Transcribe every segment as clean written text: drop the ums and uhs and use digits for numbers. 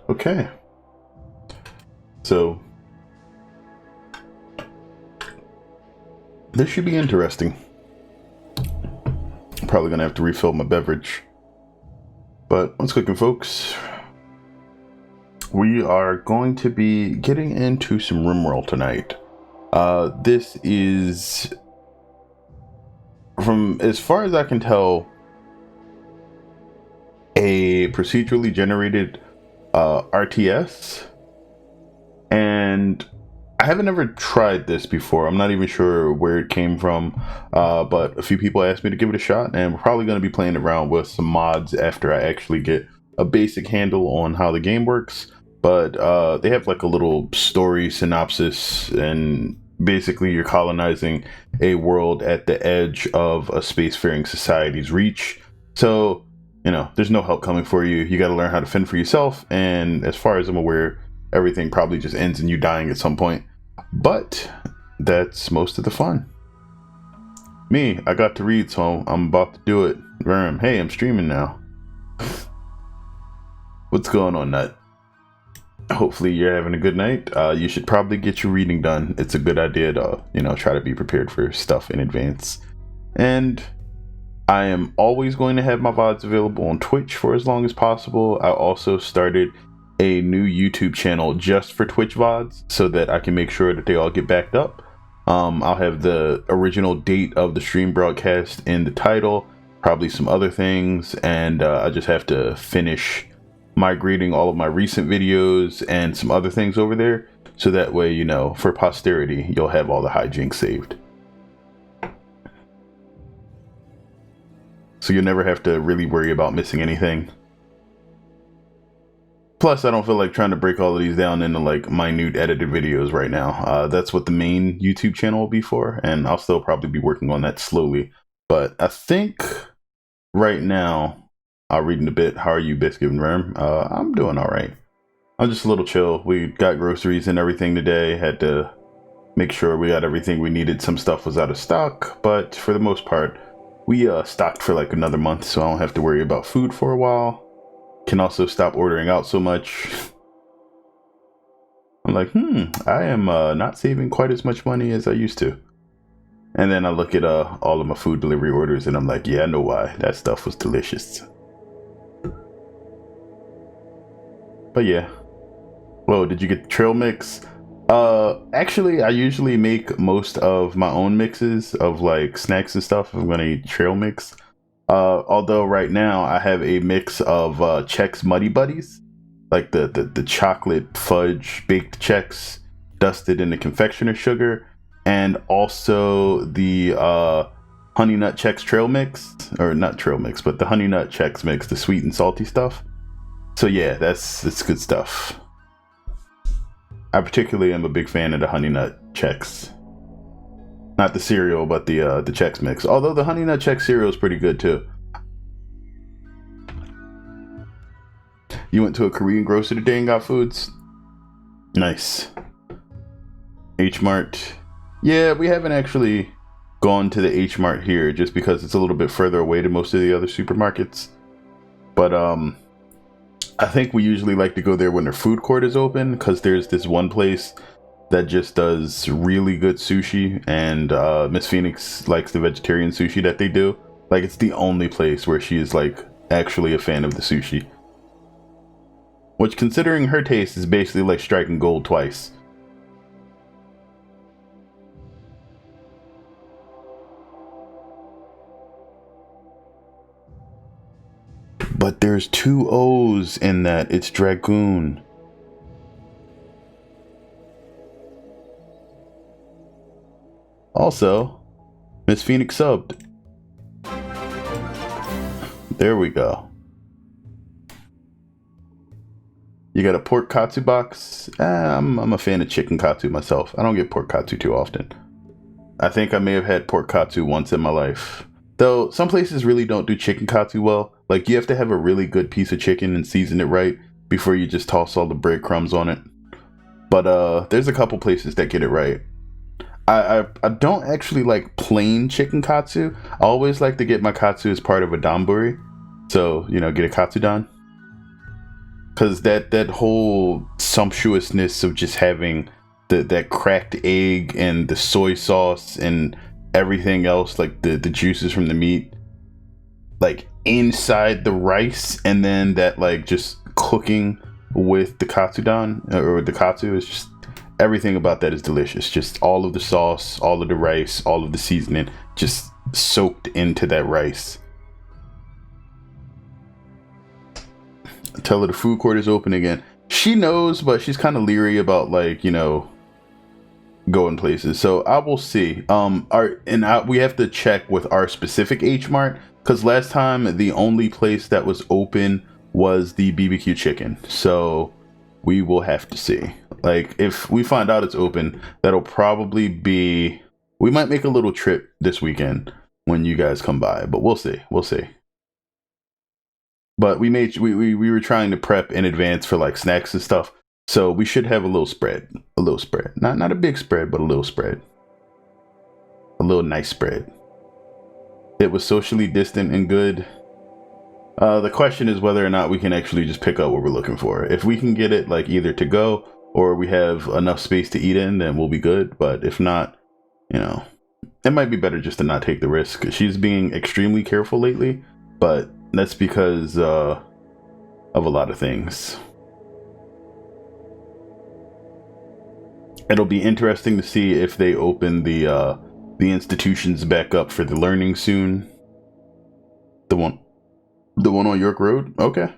Okay. So this should be interesting. I'm probably gonna have to refill my beverage. But what's cooking, folks? We are going to be getting into some RimWorld tonight. This is, from as far as I can tell, a procedurally generated RTS, and I haven't ever tried this before. I'm not even sure where it came from, but a few people asked me to give it a shot, and we're probably going to be playing around with some mods after I actually get a basic handle on how the game works. But they have like a little story synopsis, and basically you're colonizing a world at the edge of a spacefaring society's reach. So, you know, there's no help coming for you. You got to learn how to fend for yourself, and as far as I'm aware, everything probably just ends in you dying at some point. But that's most of the fun. Me, I got to read, so I'm about to do it. Worm, hey, I'm streaming now. What's going on, Nut? Hopefully you're having a good night. You should probably get your reading done. It's a good idea to, you know, try to be prepared for stuff in advance. And I am always going to have my VODs available on Twitch for as long as possible. I also started a new YouTube channel just for Twitch VODs so that I can make sure that they all get backed up. I'll have the original date of the stream broadcast in the title, probably some other things, and I just have to finish migrating all of my recent videos and some other things over there, so that way, you know, for posterity, you'll have all the hijinks saved. So you'll never have to really worry about missing anything. Plus, I don't feel like trying to break all of these down into like minute edited videos right now. That's what the main YouTube channel will be for, and I'll still probably be working on that slowly. But I think right now, I'll read in a bit. How are you, Biscuit and Worm? I'm doing all right. I'm just a little chill. We got groceries and everything today. Had to make sure we got everything we needed. Some stuff was out of stock, but for the most part, we stocked for like another month, so I don't have to worry about food for a while. Can also stop ordering out so much. I'm like, I am not saving quite as much money as I used to. And then I look at all of my food delivery orders, and I'm like, yeah, I know why. That stuff was delicious. But yeah. Whoa, did you get the trail mix? Actually, I usually make most of my own mixes of like snacks and stuff if I'm gonna eat trail mix. Although right now I have a mix of Chex Muddy Buddies, like the chocolate fudge baked Chex dusted in the confectioner sugar, and also the Honey Nut Chex trail mix, or not trail mix, but the Honey Nut Chex mix, the sweet and salty stuff. So yeah, it's good stuff. I particularly am a big fan of the Honey Nut Chex. Not the cereal, but the Chex mix. Although the Honey Nut Chex cereal is pretty good too. You went to a Korean grocer today and got foods? Nice. H Mart. Yeah, we haven't actually gone to the H Mart here just because it's a little bit further away to most of the other supermarkets. But I think we usually like to go there when their food court is open, because there's this one place that just does really good sushi, and Miss Phoenix likes the vegetarian sushi that they do. Like, it's the only place where she is like actually a fan of the sushi, which, considering her taste, is basically like striking gold twice. But there's two O's in that. It's Dragoon. Also, Miss Phoenix subbed. There we go. You got a pork katsu box? I'm a fan of chicken katsu myself. I don't get pork katsu too often. I think I may have had pork katsu once in my life. Though some places really don't do chicken katsu well. Like, you have to have a really good piece of chicken and season it right before you just toss all the breadcrumbs on it. But there's a couple places that get it right. I don't actually like plain chicken katsu. I always like to get my katsu as part of a donburi. So, you know, get a katsudan. because that whole sumptuousness of just having that cracked egg and the soy sauce and everything else, like the juices from the meat, like inside the rice, and then that like just cooking with the katsudon or the katsu is just everything about that is delicious. Just all of the sauce, all of the rice, all of the seasoning just soaked into that rice. Tell her the food court is open again. She knows, but she's kind of leery about, like, you know, going places. So I will see. We have to check with our specific H Mart, because last time the only place that was open was the BBQ chicken. So we will have to see. Like, if we find out it's open, that'll probably be, we might make a little trip this weekend when you guys come by, but we'll see. We'll see. But we were trying to prep in advance for like snacks and stuff, so we should have a little spread, not a big spread, but a little spread, a little nice spread. It was socially distant and good. The question is whether or not we can actually just pick up what we're looking for. If we can get it like either to go or we have enough space to eat in, then we'll be good. But if not, you know, it might be better just to not take the risk. She's being extremely careful lately, but that's because of a lot of things. It'll be interesting to see if they open the institutions back up for the learning soon. The one on York Road? Okay.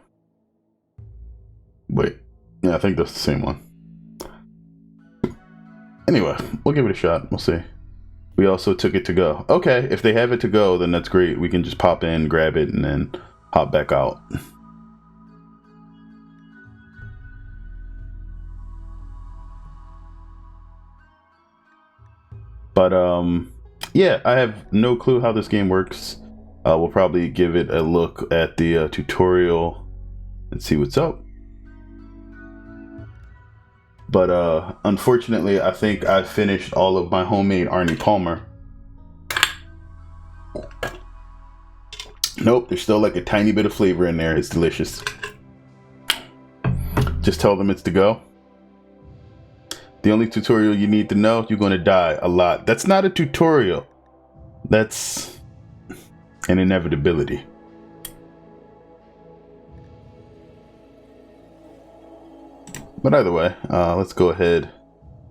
Wait. Yeah, I think that's the same one. Anyway, we'll give it a shot. We'll see. We also took it to go. Okay, if they have it to go, then that's great. We can just pop in, grab it, and then hop back out. But yeah, I have no clue how this game works. We'll probably give it a look at the tutorial and see what's up. But unfortunately, I think I finished all of my homemade Arnie Palmer. Nope, there's still like a tiny bit of flavor in there. It's delicious. Just tell them it's to go. The only tutorial you need to know, you're going to die a lot. That's not a tutorial. That's an inevitability. But either way, let's go ahead.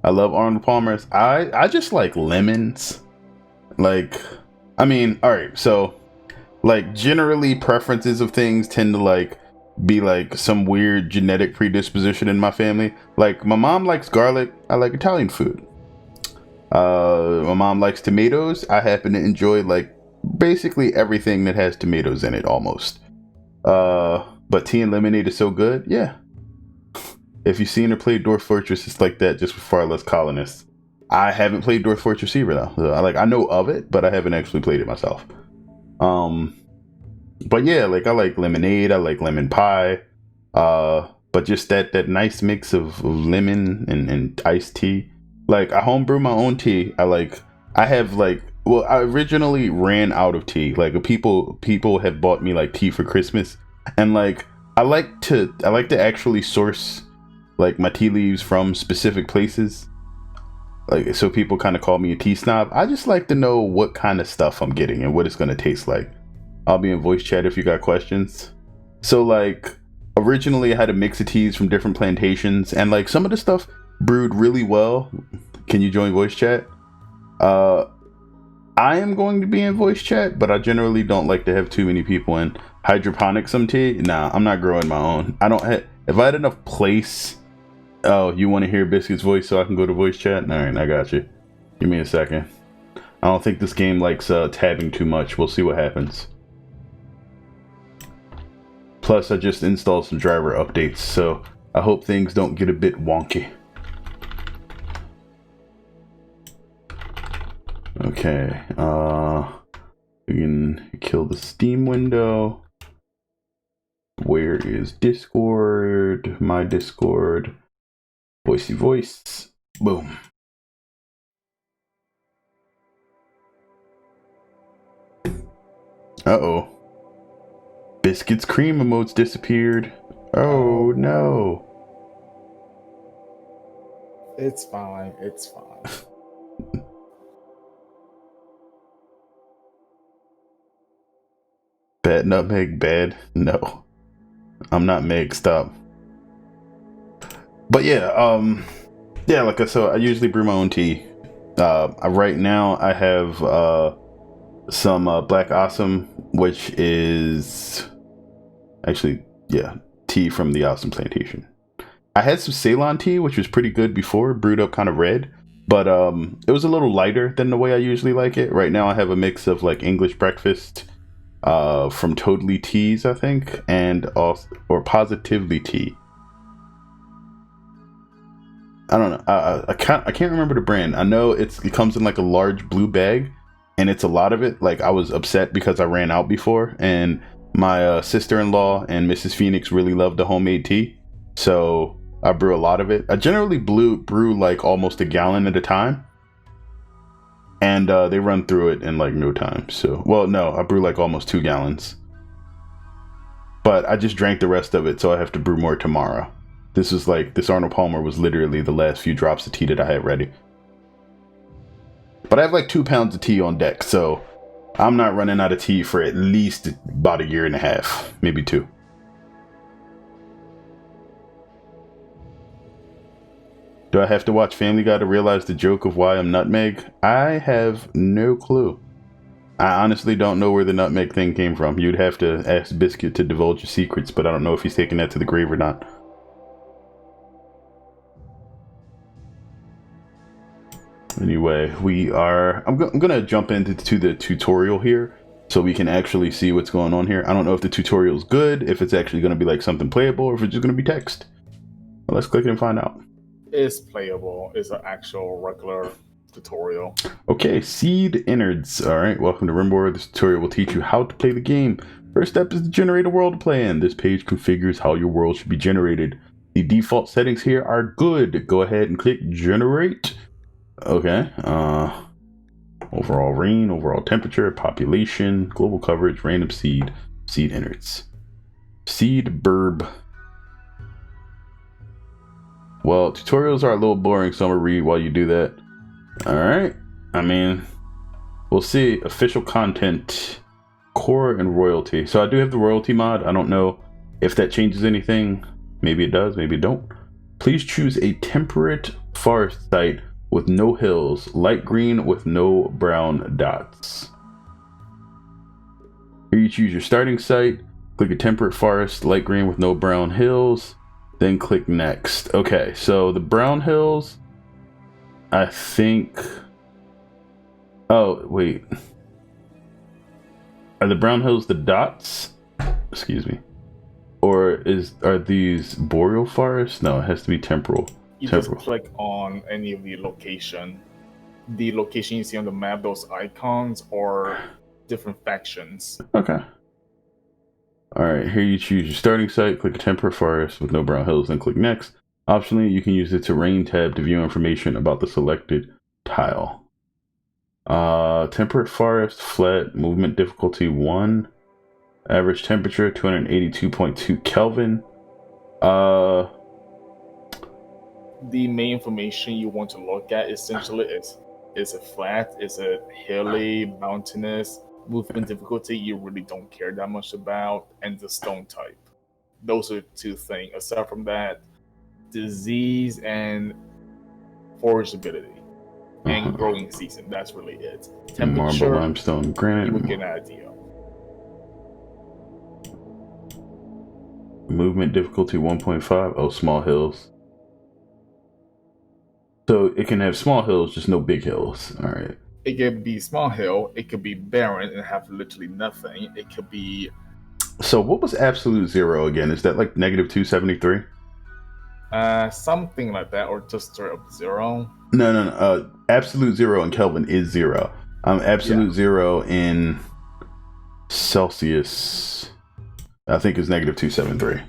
I love Arnold Palmer's. I just like lemons. Like, I mean, all right, so like generally preferences of things tend to like be like some weird genetic predisposition in my family. Like my mom likes garlic. I like Italian food. My mom likes tomatoes. I happen to enjoy like basically everything that has tomatoes in it almost. But tea and lemonade is so good. Yeah. If you've seen or played Dwarf Fortress, it's like that, just with far less colonists. I haven't played Dwarf Fortress either though. So I know of it, but I haven't actually played it myself. But yeah, like I like lemonade, I like lemon pie, but just that nice mix of lemon and iced tea. Like I homebrew my own tea. I have like, well, I originally ran out of tea. Like people have bought me like tea for Christmas, and like I like to actually source like my tea leaves from specific places. Like, so people kind of call me a tea snob. I just like to know what kind of stuff I'm getting and what it's going to taste like. I'll be in voice chat if you got questions. So like originally I had a mix of teas from different plantations, and like some of the stuff brewed really well. Can you join voice chat? I am going to be in voice chat, but I generally don't like to have too many people in. Hydroponic some tea? Nah, I'm not growing my own. I don't have, if I had enough place. Oh, you want to hear Biscuit's voice so I can go to voice chat? All right, I got you. Give me a second. I don't think this game likes tabbing too much. We'll see what happens. Plus, I just installed some driver updates, so I hope things don't get a bit wonky. Okay, we can kill the Steam window. Where is Discord? My Discord. Voicey voice. Boom. Uh-oh. Biscuit's cream emotes disappeared. Oh Oh, no. it's fine. It's fine. Bad nutmeg, bad? No. I'm not Meg, stop. But yeah, like I said, I usually brew my own tea. Right now I have some Black Awesome, which is actually, yeah, tea from the Awesome Plantation. I had some Ceylon tea, which was pretty good before, brewed up kind of red, but it was a little lighter than the way I usually like it. Right now I have a mix of like English breakfast from Totally Teas, I think, and also, or Positively Tea. I don't know. I can't remember the brand. I know it comes in like a large blue bag, and it's a lot of it. Like I was upset because I ran out before, and my sister-in-law and Mrs. Phoenix really love the homemade tea, so I brew a lot of it. I generally brew like almost a gallon at a time, and they run through it in like no time. So, well, no, I brew like almost 2 gallons, but I just drank the rest of it, so I have to brew more tomorrow. This Arnold Palmer was literally the last few drops of tea that I had ready. But I have like 2 pounds of tea on deck, so I'm not running out of tea for at least about a year and a half, maybe 2. Do I have to watch Family Guy to realize the joke of why I'm nutmeg? I have no clue. I honestly don't know where the nutmeg thing came from. You'd have to ask Biscuit to divulge your secrets, but I don't know if he's taking that to the grave or not. Anyway, I'm gonna jump into the tutorial here so we can actually see what's going on here. I don't know if the tutorial is good, if it's actually gonna be like something playable, or if it's just gonna be text. Well, let's click it and find out. It's playable. It's an actual regular tutorial. Okay, seed innards. All right, welcome to Rimworld. This tutorial will teach you how to play the game. First step is to generate a world to play in. This page configures how your world should be generated. The default settings here are good. Go ahead and click generate. Okay. Overall rain, overall temperature, population, global coverage, random seed, seed innards. Seed burb. Well, tutorials are a little boring, so I'm gonna read while you do that. Alright. I mean, we'll see. Official content, core and royalty. So I do have the royalty mod. I don't know if that changes anything. Maybe it does, maybe it don't. Please choose a temperate forest site with no hills, light green with no brown dots. Here you choose your starting site, click a temperate forest, light green with no brown hills, then click next. Okay, so the brown hills, I think, oh wait, are the brown hills the dots? Excuse me. Or are these boreal forests? No, it has to be temporal. You just click on any of the location. The location you see on the map, those icons are different factions. Okay. All right, here you choose your starting site, click a temperate forest with no brown hills, then click next. Optionally, you can use the terrain tab to view information about the selected tile. Temperate forest, flat, movement difficulty 1, average temperature 282.2 Kelvin. The main information you want to look at essentially is it flat, is it hilly, mountainous, movement difficulty you really don't care that much about, and the stone type. Those are 2 things. Aside from that, disease and forageability and growing season. That's really it. Temperature, marble, limestone, granite. You would get an idea. Movement difficulty 1.5. Oh, small hills. So it can have small hills, just no big hills. All right. It could be small hill. It could be barren and have literally nothing. It could be. So what was absolute zero again? Is that like negative 273? Something like that, or just straight up zero. No. Absolute zero in Kelvin is 0. Absolute zero in Celsius, I think, is negative 273.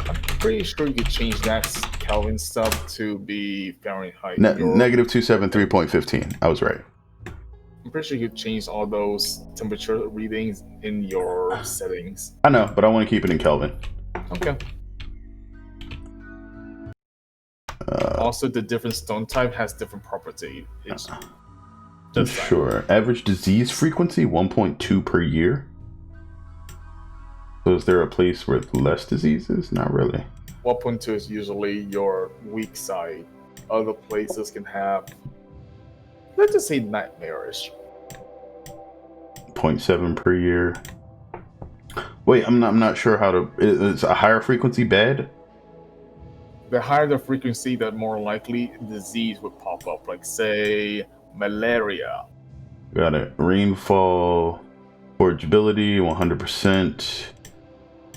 I'm pretty sure you could change that Kelvin stuff to be Fahrenheit. Negative 273.15. I was right. I'm pretty sure you could change all those temperature readings in your settings. I know, but I want to keep it in Kelvin. Okay. Also, the different stone type has different property. It's just saying. Sure. Average disease frequency 1.2 per year. So is there a place with less diseases? Not really. 1.2 is usually your weak side. Other places can have, let's just say, nightmarish. 0.7 per year. Wait, I'm not sure how to. Is a higher frequency bad? The higher the frequency, the more likely disease would pop up. Like, say, malaria. Got it. Rainfall, forageability, 100%.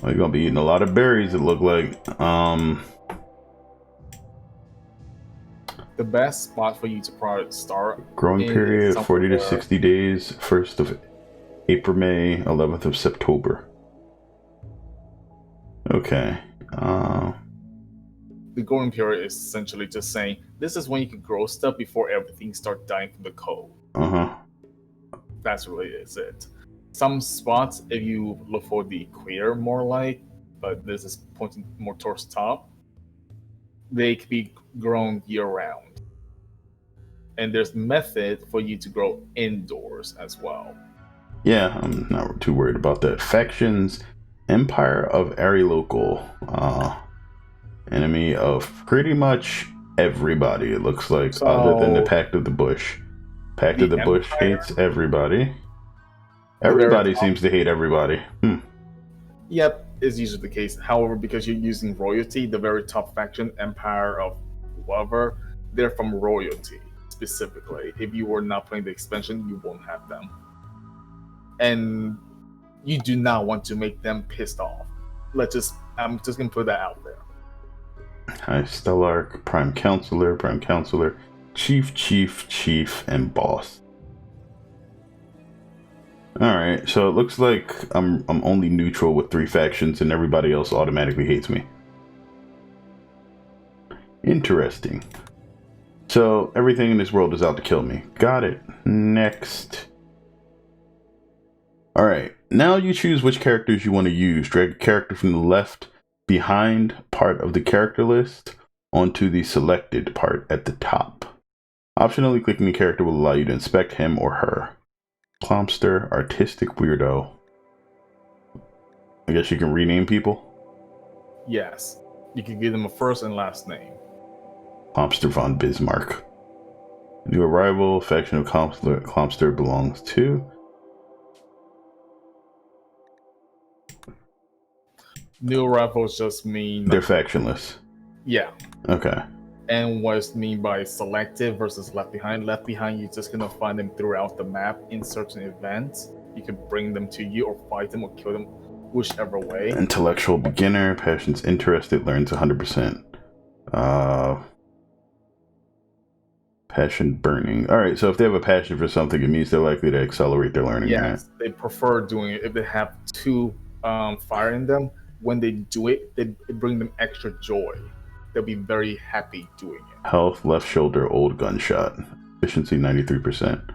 Well, you're gonna be eating a lot of berries. It look like. The best spot for you to probably start. Growing period 40 to somewhere- 60 days. 1st of April, May, 11th of September. Okay. The growing period is essentially just saying this is when you can grow stuff before everything starts dying from the cold. That's really is it. Some spots, if you look for the equator more like, but this is pointing more towards top, they can be grown year round. And there's method for you to grow indoors as well. Yeah, I'm not too worried about that. Factions, Empire of Arilocal, enemy of pretty much everybody. It looks like, So, other than the Pact of the Bush. Pact of the Bush Empire- hates everybody. The very Everybody top- seems to hate everybody. Yep, is usually the case. However, because you're using royalty, the very top faction, Empire of whoever, they're from royalty specifically. If you were not playing the expansion, you won't have them. And you do not want to make them pissed off. I'm just gonna put that out there. High Stellarch, Prime Counselor, Chief, and Boss. Alright, so it looks like I'm only neutral with 3 factions and everybody else automatically hates me. Interesting. So everything in this world is out to kill me. Got it. Next. Alright, now you choose which characters you want to use. Drag a character from the left behind part of the character list onto the selected part at the top. Optionally clicking the character will allow you to inspect him or her. Clompster, Artistic Weirdo. I guess you can rename people. Yes, you can give them a first and last name. Clompster von Bismarck. New arrival, faction of Clompster belongs to. New arrivals just mean They're factionless. yeah. Okay. And what's mean by selective versus left behind? Left behind, you're just gonna find them throughout the map in certain events. You can bring them to you or fight them or kill them, whichever way. Intellectual beginner, passions interested, learns 100%. Passion burning. Alright, so if they have a passion for something, it means they're likely to accelerate their learning. Yes, they prefer doing it if they have 2 fire in them. When they do it, it bring them extra joy. They'll be very happy doing it. Health, left shoulder, old gunshot. Efficiency 93%.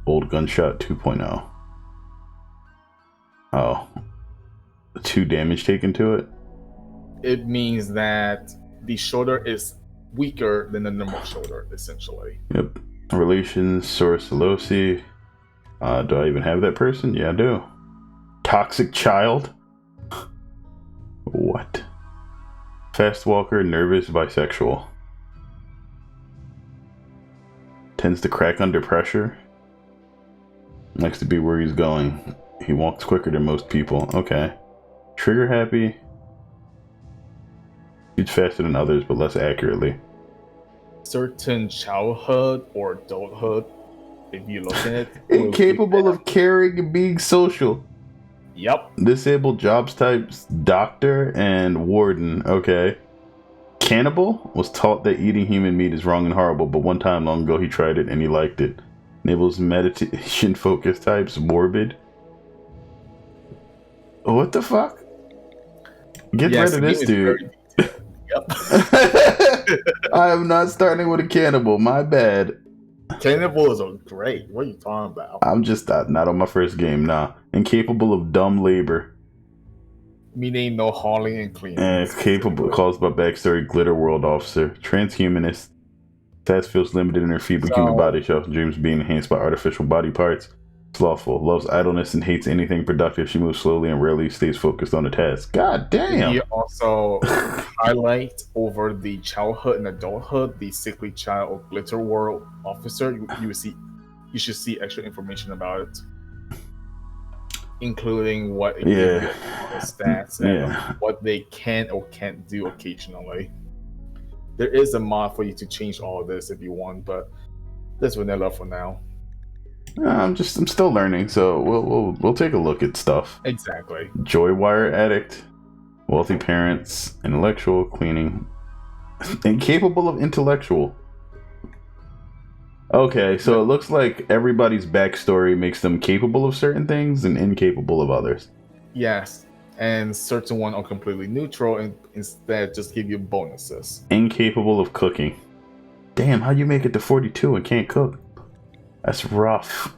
Old gunshot 2.0. Oh. 2 damage taken to it? It means that the shoulder is weaker than the normal shoulder, essentially. Yep. Relations, Source Elosi. Do I even have that person? Yeah, I do. Toxic child? What? Fast walker, nervous, bisexual. Tends to crack under pressure. Likes to be where he's going. He walks quicker than most people. Okay. Trigger happy. Shoots faster than others, but less accurately. Certain childhood or adulthood, if you look at it. Incapable of caring and being social. Yep. Disabled jobs types, doctor and warden. Okay. Cannibal was taught that eating human meat is wrong and horrible, but one time long ago he tried it and he liked it. Enables meditation focus types, morbid. What the fuck? Get rid of this dude. Yep. I am not starting with a cannibal. My bad. Cannibals are great. What are you talking about? I'm just not on my first game. Nah. Incapable of dumb labor. meaning no hauling and cleaning Capable, specifically. caused by backstory, Glitter World officer, transhumanist. Stats feels limited in her feeble human So body. She often dreams of being enhanced by artificial body parts. Slothful, loves idleness and hates anything productive. She moves slowly and rarely stays focused on a task. God if damn. you also highlight over the childhood and adulthood, the sickly child or glitter world officer, you should see extra information about it, including what it gives Yeah. you on stats and Yeah. what they can or can't do occasionally. There is a mod for you to change all of this if you want, but that's vanilla for now. I'm still learning, so we'll take a look at stuff. Exactly. Joywire addict, wealthy parents, intellectual, cleaning, incapable of intellectual. Okay, so it looks like everybody's backstory makes them capable of certain things and incapable of others. Yes, and certain one are completely neutral and instead just give you bonuses. Incapable of cooking. Damn, how you make it to 42 and can't cook? That's rough.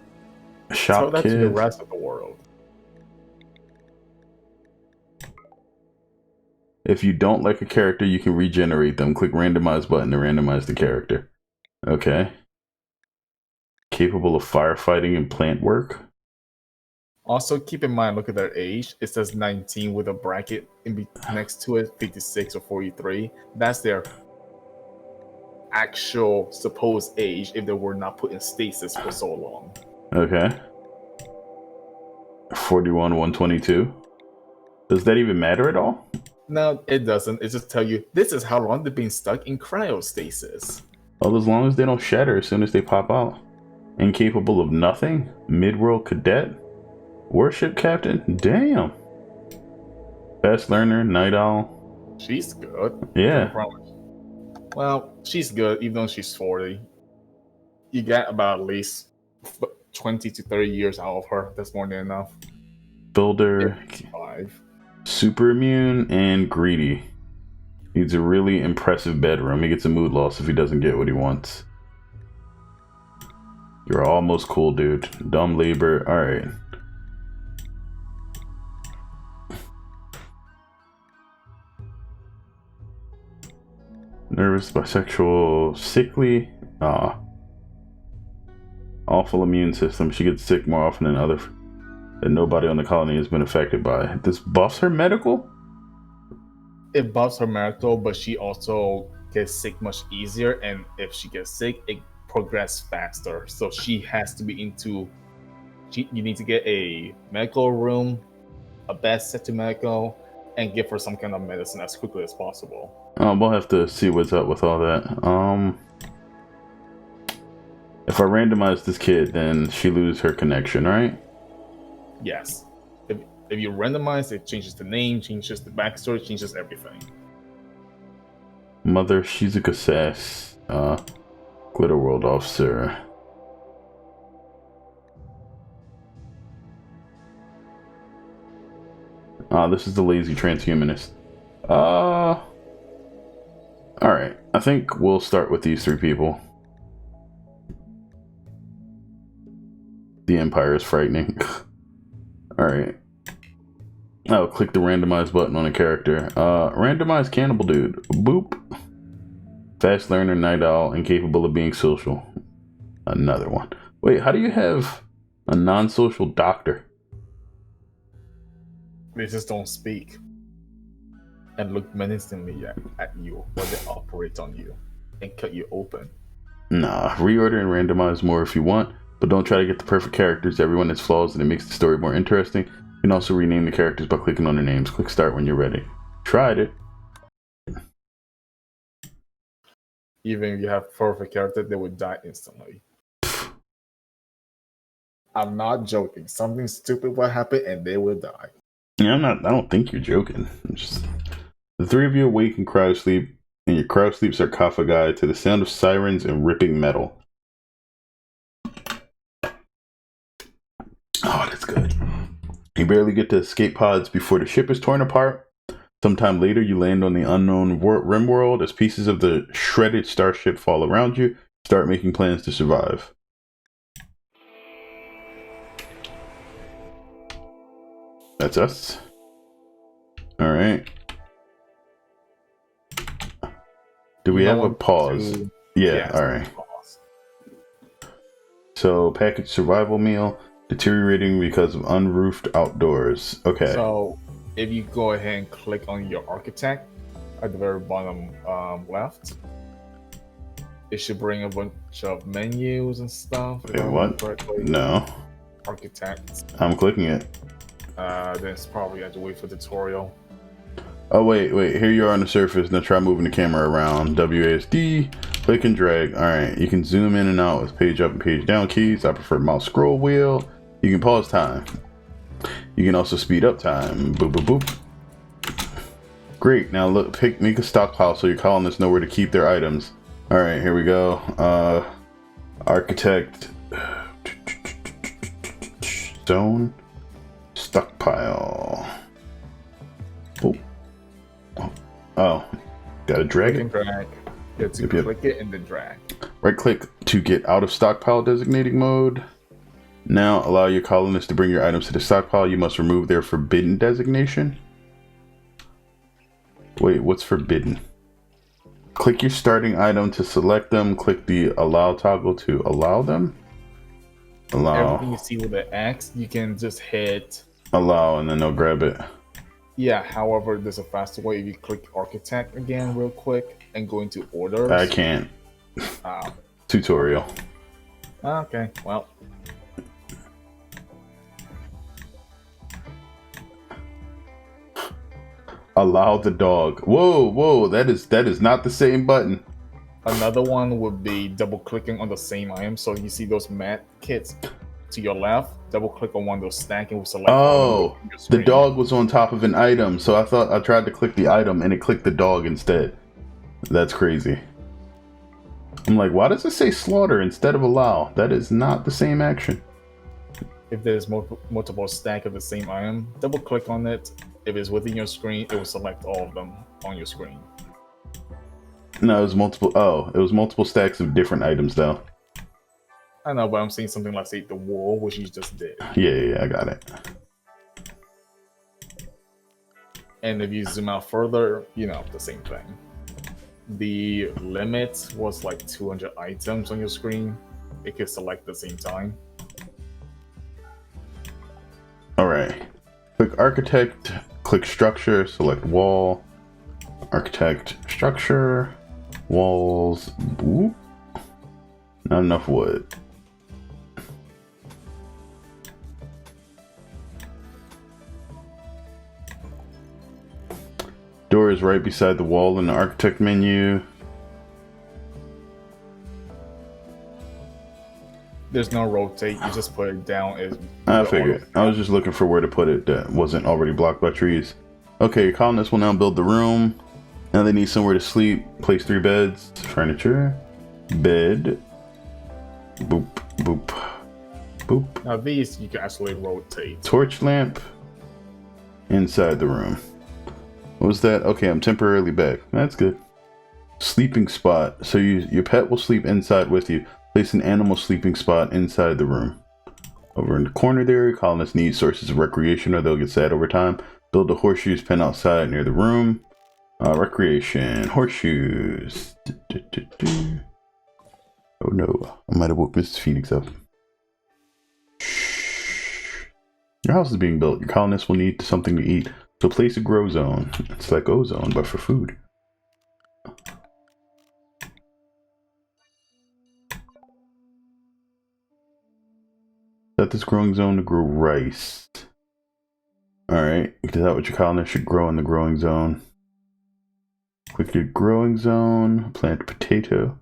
Tell Shop that to the kids. rest of the world. If you don't like a character, you can regenerate them. Click randomize button to randomize the character. Okay. Capable of firefighting and plant work. Also, keep in mind, look at their age. It says 19 with a bracket next to it, 56 or 43. That's their actual supposed age if they were not put in stasis for so long. Okay. 41, 122. Does that even matter at all? No, it doesn't. It just tell you this is how long they've been stuck in cryostasis. Well, as long as they don't shatter as soon as they pop out. Incapable of nothing? Midworld cadet? Warship captain? Damn. Fast learner, night owl. She's good. Yeah. Well, she's good, even though she's 40. You get about at least 20 to 30 years out of her. That's more than enough. Builder. 5. Super immune and greedy. Needs a really impressive bedroom. He gets a mood loss if he doesn't get what he wants. You're almost cool, dude. Dumb labor. Alright. Nervous, bisexual, sickly. Awful immune system. She gets sick more often than other. That nobody on the colony has been affected by. This buffs her medical? It buffs her medical, but she also gets sick much easier. And if she gets sick, it progresses faster. So she has to be into. You need to get a medical room, a bed set to medical, and give her some kind of medicine as quickly as possible. We'll have to see what's up with all that. If I randomize this kid, then she loses her connection, right? Yes. If you randomize, it changes the name, changes the backstory, changes everything. Mother Shizuka Sass, Glitter World officer. This is the lazy transhumanist. Alright, I think we'll start with these three people. The Empire is frightening. Alright. Oh, click the randomize button on a character. Randomize cannibal dude. Boop. Fast learner, night owl, incapable of being social. Another one. Wait, how do you have a non-social doctor? They just don't speak and look menacingly at you while they operate on you and cut you open. Nah, reorder and randomize more if you want, but don't try to get the perfect characters. Everyone has flaws and it makes the story more interesting. You can also rename the characters by clicking on their names. Click start when you're ready. Tried it. Even if you have perfect character, they would die instantly. I'm not joking. Something stupid will happen and they will die. Yeah, I don't think you're joking. The three of you awake in cryo sleep, and your cryo sleep sarcophagi to the sound of sirens and ripping metal. Oh, that's good. You barely get to escape pods before the ship is torn apart. Sometime later, you land on the unknown rim world as pieces of the shredded starship fall around you. Start making plans to survive. That's us. All right. Do we have a pause? Yeah. All right. Pause. So package survival meal deteriorating because of unroofed outdoors. Okay. So if you go ahead and click on your architect at the very bottom left, it should bring a bunch of menus and stuff. Wait, what? Correctly. No. Architect. I'm clicking it. Then it's probably have to wait for tutorial. Oh wait, here you are on the surface. Now try moving the camera around. WASD, click and drag. All right, you can zoom in and out with page up and page down keys. I prefer mouse scroll wheel. You can pause time. You can also speed up time. Boop, boop, boop. Great, now look, make a stockpile so your colonists know where to keep their items. All right, here we go. Architect, zone, stockpile. Oh, gotta drag it. Drag. You have to click it and then drag. Right click to get out of stockpile designating mode. Now allow your colonists to bring your items to the stockpile. You must remove their forbidden designation. Wait, what's forbidden? Click your starting item to select them. Click the allow toggle to allow them. Allow. Everything you see with the X, you can just hit allow and then they'll grab it. Yeah, however, there's a faster way. If you click architect again real quick and go into orders. I can't. Tutorial. Okay, well. Allow the dog. Whoa, that is not the same button. Another one would be double clicking on the same item. So you see those mat kits to your left, double click on one of those stack and we'll select. Oh, the dog was on top of an item, so I thought I tried to click the item and it clicked the dog instead. That's crazy. I'm like, why does it say slaughter instead of allow? That is not the same action. If there's multiple stack of the same item, double click on it. If it's within your screen, it will select all of them on your screen. No, it was multiple. Oh, it was multiple stacks of different items though. I know, but I'm seeing something like, say, the wool, which you just did. Yeah, I got it. And if you zoom out further, you know, the same thing. The limit was like 200 items on your screen. It could select at the same time. All right. Click architect, click structure, select wall, architect, structure, walls. Whoop. Not enough wood. Door is right beside the wall in the architect menu. There's no rotate, you just put it down. I figured. I was just looking for where to put it that wasn't already blocked by trees. Okay, your colonists will now build the room. Now they need somewhere to sleep. Place 3 beds, furniture, bed. Boop, boop, boop. Now these you can actually rotate. Torch lamp inside the room. What was that? Okay, I'm temporarily back. That's good. Sleeping spot. So your pet will sleep inside with you. Place an animal sleeping spot inside the room. Over in the corner there, colonists need sources of recreation or they'll get sad over time. Build a horseshoes pen outside near the room. Recreation. Horseshoes. Oh no, I might have woke Mrs. Phoenix up. Shh. Your house is being built. Your colonists will need something to eat. So place a grow zone. It's like ozone, but for food. Set this growing zone to grow rice. Alright, is that what your colonists should grow in the growing zone? Click your growing zone, plant potato.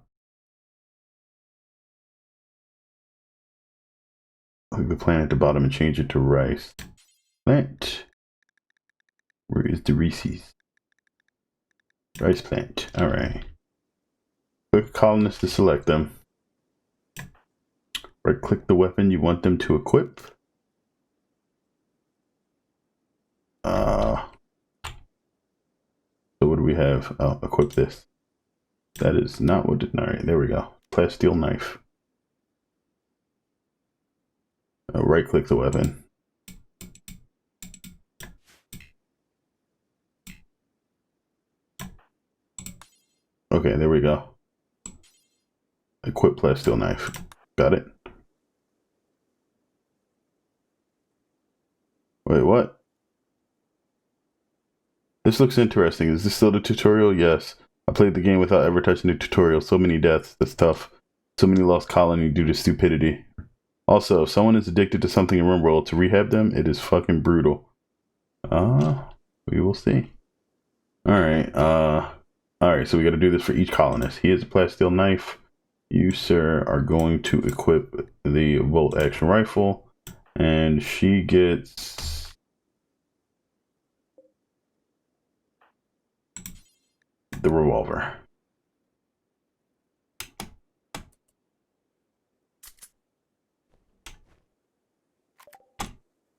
Click the plant at the bottom and change it to rice. Plant. Where is the Reese's? Rice plant. Alright. Click colonists to select them. Right click the weapon you want them to equip. So what do we have? Oh, equip this. That is not what did. Alright, there we go. Plasteel knife. Right click the weapon. Okay, there we go. Equip plasteel knife. Got it. Wait, what? This looks interesting. Is this still the tutorial? Yes. I played the game without ever touching the tutorial. So many deaths. That's tough. So many lost colony due to stupidity. Also, if someone is addicted to something in RimWorld, to rehab them, it is fucking brutal. We will see. Alright, alright, so we gotta do this for each colonist. He has a plasteel knife. You, sir, are going to equip the bolt action rifle. And she gets the revolver.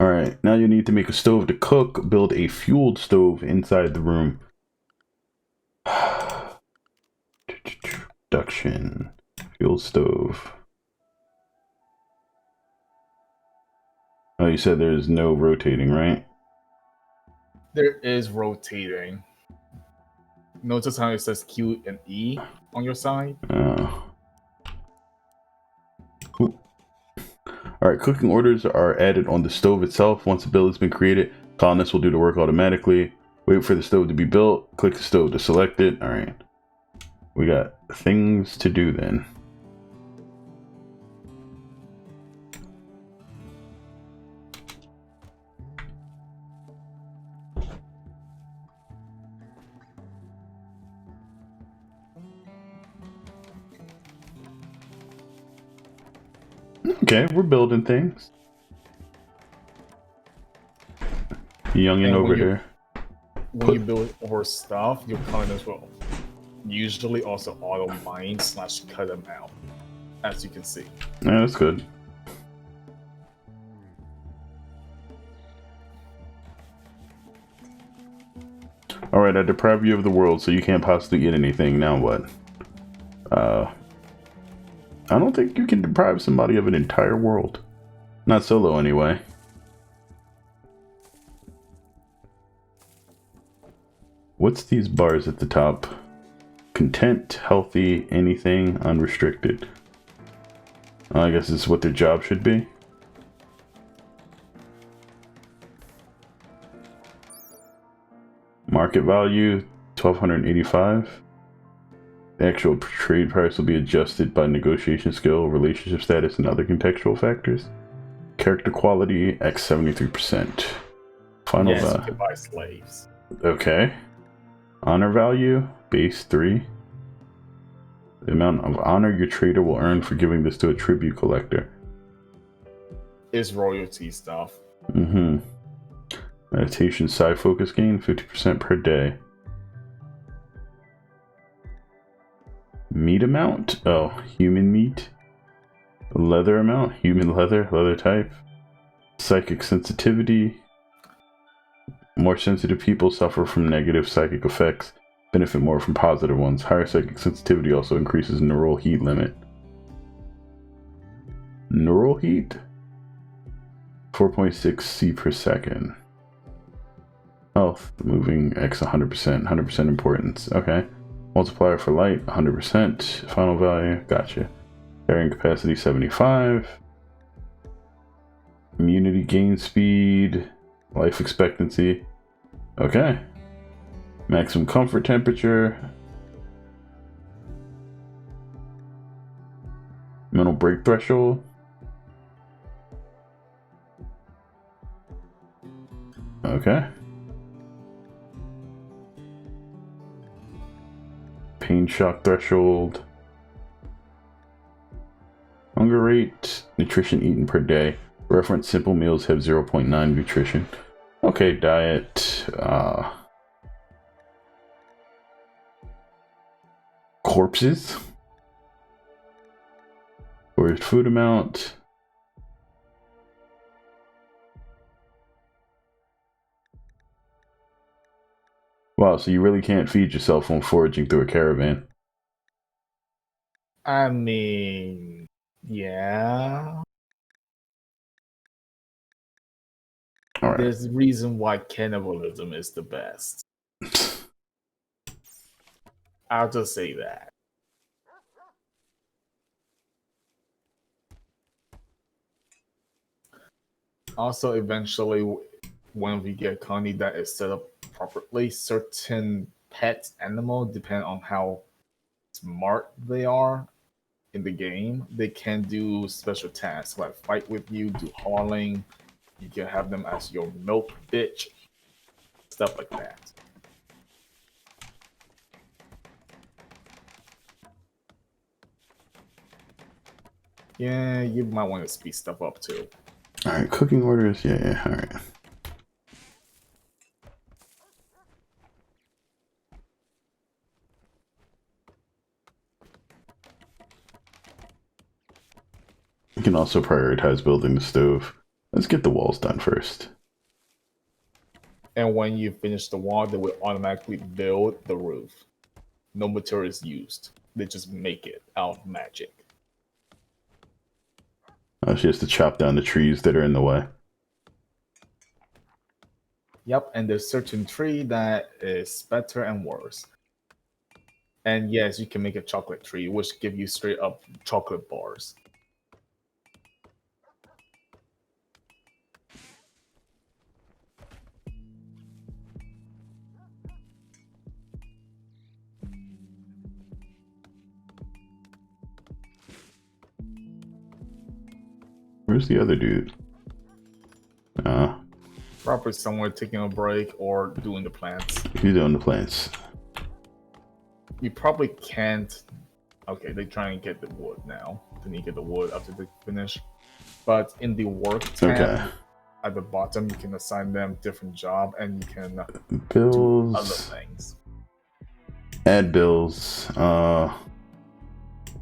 Alright, now you need to make a stove to cook. Build a fueled stove inside the room. Production. Fuel stove. Oh, you said there's no rotating, right? There is rotating. Notice how it says Q and E on your side? Alright, cooking orders are added on the stove itself. Once the build has been created, colonists will do the work automatically. Wait for the stove to be built. Click the stove to select it. Alright. We got things to do then. Okay, we're building things. Youngin over here. When you build more stuff, your colonists will usually also auto mine / cut them out, as you can see. Yeah, that's good. Alright, I deprive you of the world, so you can't possibly get anything. Now what? I don't think you can deprive somebody of an entire world. Not solo, anyway. What's these bars at the top? Content, healthy, anything, unrestricted. I guess this is what their job should be. Market value, 1285. The actual trade price will be adjusted by negotiation skill, relationship status, and other contextual factors. Character quality, X 73%. Final yes, value. you can buy slaves. Okay. Honor value, base 3. The amount of honor your trader will earn for giving this to a tribute collector. Is royalty stuff. Meditation side focus gain, 50% per day. Meat amount? Oh, human meat. Leather amount? Human leather, leather type. Psychic sensitivity. More sensitive people suffer from negative psychic effects, benefit more from positive ones. Higher psychic sensitivity also increases neural heat limit. Neural heat? 4.6 C per second. Health, moving X 100%, 100% importance. Okay. Multiplier for light, 100%. Final value, gotcha. Carrying capacity, 75. Immunity gain speed. Life expectancy. Okay. Maximum comfort temperature. Mental break threshold. Okay. Pain shock threshold. Hunger rate. Nutrition eaten per day. Reference simple meals have 0.9 nutrition. Okay, diet. Corpses. Foraged food amount. Wow, so you really can't feed yourself when foraging through a caravan. I mean, yeah. All right. There's a reason why cannibalism is the best. I'll just say that. Also, eventually, when we get a colony that is set up properly, certain pet animals, depending on how smart they are in the game, they can do special tasks like fight with you, do hauling. You can have them as your milk bitch, stuff like that. Yeah, you might want to speed stuff up too. All right, cooking orders. Yeah, all right. You can also prioritize building the stove. Let's get the walls done first. And when you finish the wall, they will automatically build the roof. No materials used. They just make it out of magic. She has to chop down the trees that are in the way. Yep, and there's certain tree that is better and worse. And yes, you can make a chocolate tree, which give you straight up chocolate bars. Where's the other dude? Probably somewhere taking a break or doing the plants. He's doing the plants. You probably can't. Okay, they're trying to get the wood now. They need to get the wood after they finish. But in the work tab at the bottom, you can assign them different job and you can do other things. Add bills.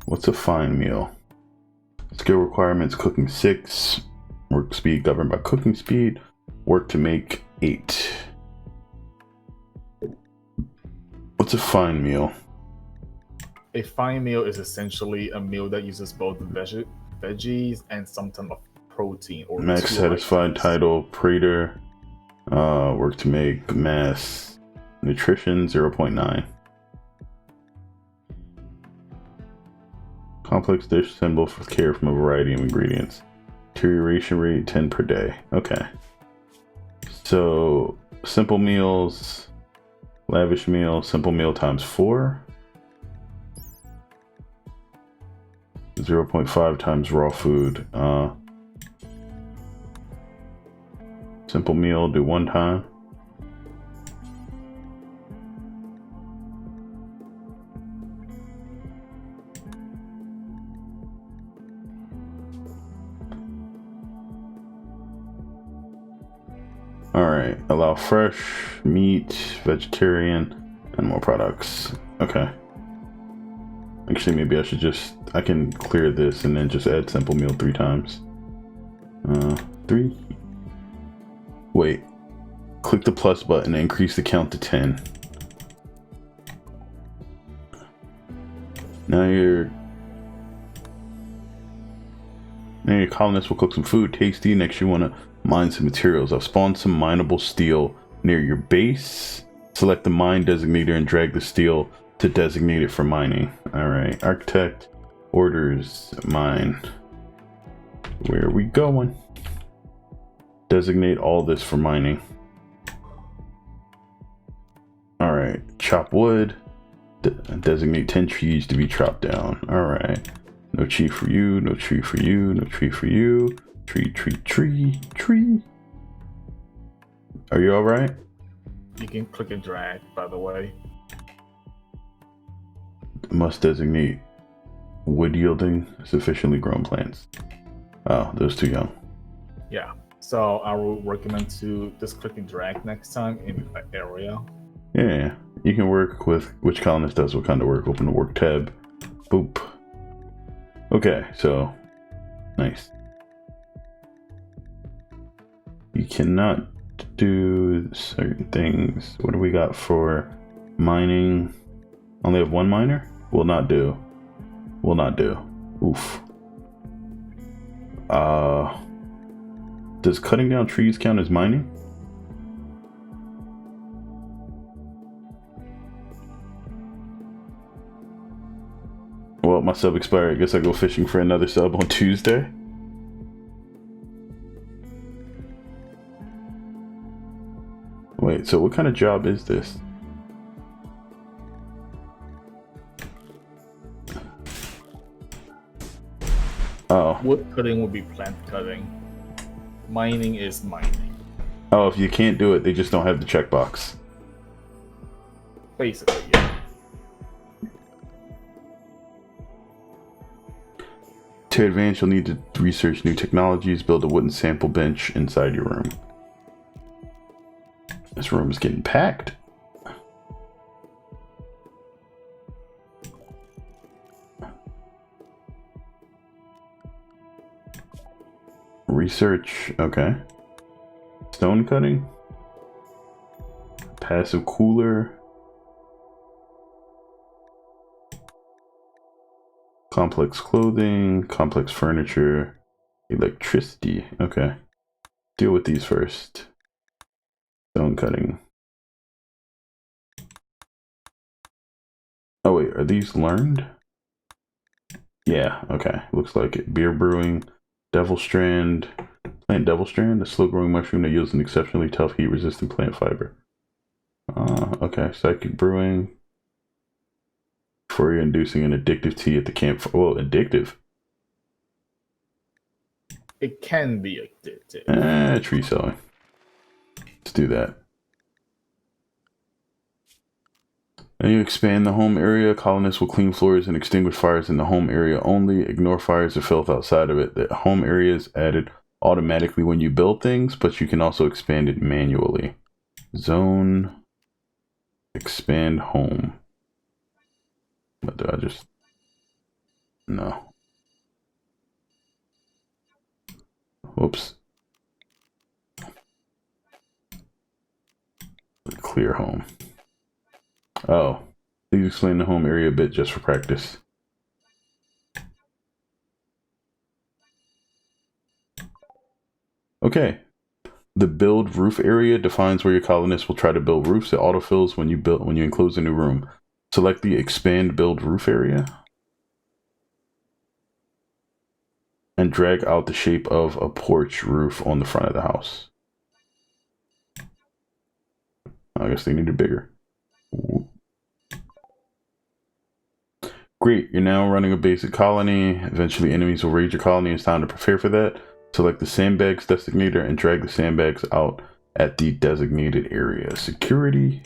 What's a fine meal? Skill requirements: cooking 6, work speed governed by cooking speed, work to make 8. What's a fine meal? A fine meal is essentially a meal that uses both veggies and some type of protein. Or max satisfied title, Praetor. Work to make mass nutrition 0.9. Complex dish symbol for care from a variety of ingredients. Deterioration rate 10 per day. Okay. So simple meals, lavish meal, simple meal times 4. 0.5 times raw food. Simple meal, do 1 time. Alright, allow fresh, meat, vegetarian, and more products. Okay. Actually, maybe I should just... I can clear this and then just add simple meal 3 times. 3? Wait. Click the plus button and increase the count to 10. Now your colonists will cook some food. Tasty. Next you want to mine some materials. I've spawned some mineable steel near your base. Select the mine designator and drag the steel to designate it for mining. Alright, architect, orders, mine. Where are we going? Designate all this for mining. Alright, chop wood. Designate 10 trees to be chopped down. Alright, no tree for you, no tree for you, no tree for you. Tree. Are you alright? You can click and drag, by the way. Must designate wood yielding sufficiently grown plants. Oh, those too young. Yeah. So I will recommend to just click and drag next time in the area. Yeah, you can work with which colonist does what kind of work. Open the work tab. Boop. Okay, so nice. You cannot do certain things. What do we got for mining? Only have 1 miner? Will not do. Will not do. Oof. Does cutting down trees count as mining? Well, my sub expired. I guess I go fishing for another sub on Tuesday. Wait, so what kind of job is this? Oh. Wood cutting would be plant cutting. Mining is mining. Oh, if you can't do it, they just don't have the checkbox. Basically, yeah. To advance, you'll need to research new technologies, build a wooden sample bench inside your room. This room is getting packed. Research, okay. Stone cutting. Passive cooler. Complex clothing, complex furniture, electricity. Okay. Deal with these first. Stone cutting. Oh wait, are these learned? Yeah, okay. Looks like it. Beer brewing, devil strand, plant devil strand, a slow growing mushroom that yields an exceptionally tough heat resistant plant fiber. Okay, psychic brewing. For inducing an addictive tea at the camp. Well, addictive. It can be addictive. Tree sowing. Let's do that. And you expand the home area. Colonists will clean floors and extinguish fires in the home area only. Ignore fires or filth outside of it. The home area is added automatically when you build things, but you can also expand it manually. Zone. Expand home. But do I just... No. Whoops. Clear home. Oh. Please explain the home area a bit just for practice. Okay. The build roof area defines where your colonists will try to build roofs. It autofills when you enclose a new room. Select the expand build roof area and drag out the shape of a porch roof on the front of the house. I guess they need it bigger. Ooh. Great, you're now running a basic colony. Eventually enemies will raid your colony. It's time to prepare for that. Select the sandbags designator and drag the sandbags out at the designated area. Security.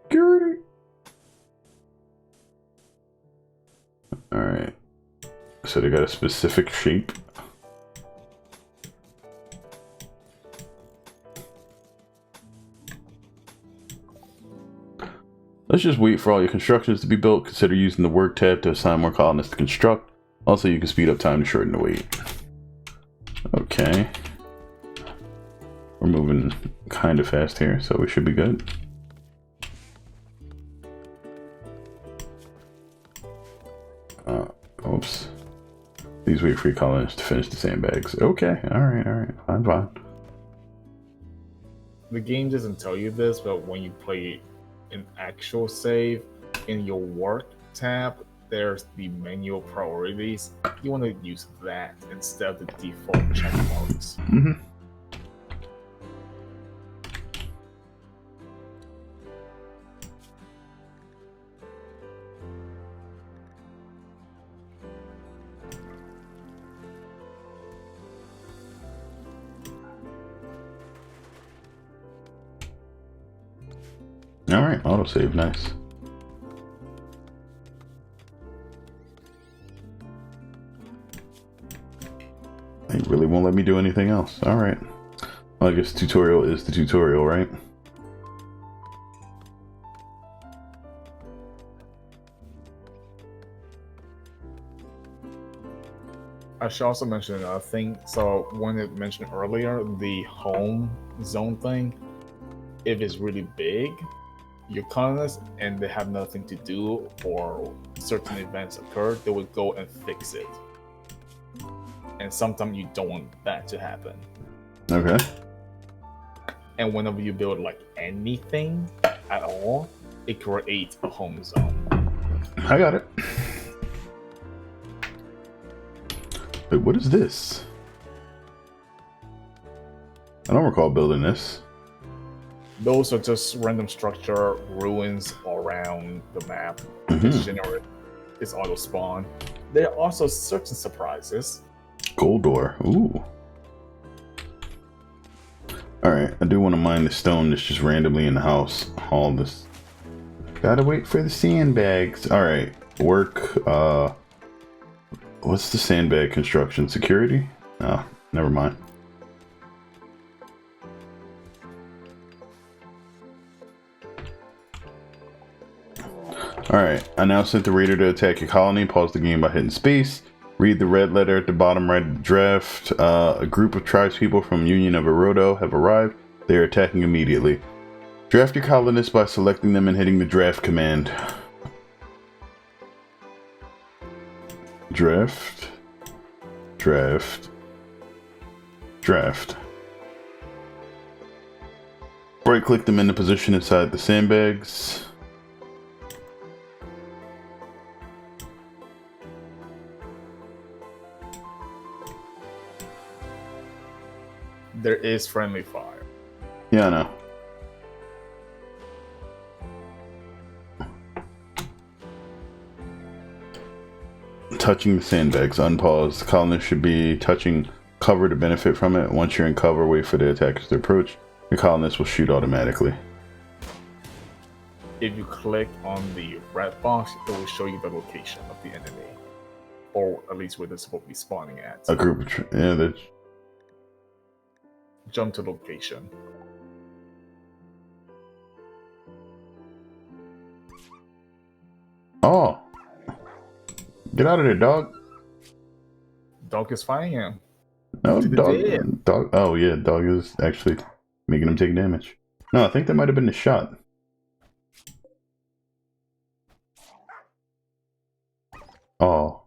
Security. Alright. So they got a specific shape. Let's just wait for all your constructions to be built. Consider using the work tab to assign more colonists to construct. Also, you can speed up time to shorten the wait. Okay. We're moving kind of fast here, so we should be good. Oops. Please wait for your colonists to finish the sandbags. Okay, alright, fine. The game doesn't tell you this, but when you play an actual save, in your work tab, there's the manual priorities. You want to use that instead of the default check marks. Mm-hmm. Alright, autosave, nice. They really won't let me do anything else. Alright. Well, I guess tutorial is the tutorial, right? I should also mention another thing. So when it mentioned earlier, the home zone thing, if it's really big, your colonists and they have nothing to do or certain events occur, they would go and fix it. And sometimes you don't want that to happen. Okay. And whenever you build like anything at all, it creates a home zone. I got it. Wait, what is this? I don't recall building this. Those are just random structure ruins around the map. Mhm. It's generate. It's auto spawn. There are also certain surprises. Gold ore. Ooh. Alright, I do want to mine the stone that's just randomly in the house. All this. Gotta wait for the sandbags. Alright, work. What's the sandbag construction? Security? Oh, never mind. Alright, I now sent the raider to attack your colony. Pause the game by hitting space. Read the red letter at the bottom right of the draft. A group of tribespeople from Union of Erodo have arrived. They are attacking immediately. Draft your colonists by selecting them and hitting the draft command. Draft. Draft. Draft. Right click them into position inside the sandbags. There is friendly fire. Yeah, I know. Touching the sandbags. Unpause. The colonists should be touching cover to benefit from it. Once you're in cover, wait for the attackers to approach. Your colonists will shoot automatically. If you click on the red box, it will show you the location of the enemy. Or at least where they're supposed to be spawning at. A group of... yeah, that's... Jump to location. Oh! Get out of there, dog. Dog is fighting him. No, To the dog. dead. Dog. Oh, yeah, dog is actually making him take damage. No, I think that might have been the shot. Oh.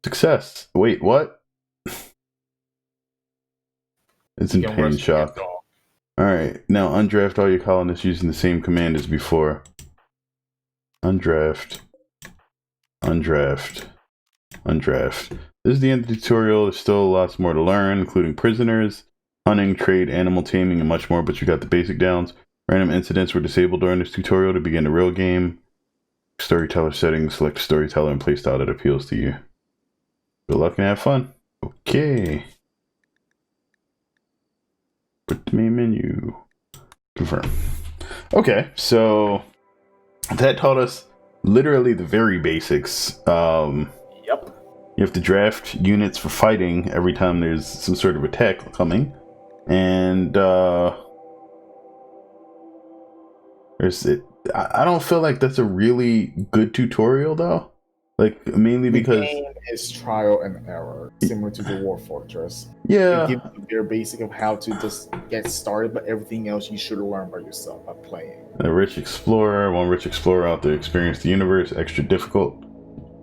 Success. Wait, what? It's in You can pain rescue shock. your dog. Alright, now undraft all your colonists using the same command as before. Undraft. Undraft. Undraft. This is the end of the tutorial. There's still lots more to learn, including prisoners, hunting, trade, animal taming, and much more, but you got the basic downs. Random incidents were disabled during this tutorial to begin the real game. Storyteller settings, select storyteller and playstyle that appeals to you. Good luck and have fun. Okay. Put the main menu. Confirm. Okay, so that taught us literally the very basics. Yep. You have to draft units for fighting every time there's some sort of attack coming. And there's it. I don't feel like that's a really good tutorial though. Like mainly The because game is trial and error, similar to the War Fortress. yeah, It gives you their basic of how to just get started, but everything else you should learn by yourself by playing. a rich explorer, one rich explorer out there experience the universe, extra difficult.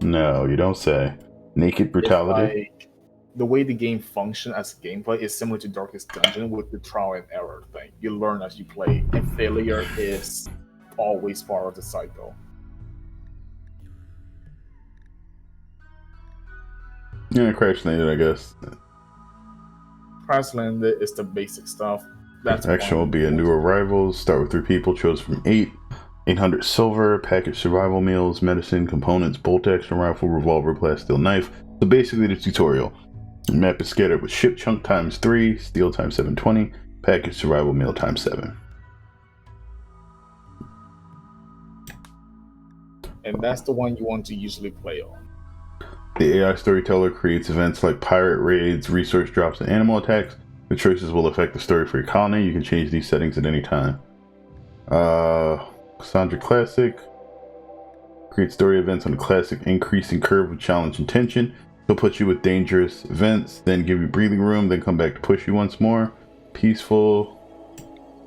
No, you don't say. Naked brutality. Like, the way the game functions as gameplay is similar to Darkest Dungeon with the trial and error thing. You learn as you play, and failure is always part of the cycle. Yeah, crash landed, I guess. Crash Landed is the basic stuff. That's Action will be a new arrivals. Start with 3 people, chosen from 8. 800 silver, package survival meals, medicine, components, bolt action rifle, revolver, blast steel knife. So basically the tutorial. The map is scattered with ship chunk times 3, steel times 720, package survival meal times 7. And that's the one you want to usually play on. The AI storyteller creates events like pirate raids, resource drops, and animal attacks. The choices will affect the story for your colony. You can change these settings at any time. Cassandra Classic. Create story events on the classic increasing curve of challenge and tension. He'll put you with dangerous events, then give you breathing room, then come back to push you once more. Peaceful.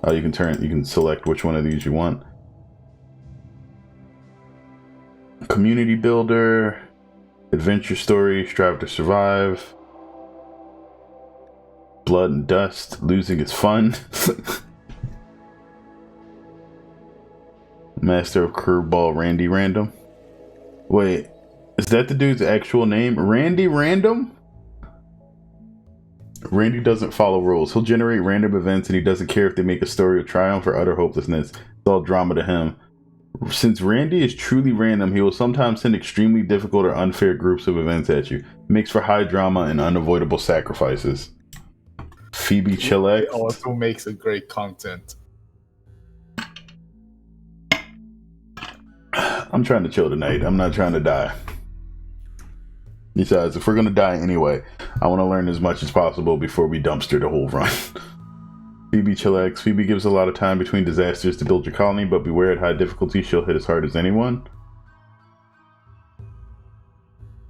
You can select which one of these you want. Community builder. Adventure story, strive to survive. Blood and dust, losing is fun. Master of Curveball, Randy Random. Wait, is that the dude's actual name? Randy Random? Randy doesn't follow rules. He'll generate random events and he doesn't care if they make a story of triumph or utter hopelessness. It's all drama to him. Since Randy is truly random, he will sometimes send extremely difficult or unfair groups of events at you. Makes for high drama and unavoidable sacrifices. Phoebe Chillax. It also makes a great content. I'm trying to chill tonight. I'm not trying to die. Besides, if we're going to die anyway, I want to learn as much as possible before we dumpster the whole run. Phoebe Chillax. Phoebe gives a lot of time between disasters to build your colony, but beware at high difficulty, she'll hit as hard as anyone.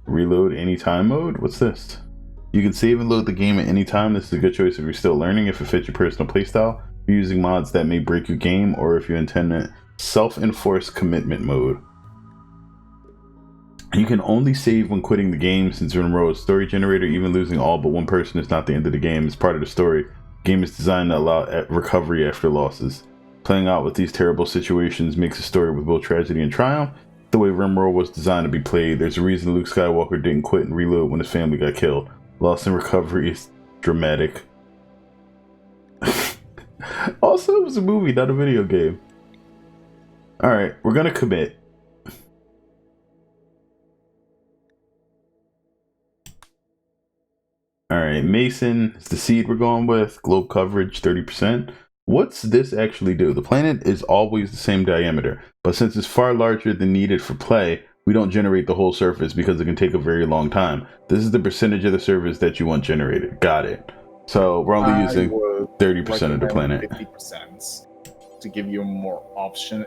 Reload anytime mode? What's this? You can save and load the game at any time. This is a good choice if you're still learning, if it fits your personal playstyle, if you're using mods that may break your game, or if you intend to self-enforced commitment mode. You can only save when quitting the game. Since you're in a story generator, even losing all but one person is not the end of the game. It's part of the story. The game is designed to allow recovery after losses. Playing out with these terrible situations makes a story with both tragedy and triumph. The way RimWorld was designed to be played, there's a reason Luke Skywalker didn't quit and reload when his family got killed. Loss and recovery is dramatic. Also, it was a movie, not a video game. Alright, we're gonna commit. Alright, Mason is the seed we're going with. Globe coverage, 30%. What's this actually do? The planet is always the same diameter, but since it's far larger than needed for play, we don't generate the whole surface because it can take a very long time. This is the percentage of the surface that you want generated. Got it. So we're only using 30% of the planet. 50% to give you more option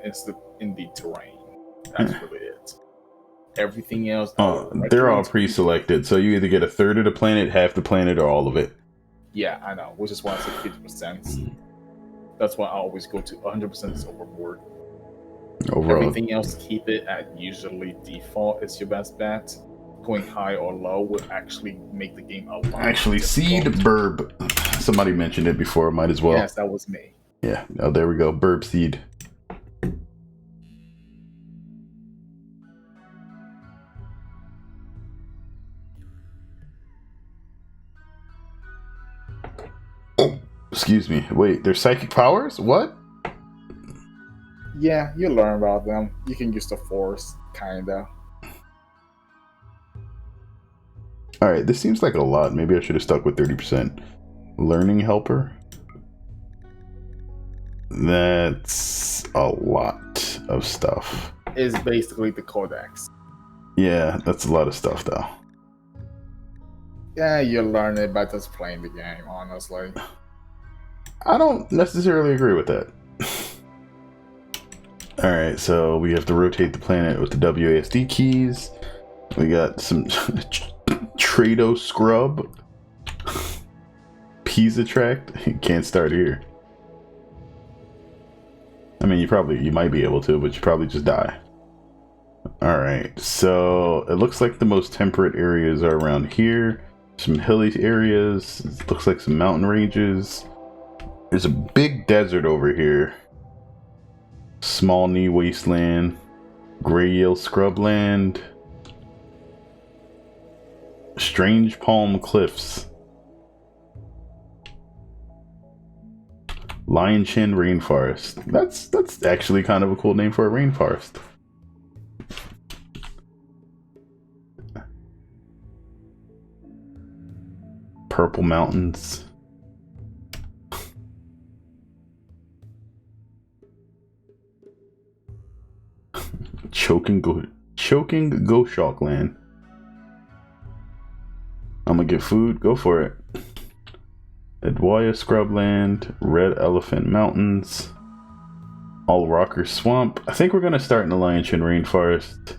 in the terrain. That's really it. Everything else. They're all pre-selected, so you either get a third of the planet, half the planet, or all of it. Yeah, I know. Which is why I say 50%. That's why I always go to 100% is overboard. Overall. Everything else, keep it at usually default is your best bet. Going high or low would actually make the game a lot. Actually, seed burb. Somebody mentioned it before. Might as well. Yes, that was me. Yeah. Oh, there we go. Burb seed. Excuse me. Wait, there's psychic powers? What? Yeah, you learn about them. You can use the force, kinda. Alright, this seems like a lot. Maybe I should have stuck with 30%. Learning helper? That's a lot of stuff. It's basically the codex. Yeah, that's a lot of stuff, though. Yeah, you learn it by just playing the game, honestly. I don't necessarily agree with that. Alright, so we have to rotate the planet with the WASD keys. We got some Trado Scrub. Pisa Tract. You can't start here. I mean, you might be able to, but you probably just die. Alright, so it looks like the most temperate areas are around here. Some hilly areas. It looks like some mountain ranges. There's a big desert over here. Small Knee Wasteland. Gray Yield Scrubland. Strange Palm Cliffs. Lion Chin Rainforest. That's actually kind of a cool name for a rainforest. Purple Mountains. Choking Goshawk Land. I'm gonna get food. Go for it. Edwaya Scrubland, Red Elephant Mountains, All Rocker Swamp. I think we're gonna start in the Lion Chin Rainforest.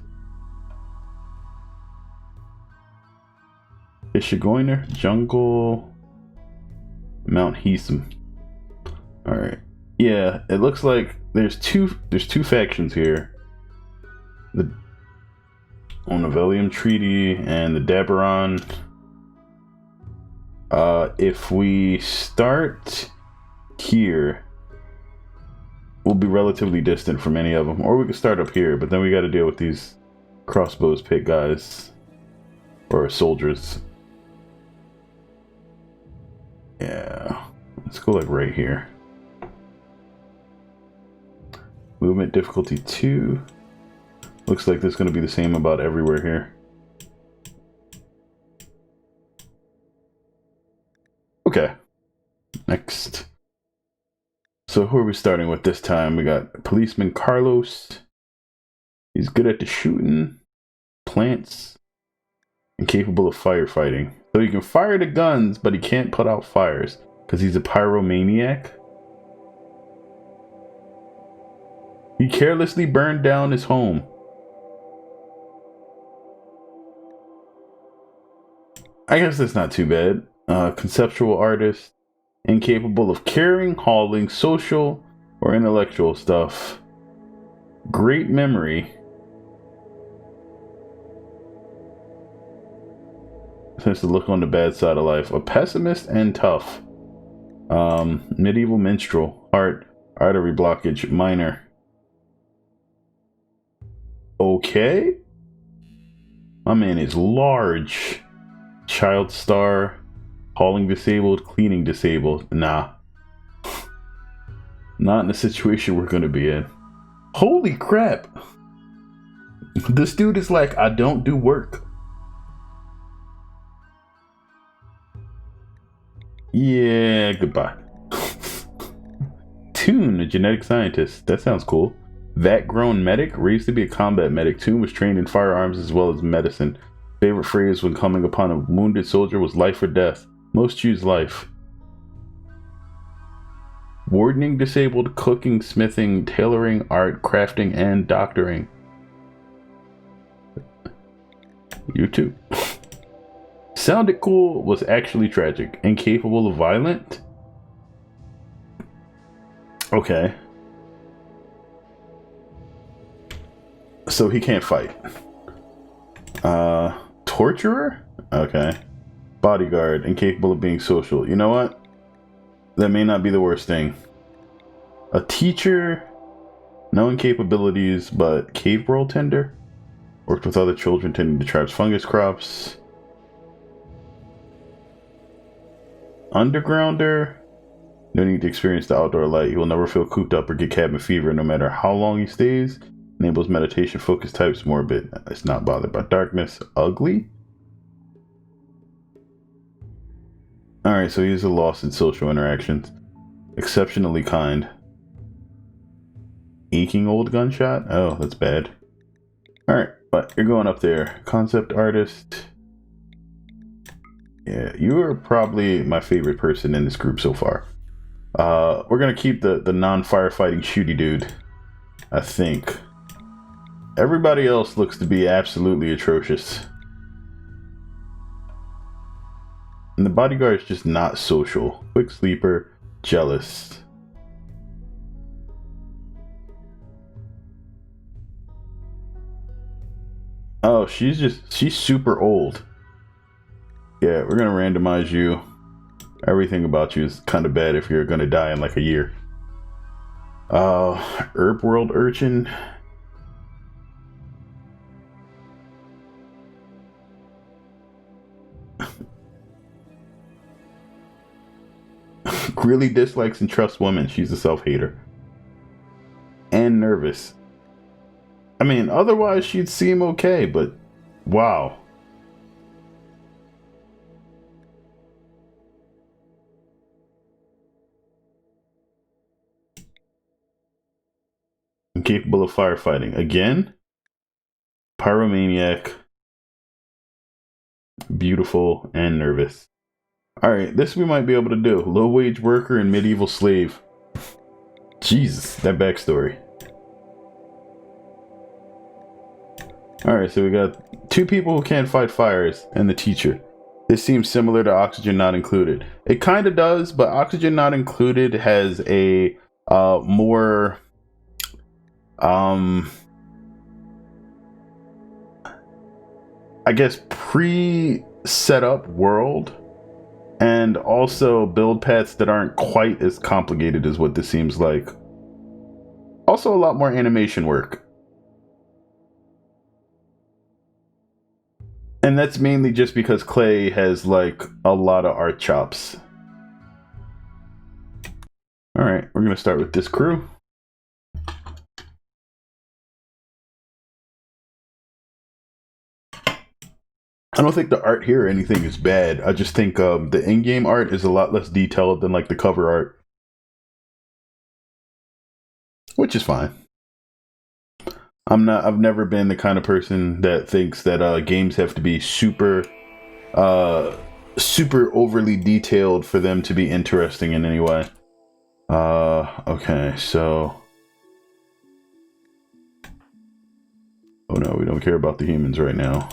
Ishigoiner Jungle, Mount Heesum. All right. Yeah, it looks like there's two factions here. The Onavelium Treaty and the Dabaron. If we start here, we'll be relatively distant from any of them, or we could start up here, but then we got to deal with these crossbows pit guys or soldiers. Let's go like right here. Movement difficulty 2. Looks like this is going to be the same about everywhere here. Okay. Next. So who are we starting with this time? We got Policeman Carlos. He's good at the shooting, plants, and capable of firefighting. So he can fire the guns, but he can't put out fires because he's a pyromaniac. He carelessly burned down his home. I guess that's not too bad. Conceptual artist, incapable of carrying, hauling, social, or intellectual stuff. Great memory. Tends to look on the bad side of life. A pessimist and tough. Medieval minstrel. Heart. Artery blockage. Minor. Okay. My man is large. Child star. Hauling disabled. Cleaning disabled. Nah. Not in the situation we're gonna be in. Holy crap. This dude is like, I don't do work. Yeah, goodbye. Toon, a genetic scientist. That sounds cool. Vat-grown medic, raised to be a combat medic. Toon was trained in firearms as well as medicine. Favorite phrase when coming upon a wounded soldier was life or death. Most choose life. Wardening disabled, cooking, smithing, tailoring, art, crafting, and doctoring. You too. Sounded cool, was actually tragic. Incapable of violent? Okay. So he can't fight. Torturer? Okay. Bodyguard, incapable of being social. You know what? That may not be the worst thing. A teacher, no incapabilities, but cave roll tender. Worked with other children tending to tribe's fungus crops. Undergrounder, no need to experience the outdoor light. He will never feel cooped up or get cabin fever no matter how long he stays. Enables meditation, focus types, morbid. It's not bothered by darkness. Ugly? Alright, so he's a loss in social interactions. Exceptionally kind. Aching old gunshot? Oh, that's bad. Alright, but you're going up there. Concept artist. Yeah, you are probably my favorite person in this group so far. We're gonna keep the non-firefighting shooty dude, I think. Everybody else looks to be absolutely atrocious. And the bodyguard is just not social. Quick sleeper, jealous. Oh, she's super old. Yeah, we're gonna randomize you. Everything about you is kind of bad if you're gonna die in like a year. Herb World Urchin. Really dislikes and trusts women. She's a self-hater. And nervous. I mean, otherwise she'd seem okay, but wow. Incapable of firefighting. Again? Pyromaniac. Beautiful and nervous. Alright, this we might be able to do. Low-wage worker and medieval slave. Jesus, that backstory. Alright, so we got 2 people who can't fight fires and the teacher. This seems similar to Oxygen Not Included. It kind of does, but Oxygen Not Included has a more... I guess pre-set up world, and also build paths that aren't quite as complicated as what this seems like. Also a lot more animation work. And that's mainly just because Clay has like a lot of art chops. All right, we're gonna start with this crew. I don't think the art here or anything is bad. I just think the in-game art is a lot less detailed than like the cover art, which is fine. I've never been the kind of person that thinks that games have to be super overly detailed for them to be interesting in any way. Okay, so oh no, we don't care about the humans right now.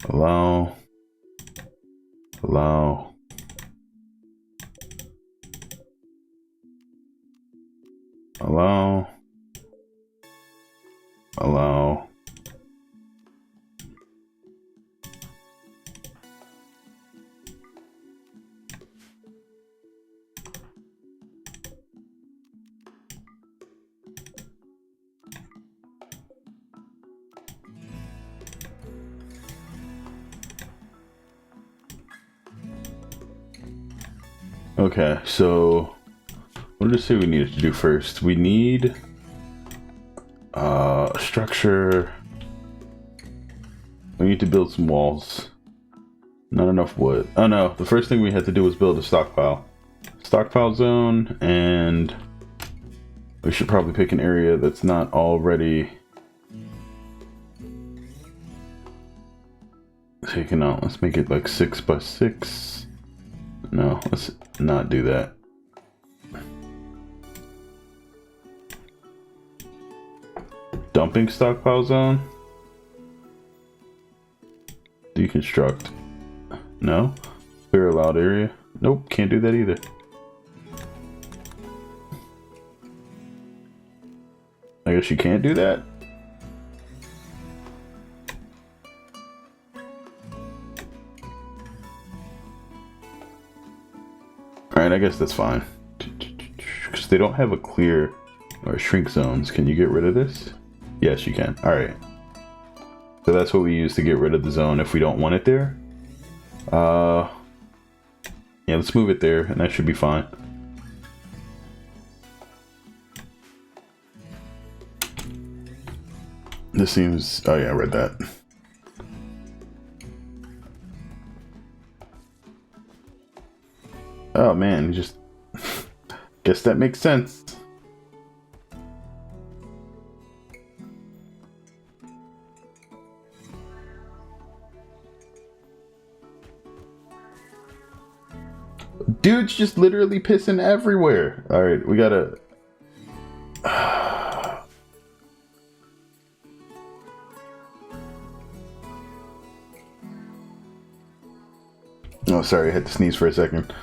Allow. Allow. Allow. Allow. Okay, so what did it say we needed to do first? We need structure. We need to build some walls. Not enough wood. Oh no, the first thing we had to do was build a stockpile. Stockpile zone, and we should probably pick an area that's not already taken out. Let's make it like 6 by 6. No, let's not do that. Dumping stockpile zone. Deconstruct. No. Clear allowed area. Nope, can't do that either. I guess you can't do that. Alright, I guess that's fine. Because they don't have a clear or shrink zones. Can you get rid of this? Yes, you can. Alright. So that's what we use to get rid of the zone if we don't want it there. Yeah, let's move it there and that should be fine. This seems... oh yeah, I read that. Oh man, just... guess that makes sense. Dude's just literally pissing everywhere. Alright, we gotta... oh, sorry, I had to sneeze for a second.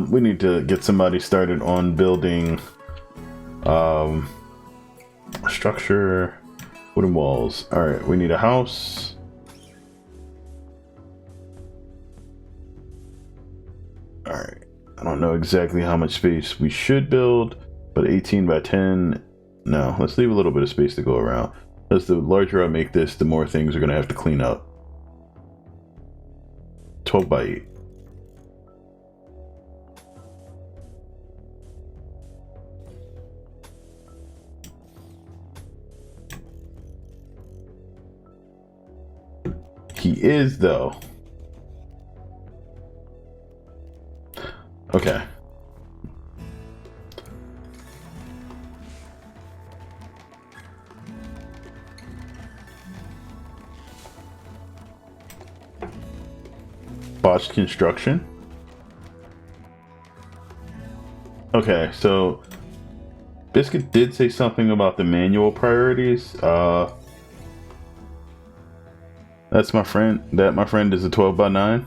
We need to get somebody started on building structure, wooden walls. Alright, we need a house. Alright, I don't know exactly how much space we should build, but 18 by 10, no, let's leave a little bit of space to go around. As the larger I make this, the more things are going to have to clean up. 12 by 8. He is, though. Okay. Botched construction. Okay, so Biscuit did say something about the manual priorities. That's my friend. My friend is a 12 by 9.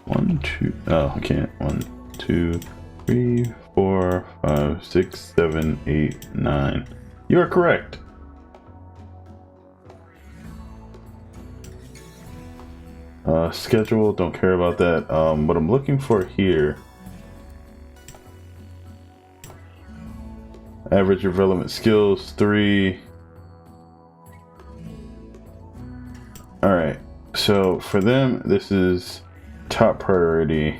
1, 2. Oh, I can't. 1, 2, 3, 4, 5, 6, 7, 8, 9. You are correct. Schedule. Don't care about that. What I'm looking for here. Average of relevant skills 3. Alright, so for them, this is top priority.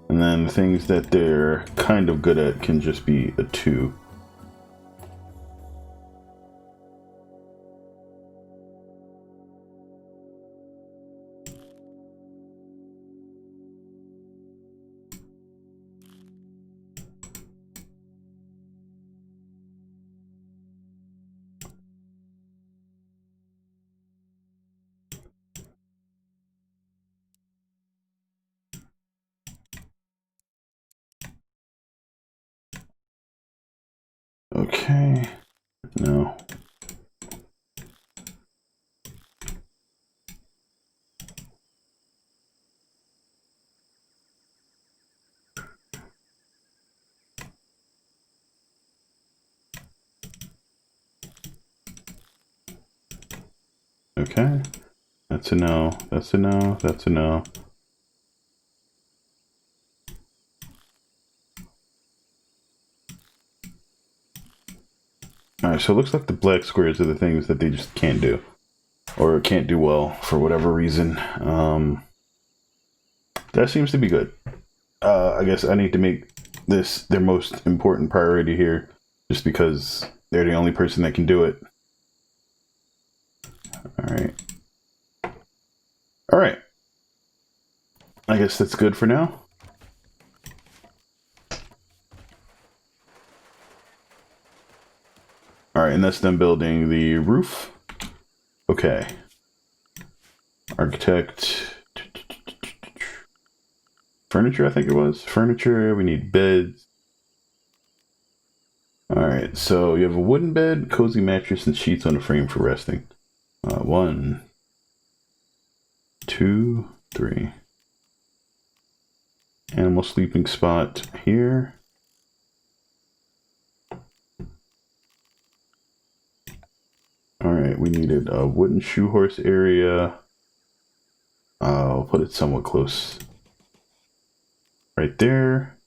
And then the things that they're kind of good at can just be a 2. Okay, no. Okay, that's a no, that's a no, that's a no. Alright, so it looks like the black squares are the things that they just can't do. Or can't do well, for whatever reason. That seems to be good. I guess I need to make this their most important priority here, just because they're the only person that can do it. Alright. Alright. I guess that's good for now. Alright, and that's them building the roof. Okay. Architect. Furniture, I think it was. Furniture, we need beds. Alright, so you have a wooden bed, cozy mattress, and sheets on a frame for resting. 1, 2, 3. Animal sleeping spot here. Alright, we needed a wooden shoe horse area. I'll put it somewhat close. Right there.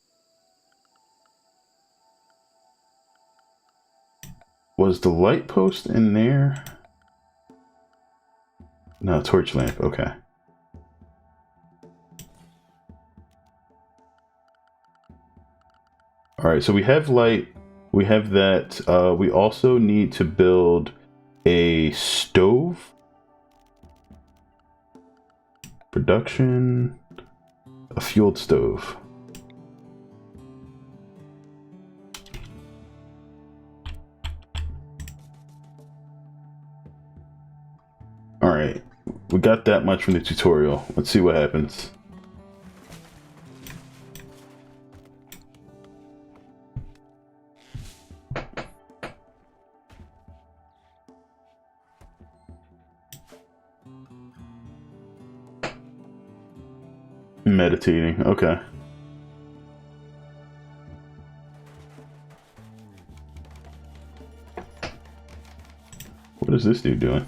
Was the light post in there? No, torch lamp, okay. Alright, so we have light, we have that. We also need to build a stove. Production, a fueled stove. Alright, we got that much from the tutorial. Let's see what happens. Meditating, okay. What is this dude doing?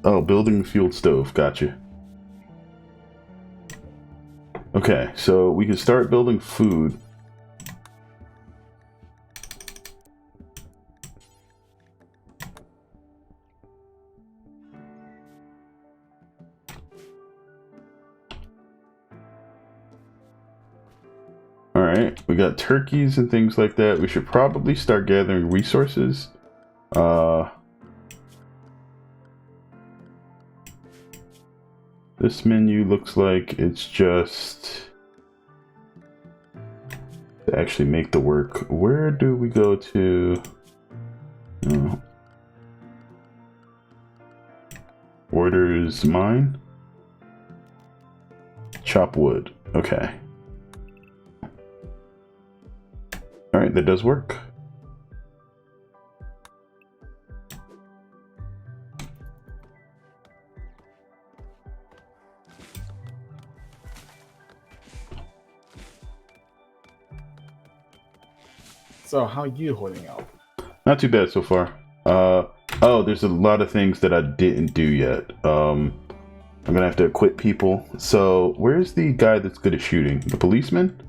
Oh, building the fueled stove, gotcha. Okay, so we can start building food. Alright, we got turkeys and things like that. We should probably start gathering resources. This menu looks like it's just to actually make the work. Where do we go to? Oh. Orders mine. Chop wood. Okay. Alright, that does work. So how are you holding out? Not too bad so far. Oh, there's a lot of things that I didn't do yet. I'm gonna have to equip people. So where's the guy that's good at shooting? The policeman?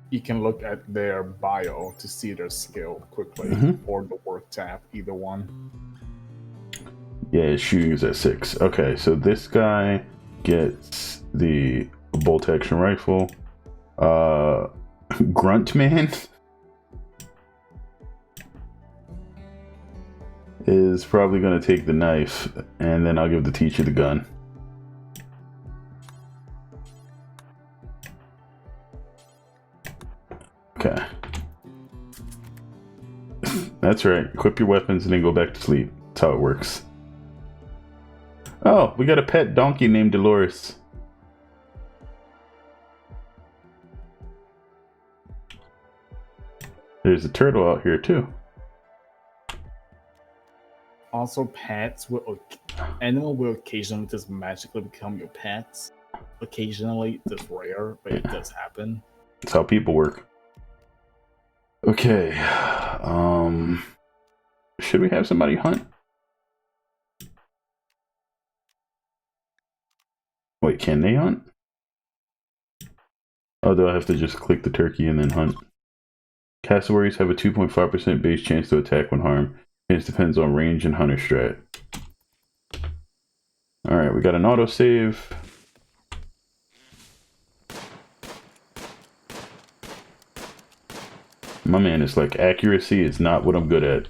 You can look at their bio to see their skill quickly, or the work tab, either one. Yeah, his shooting is at 6. Okay, so this guy gets the bolt action rifle. Grunt Man is probably going to take the knife, and then I'll give the teacher the gun. Okay. That's right. Equip your weapons and then go back to sleep. That's how it works. Oh, we got a pet donkey named Dolores. There's a turtle out here too. Also, animal will occasionally just magically become your pets. Occasionally, it's rare, but it does happen. That's how people work. Okay. Should we have somebody hunt? Wait, can they hunt? Oh, they'll have to just click the turkey and then hunt. Cassowaries have a 2.5% base chance to attack when harmed. It depends on range and hunter strat. Alright, we got an autosave. My man, it's like accuracy is not what I'm good at.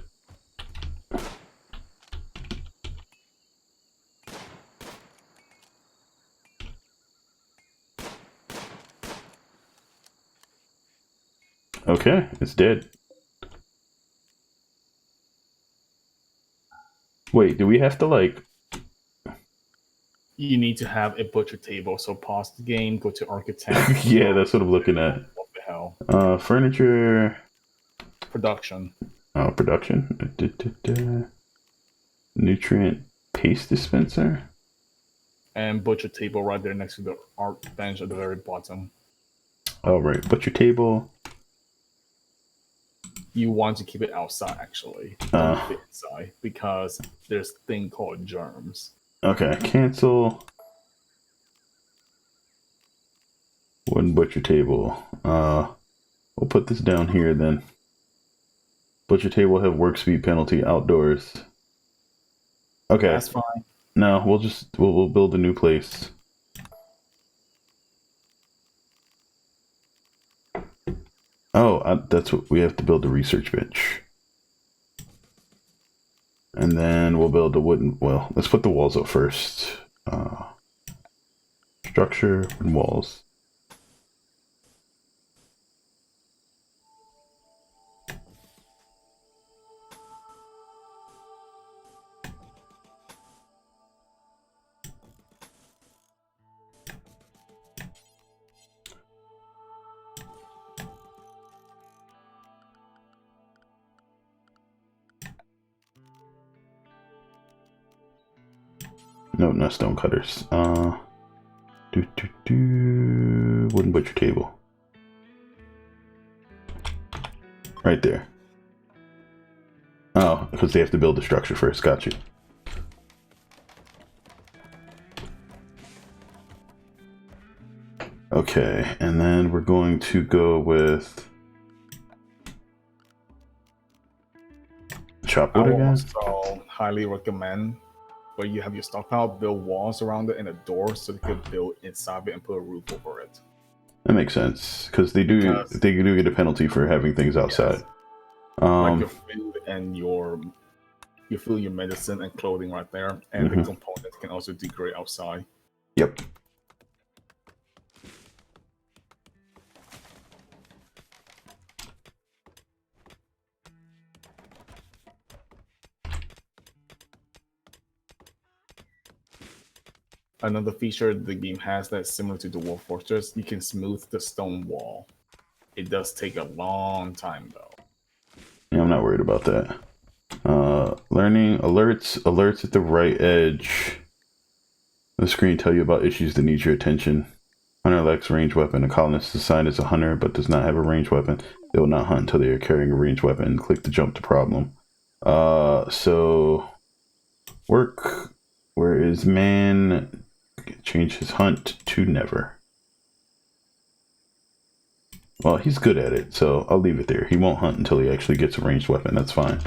Okay, it's dead. Wait, do we have to like... You need to have a butcher table, so pause the game, go to architect. Yeah, that's what I'm looking at. What the hell? Furniture... Production. Oh, production. Nutrient paste dispenser. And butcher table right there next to the art bench at the very bottom. All right, butcher table. You want to keep it outside, actually. Don't keep it inside, because there's a thing called germs. Okay, cancel. Wooden butcher table. We'll put this down here then. Butcher table have work speed penalty outdoors. Okay. That's fine. No, we'll build a new place. Oh, that's what we have to build, the research bench. And then we'll build a wooden, well, let's put the walls up first. Structure and walls. No, not stone cutters. Wooden butcher table. Right there. Oh, because they have to build the structure first. Got you. Okay, and then we're going to go with chop wood again. So highly recommend where you have your stockpile, build walls around it and a door so you could build inside of it and put a roof over it. That makes sense because they do get a penalty for having things outside. Yes. Like your food and your food, your medicine and clothing right there, and the components can also degrade outside. Yep. Another feature the game has that's similar to Dwarf Fortress, you can smooth the stone wall. It does take a long time though. Yeah, I'm not worried about that. Learning alerts at the right edge. The screen tell you about issues that need your attention. Hunter lacks range weapon. A colonist is assigned as a hunter but does not have a range weapon. They will not hunt until they are carrying a range weapon. Click to jump to problem. So work. Where is man? Change his hunt to never. Well, he's good at it, so I'll leave it there. He won't hunt until he actually gets a ranged weapon. That's fine.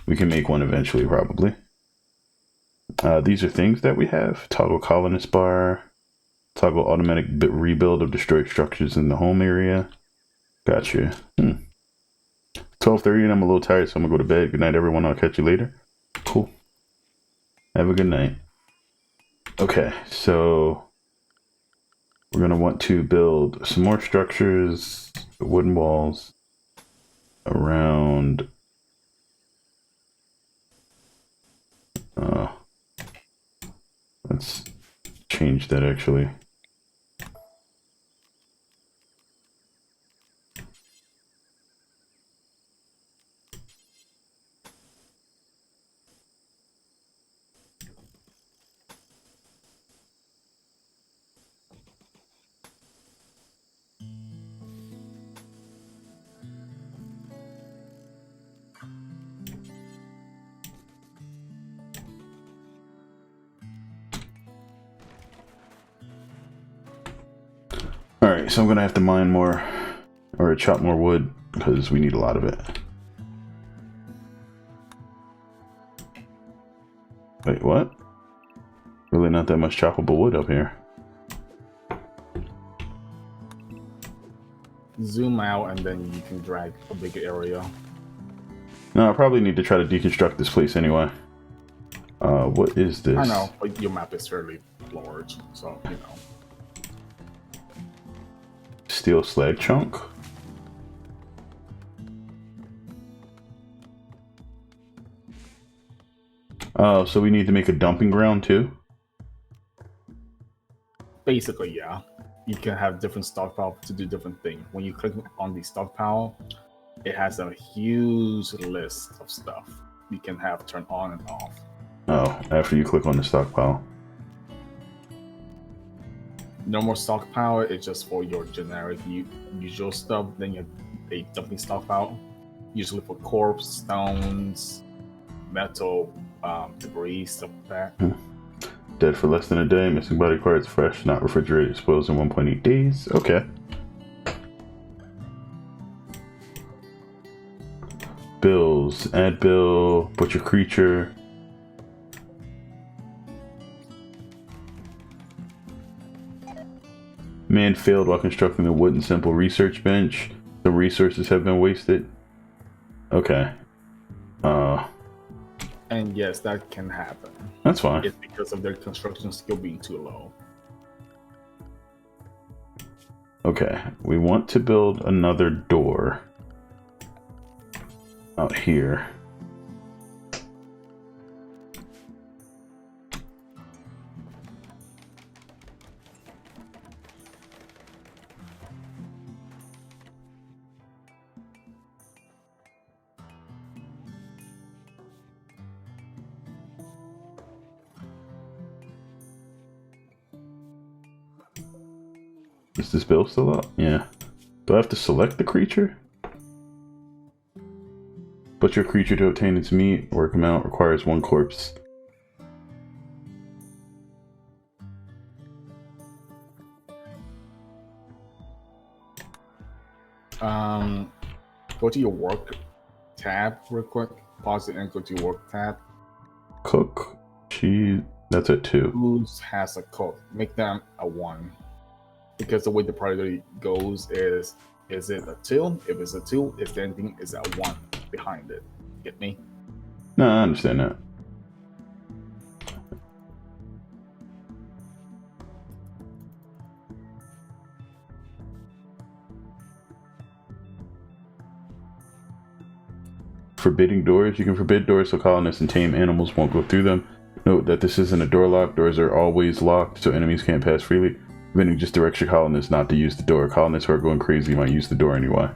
We can make one eventually, probably. These are things that we have. Toggle colonist bar. Toggle automatic rebuild of destroyed structures in the home area. Gotcha. 12:30 and I'm a little tired, so I'm gonna go to bed. Good night, everyone. I'll catch you later. Cool. Have a good night. Okay, so we're gonna want to build some more structures, wooden walls around. Let's change that actually. Alright, so I'm gonna have to mine more, or chop more wood, because we need a lot of it. Wait, what? Really not that much choppable wood up here. Zoom out and then you can drag a bigger area. No, I probably need to try to deconstruct this place anyway. What is this? I know, but your map is fairly large, so, you know. Steel slag chunk. Oh, so we need to make a dumping ground too? Basically, yeah. You can have different stockpile to do different things. When you click on the stockpile, it has a huge list of stuff you can have turned on and off. Oh, after you click on the stockpile. Normal stockpile is just for your generic usual stuff. Then you have a dumping stockpile, usually for corpse, stones, metal, debris, stuff like that. Dead for less than a day. Missing body parts, fresh, not refrigerated, exposed in 1.8 days. Okay. Bills. Add bill. Butcher creature. Man failed while constructing the wooden simple research bench. The resources have been wasted. Okay. And yes, that can happen. That's fine. It's because of their construction skill being too low. Okay, we want to build another door out here. Is this bill still up? Yeah. Do I have to select the creature? Butcher creature to obtain its meat. Work amount requires 1 corpse. Go to your work tab real quick. Pause it and go to your work tab. Cook. Cheese. That's at 2. Who's has a cook? Make them a 1. Because the way the priority goes is it a 2? If it's a 2, if anything is a 1 behind it. Get me? No, I understand that. Forbidding doors. You can forbid doors so colonists and tame animals won't go through them. Note that this isn't a door lock. Doors are always locked, so enemies can't pass freely. Forbidding just directs your colonists not to use the door. Colonists who are going crazy might use the door anyway.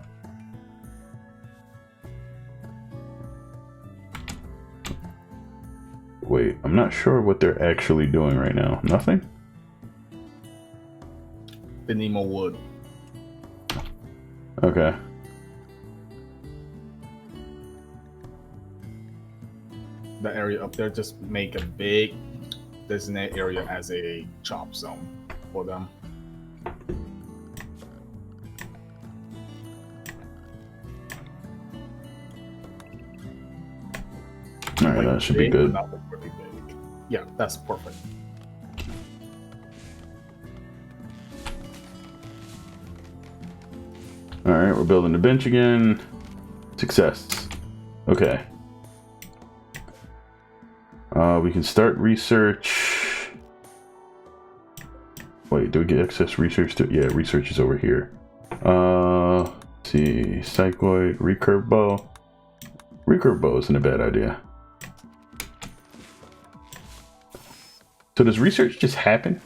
Wait, I'm not sure what they're actually doing right now. Nothing? They need more wood. Okay. That area up there, just make a big designate area as a chop zone for them. All right, that should be big, but good. not like really big. Yeah, that's perfect. All right, we're building the bench again. Success. Okay. We can start research. Wait, do we get access research to? Yeah, research is over here. Let's see, psychoid, recurve bow. Recurve bow isn't a bad idea. So does research just happen?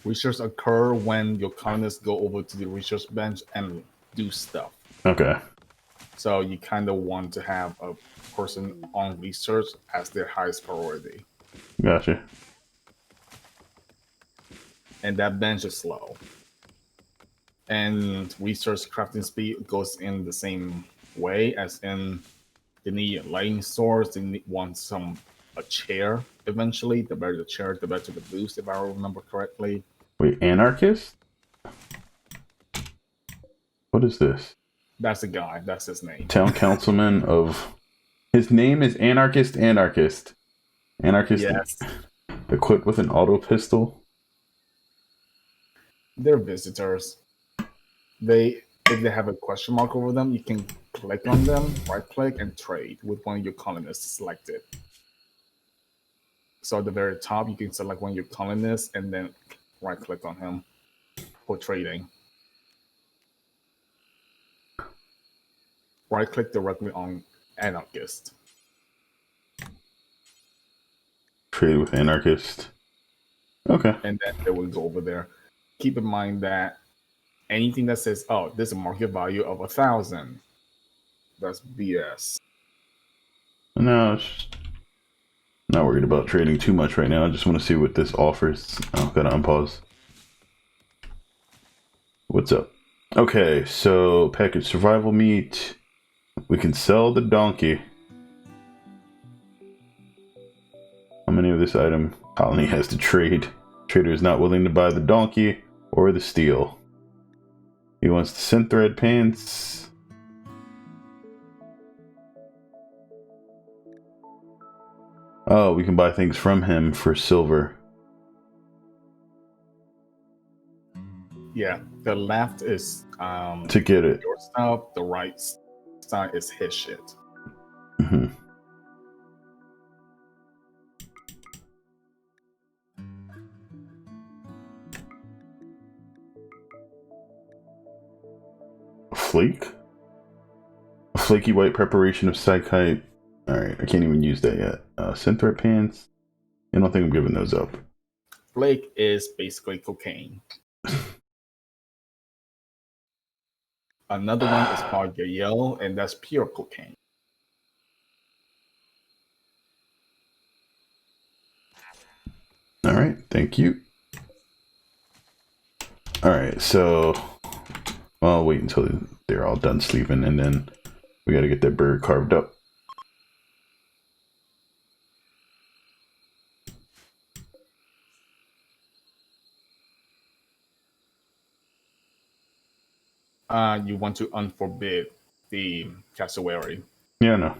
Research occur when your colonists go over to the research bench and do stuff. Okay. So you kind of want to have a person on research as their highest priority. Gotcha. And that bench is slow. And research crafting speed goes in the same way, as in they need a lighting source, they want a chair eventually. The better the chair, the better the boost, if I remember correctly. Wait, anarchist? What is this? That's the guy, that's his name. Town councilman of... His name is Anarchist. Anarchist, Yes. Equipped with an auto pistol. They're visitors. If they have a question mark over them, you can click on them, right click, and trade with one of your colonists selected. So at the very top, you can select one of your colonists and then right click on him for trading. Right click directly on Anarchist. Trade with Anarchist. Okay. And then they will go over there. Keep in mind that anything that says, oh, there's a market value of 1,000, that's BS. No, not worried about trading too much right now. I just want to see what this offers. Oh, gotta unpause. What's up? Okay, so package survival meat. We can sell the donkey. How many of this item colony has to trade? Trader is not willing to buy the donkey or the steel. He wants the synthread pants. Oh, we can buy things from him for silver. Yeah, the left is To get it. your stuff, the right side is his shit. Mm-hmm. Flake? A flaky white preparation of psychite. Alright, I can't even use that yet. Synthread pants. I don't think I'm giving those up. Flake is basically cocaine. Another one is called Yael, and that's pure cocaine. Alright, thank you. Alright, so I'll wait until they're all done sleeping, and then we gotta get that bird carved up. You want to unforbid the cassowary. Yeah, no.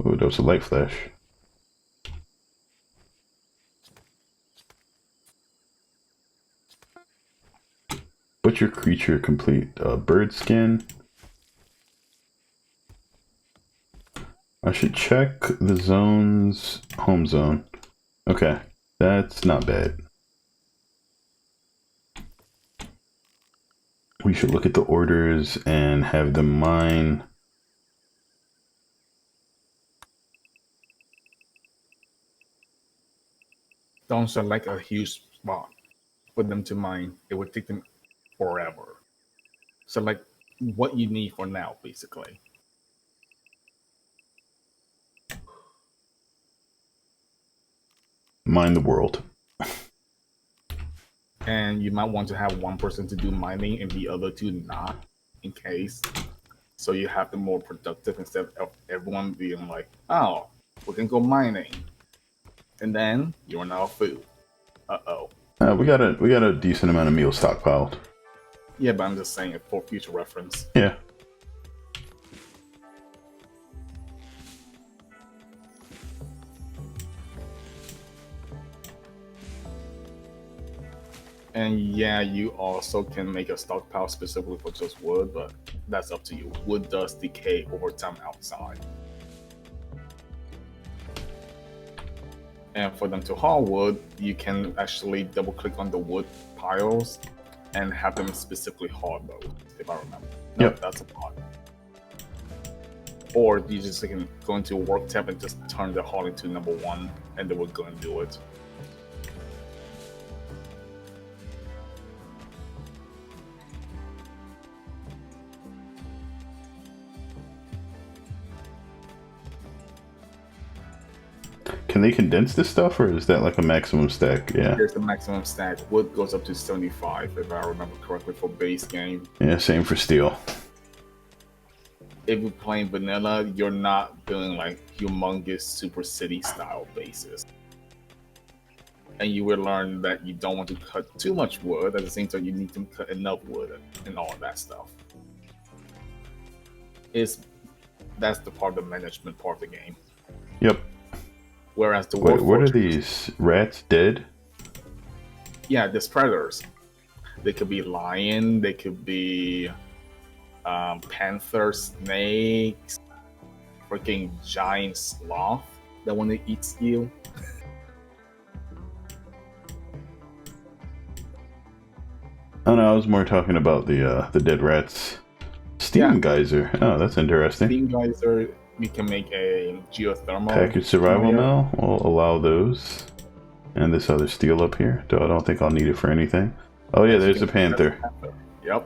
Oh, that was a light flash. Butcher creature complete. Bird skin. I should check the zone's home zone. Okay, that's not bad. We should look at the orders and have them mine. Don't select a huge spot for them to mine. It would take them forever. Select what you need for now, basically. Mine the world. And you might want to have one person to do mining and the other two not, in case. So you have them more productive instead of everyone being like, oh, We can go mining, and then you run out of food. Uh-oh. We got a decent amount of meal stockpiled. Yeah, but I'm just saying it for future reference. Yeah. And yeah, you also can make a stockpile specifically for just wood, but that's up to you. Wood does decay over time outside. And for them to haul wood, you can actually double click on the wood piles and have them specifically haul those, if I remember. No, Yep. that's a pod. Or you just can go into work tab and just turn the hauling to number 1, and then we'll go and do it. Can they condense this stuff, or is that like a maximum stack? Yeah. Here's the maximum stack. Wood goes up to 75, if I remember correctly, for base game. Yeah, same for steel. If you're playing vanilla, you're not doing like humongous super city style bases. And you will learn that you don't want to cut too much wood. At the same time, you need to cut enough wood and all of that stuff. That's the part of the management part of the game. Yep. Whereas the Wait, what are these rats dead? Yeah, there's predators. They could be lion. They could be panther, snakes, freaking giant sloth that when it eats you. Oh no, I was more talking about the dead rats. Steam geyser. Oh, that's interesting. Steam geyser. You can make a geothermal Package survival mill. We'll allow those. And this other steel up here. Though I don't think I'll need it for anything. Oh yeah, there's a panther. Yep.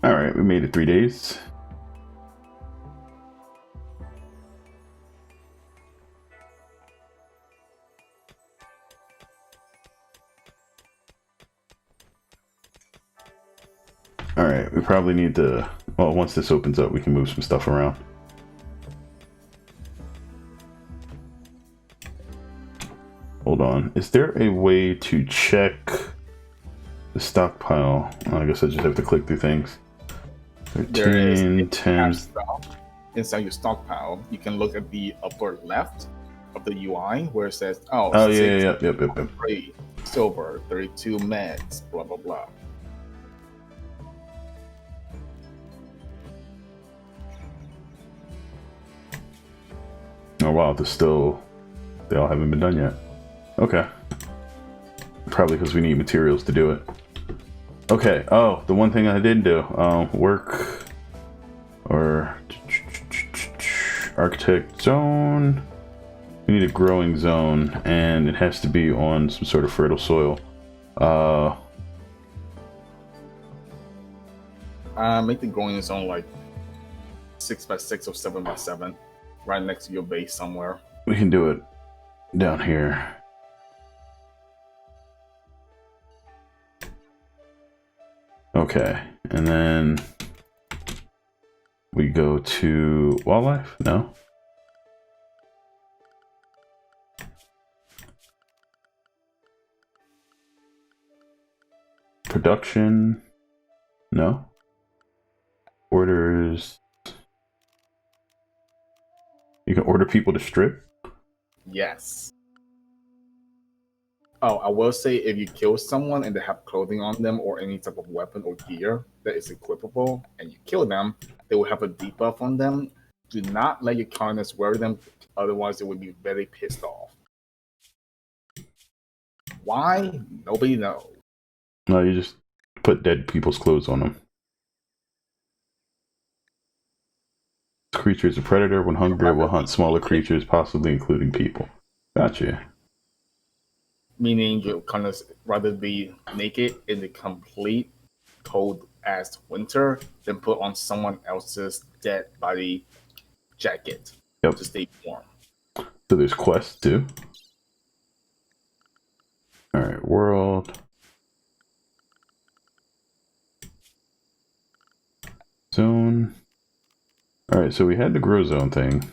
Alright, we made it 3 days. Alright, we probably need to... Well, once this opens up, we can move some stuff around. Hold on. Is there a way to check the stockpile? Oh, I guess I just have to click through things. 13, 10... Inside your stockpile, you can look at the upper left of the UI where it says, oh yeah, yep. 3 silver, 32 meds, blah, blah, blah. Oh wow, they all haven't been done yet. Okay. Probably because we need materials to do it. Okay, oh, the one thing I didn't do, work or architect zone. We need a growing zone, and it has to be on some sort of fertile soil. Make the growing zone like 6x6 or 7x7, right next to your base somewhere. We can do it down here. Okay, and then we go to wildlife? No? Production? No? Orders? You can order people to strip? Yes. Oh, I will say if you kill someone and they have clothing on them or any type of weapon or gear that is equipable and you kill them, they will have a debuff on them. Do not let your colonists wear them, otherwise they will be very pissed off. Why? Nobody knows. No, you just put dead people's clothes on them. This creature is a predator. When hungry, it will hunt smaller creatures, possibly including people. Gotcha. Meaning your colonists rather be naked in the complete cold ass winter than put on someone else's dead body jacket to stay warm. So there's quests too. Alright, world. Zone. Alright, so we had the grow zone thing.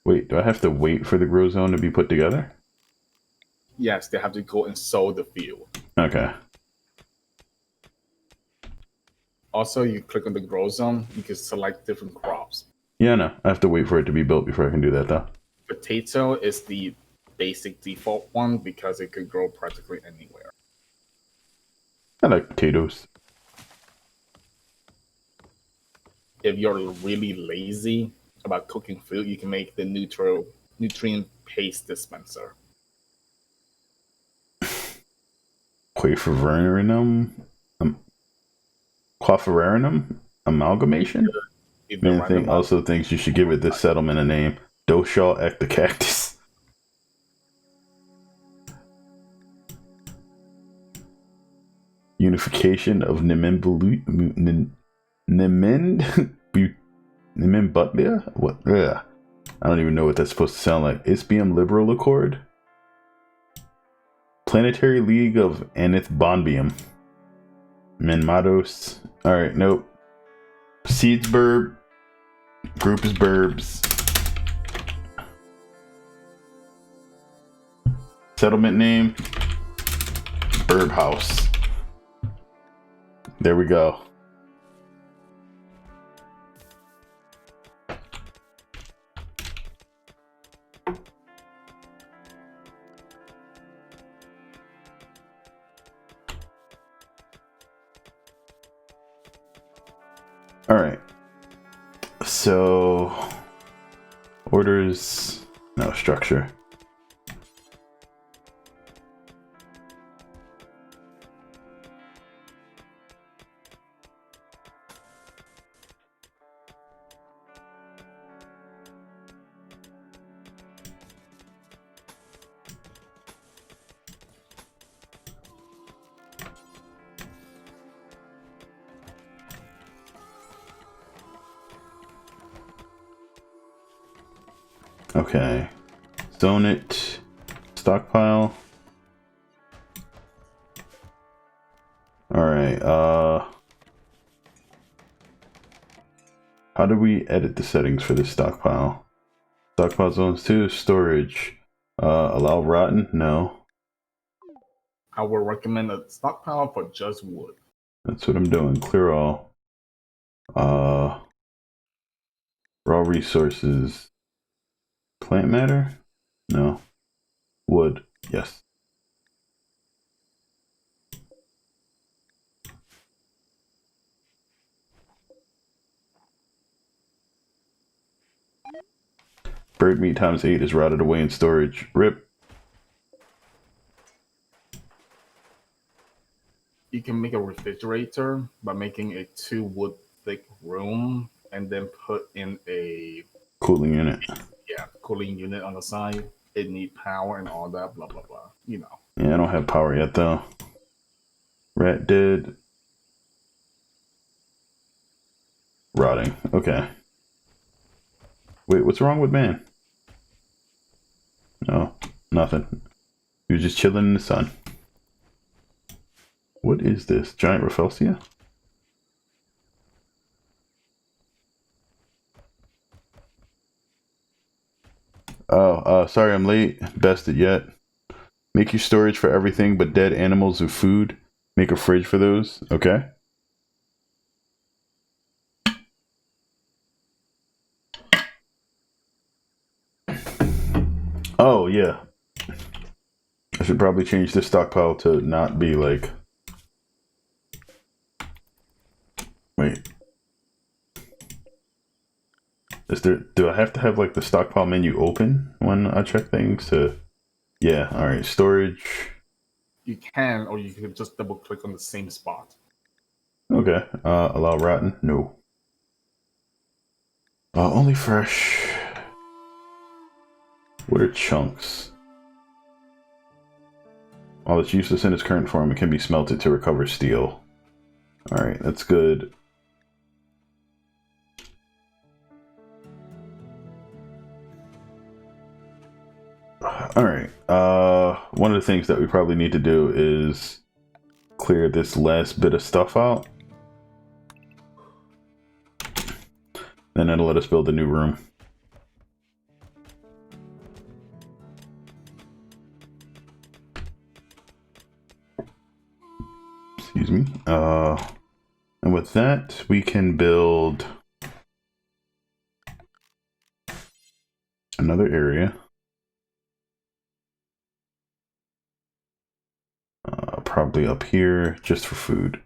Wait, do I have to wait for the grow zone to be put together? Yes, they have to go and sow the field. Okay. Also, you click on the grow zone, you can select different crops. Yeah, no. I have to wait for it to be built before I can do that, though. Potato is the basic default one because it could grow practically anywhere. I like potatoes. If you're really lazy about cooking food, you can make the nutrient paste dispenser. Quafferinum? Quafferinum? Amalgamation? Man also thinks you should give it this settlement a name. Doshaw ectocactus. Unification of Nimembutlia? What? Ugh. I don't even know what that's supposed to sound like. Isbium Liberal Accord? Planetary League of Anithbonbium. Menmados. Alright, nope. Seeds burb. Group is burbs. Settlement name. Burb House. There we go. All right. So orders, no structure. Okay, zone it, stockpile. All right, how do we edit the settings for this stockpile? Stockpile zones 2, storage, allow rotten, no. I would recommend a stockpile for just wood. That's what I'm doing, clear all. Raw resources, plant matter, no. Wood, yes. Bird meat times 8 is rotted away in storage. RIP. You can make a refrigerator by making a 2 wood thick room and then put in a cooling unit. Yeah, cooling unit on the side. It need power and all that, blah blah blah. You know. Yeah, I don't have power yet though. Rat dead. Rotting. Okay. Wait, what's wrong with man? No, nothing. He was just chilling in the sun. What is this? Giant Rafflesia? Oh, sorry I'm late. Bested yet. Make your storage for everything but dead animals and food. Make a fridge for those. Okay. Oh, yeah. I should probably change this stockpile to not be like... Wait. Do I have to have like the stockpile menu open when I check things to... Yeah, alright. Storage. You can, or you can just double click on the same spot. Okay. Allow rotten? No. Only fresh. What are chunks? While it's useless in its current form, it can be smelted to recover steel. Alright, that's good. Alright, one of the things that we probably need to do is clear this last bit of stuff out. Then that'll let us build a new room. Excuse me. And with that, we can build another area. Probably up here just for food.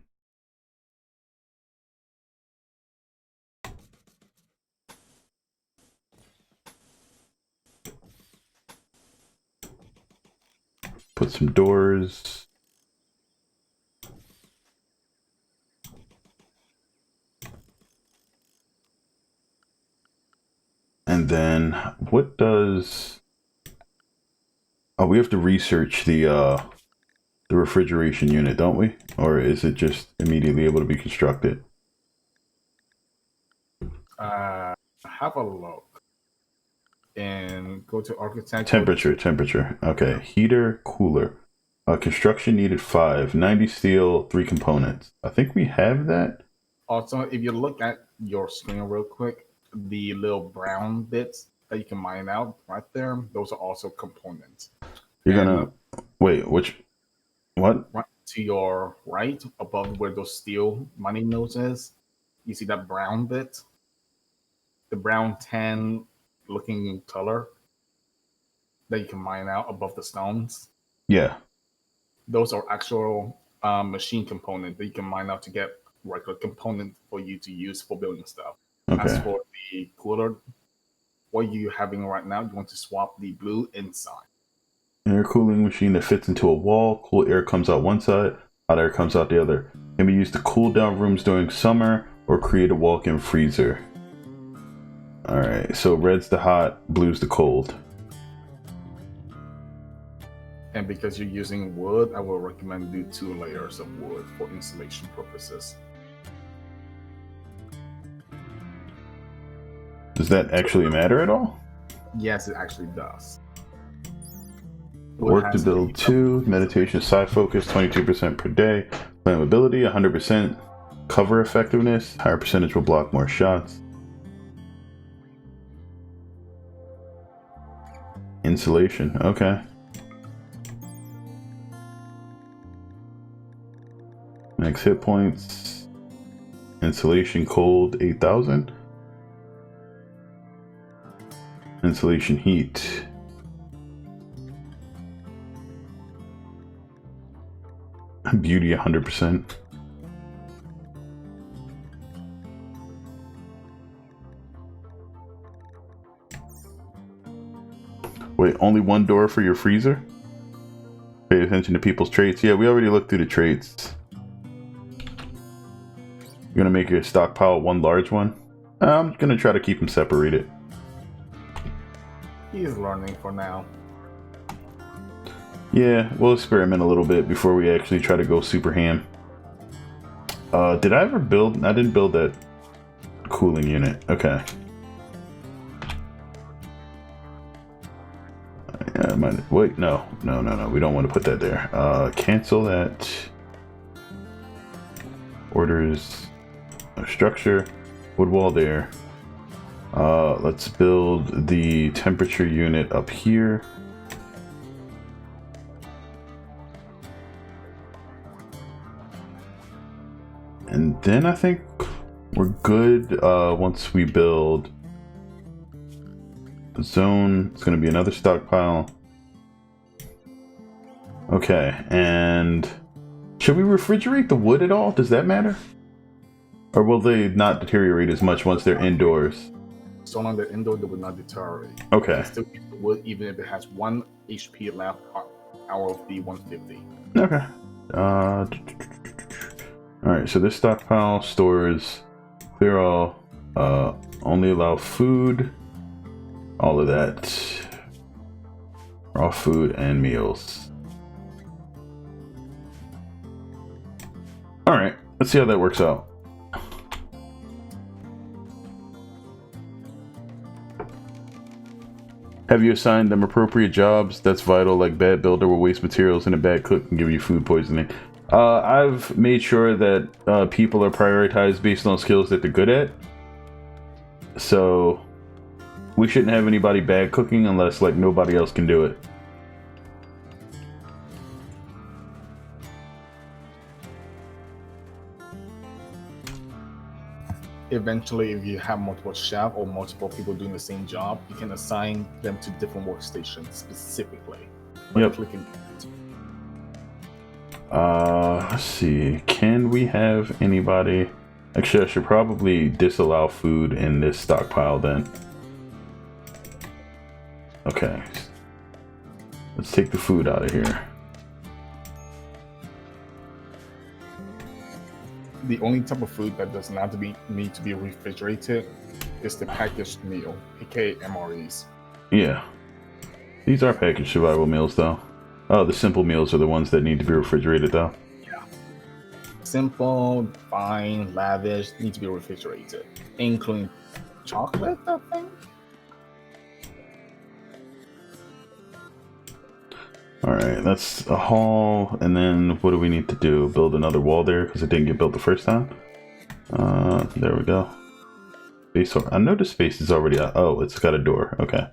Put some doors. And then what does... Oh, we have to research the refrigeration unit, don't we? Or is it just immediately able to be constructed? Have a look and go to architecture. Temperature. Okay, heater, cooler. Construction needed 5, 90 steel, 3 components. I think we have that. Also, if you look at your screen real quick, the little brown bits that you can mine out right there, those are also components. You're gonna wait, what? Right to your right, above where those steel mining nodes is, you see that brown bit? The brown tan looking color that you can mine out above the stones. Yeah. Those are actual machine components that you can mine out to get regular components for you to use for building stuff. Okay. As for the cooler, what you're having right now, you want to swap the blue inside. An air cooling machine that fits into a wall. Cool air comes out one side, hot air comes out the other. Can be used to cool down rooms during summer or create a walk-in freezer. Alright, so red's the hot, blue's the cold. And because you're using wood, I will recommend do 2 layers of wood for insulation purposes. Does that actually matter at all? Yes, it actually does. Work to build 2, meditation, side focus, 22% per day, flammability, 100%, cover effectiveness, higher percentage will block more shots. Insulation, okay. Max hit points, insulation cold, 8,000. Insulation heat. Beauty 100%. Wait, only 1 door for your freezer? Pay attention to people's traits. Yeah, we already looked through the traits. You're gonna make your stockpile 1 large one? I'm gonna try to keep them separated. He's learning for now. Yeah, we'll experiment a little bit before we actually try to go super ham. Did I ever build? I didn't build that cooling unit. Okay. Wait, no. We don't want to put that there. Cancel that. Orders. Structure. Wood wall there. Let's build the temperature unit up here. And then I think we're good once we build a zone. It's going to be another stockpile. Okay, and should we refrigerate the wood at all? Does that matter? Or will they not deteriorate as much once they're indoors? So long as indoor, they will not deteriorate. Okay. You can still use the wood even if it has 1 HP left out of the 150. Okay. Alright, so this stockpile stores clear all, only allow food, all of that, raw food and meals. Alright, let's see how that works out. Have you assigned them appropriate jobs? That's vital. Like bad builder will waste materials and a bad cook can give you food poisoning. I've made sure that people are prioritized based on skills that they're good at. So we shouldn't have anybody bad cooking unless like nobody else can do it. Eventually, if you have multiple chefs or multiple people doing the same job, you can assign them to different workstations specifically. By Yep. clicking it. Let's see. Can we have anybody? Actually, I should probably disallow food in this stockpile then. Okay. Let's take the food out of here. The only type of food that does not need to be refrigerated is the packaged meal, aka MREs. Yeah. These are packaged survival meals, though. Oh, the simple meals are the ones that need to be refrigerated, though. Yeah. Simple, fine, lavish, need to be refrigerated, including chocolate, I think. Alright, that's a hall, and then what do we need to do? Build another wall there, because it didn't get built the first time? There we go. Space. I know the space is already out. Oh, it's got a door. Okay.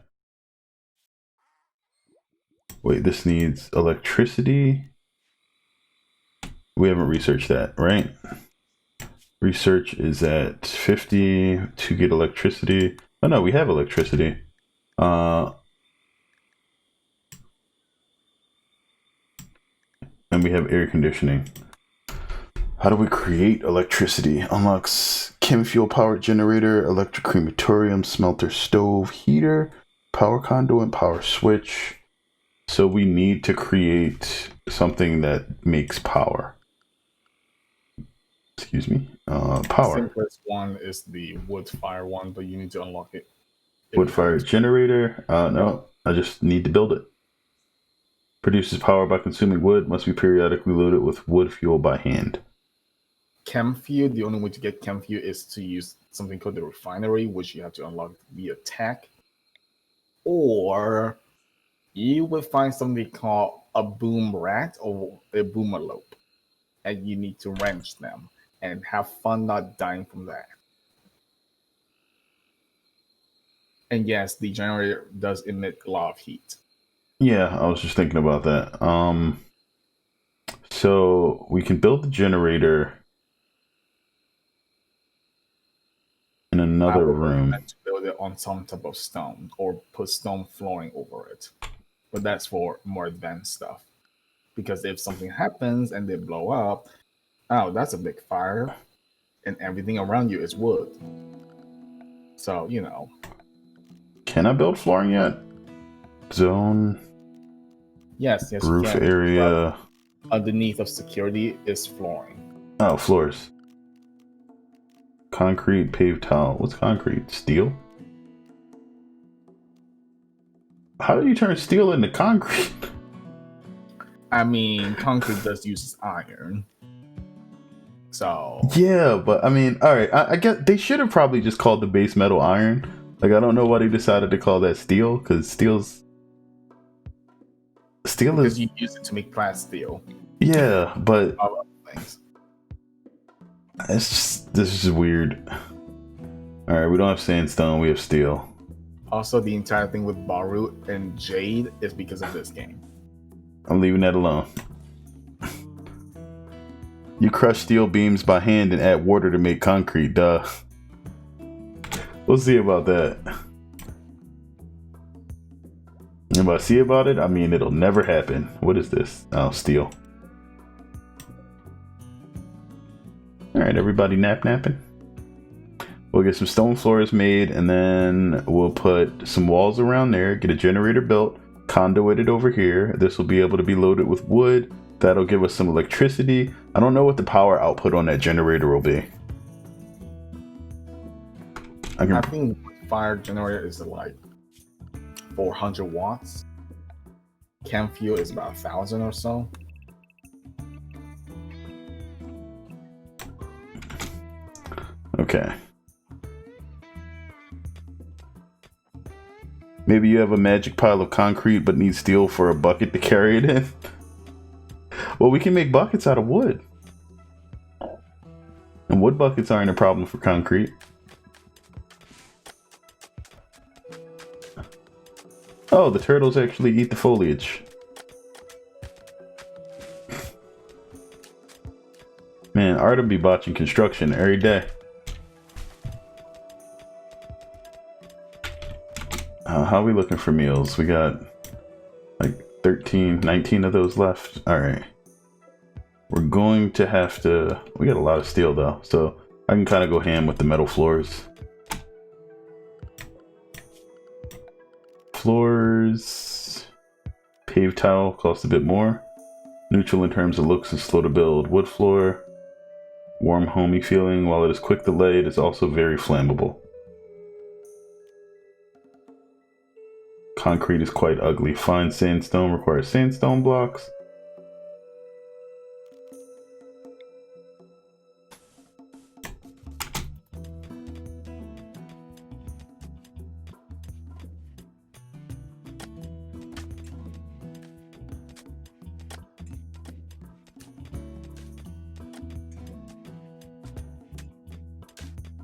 Wait, this needs electricity? We haven't researched that, right? Research is at 50 to get electricity. Oh no, we have electricity. And we have air conditioning. How do we create electricity? Unlocks chem fuel powered generator, electric crematorium, smelter, stove, heater, power conduit, power switch. So we need to create something that makes power. Excuse me. Power. The simplest one is the wood fire one, but you need to unlock it. Wood fire generator. No, I just need to build it. Produces power by consuming wood. Must be periodically loaded with wood fuel by hand. Chem fuel, the only way to get chem fuel is to use something called the refinery, which you have to unlock via tech. Or you would find something called a boom rat or a boomalope, and you need to wrench them and have fun not dying from that. And yes, the generator does emit a lot of heat. Yeah, I was just thinking about that. So we can build the generator in another room. To build it on some type of stone or put stone flooring over it, but that's for more advanced stuff. Because if something happens and they blow up, oh, that's a big fire, and everything around you is wood. So you know. Can I build flooring yet? Zone. Yes, roof you can. area. But underneath of security is flooring. Oh, floors. Concrete, paved tile. What's concrete? Steel? How do you turn steel into concrete? I mean, concrete does use iron. So Yeah, but I mean, all right. I guess they should have probably just called the base metal iron. Like, I don't know why they decided to call that steel, because steel because is you use it to make flat steel. yeah, but Other things. this is just weird. All right, we don't have sandstone. We have steel. Also, the entire thing with Barut and Jade is because of this game. I'm leaving that alone. You crush steel beams by hand and add water to make concrete. Duh. We'll see about that. And if I see about it, I mean it'll never happen. What is this? Oh, steel. Alright, everybody napping. We'll get some stone floors made, and then we'll put some walls around there, get a generator built, conduit it over here. This will be able to be loaded with wood. That'll give us some electricity. I don't know what the power output on that generator will be. I think fire generator is like 400 watts. Chem fuel is about 1,000 or so. Okay. Maybe you have a magic pile of concrete but need steel for a bucket to carry it in. Well, we can make buckets out of wood. And wood buckets aren't a problem for concrete. Oh, the turtles actually eat the foliage. Man, Artem be botching construction every day. How are we looking for meals? We got like 13, 19 of those left. All right. We're going to have to... We got a lot of steel though, so I can kind of go ham with the metal floors. Floors... Paved tile costs a bit more. Neutral in terms of looks and slow to build. Wood floor... Warm, homey feeling. While it is quick to lay, it is also very flammable. Concrete is quite ugly. Fine sandstone requires sandstone blocks.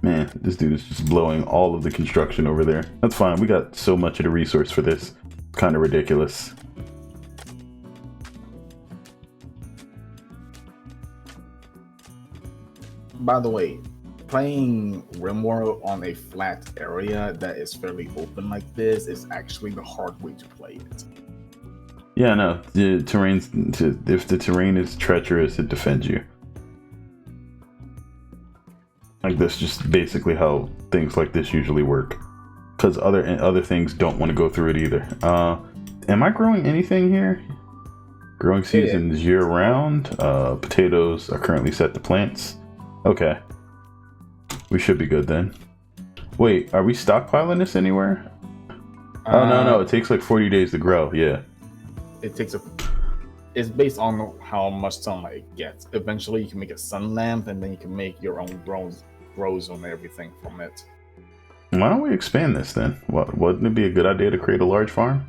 Man, this dude is just blowing all of the construction over there. That's fine. We got so much of the resource for this. It's kind of ridiculous. By the way, playing RimWorld on a flat area that is fairly open like this is actually the hard way to play it. Yeah, no. If the terrain is treacherous, it defends you. Like that's just basically how things like this usually work. Because other things don't want to go through it either. Am I growing anything here? Growing season is year round. Potatoes are currently set to plants. Okay. We should be good then. Wait, are we stockpiling this anywhere? Oh no, it takes like 40 days to grow. Yeah. It's based on how much sunlight it gets. Eventually you can make a sun lamp and then you can make your own grow zone and everything from it. Why don't we expand this then? Wouldn't it be a good idea to create a large farm?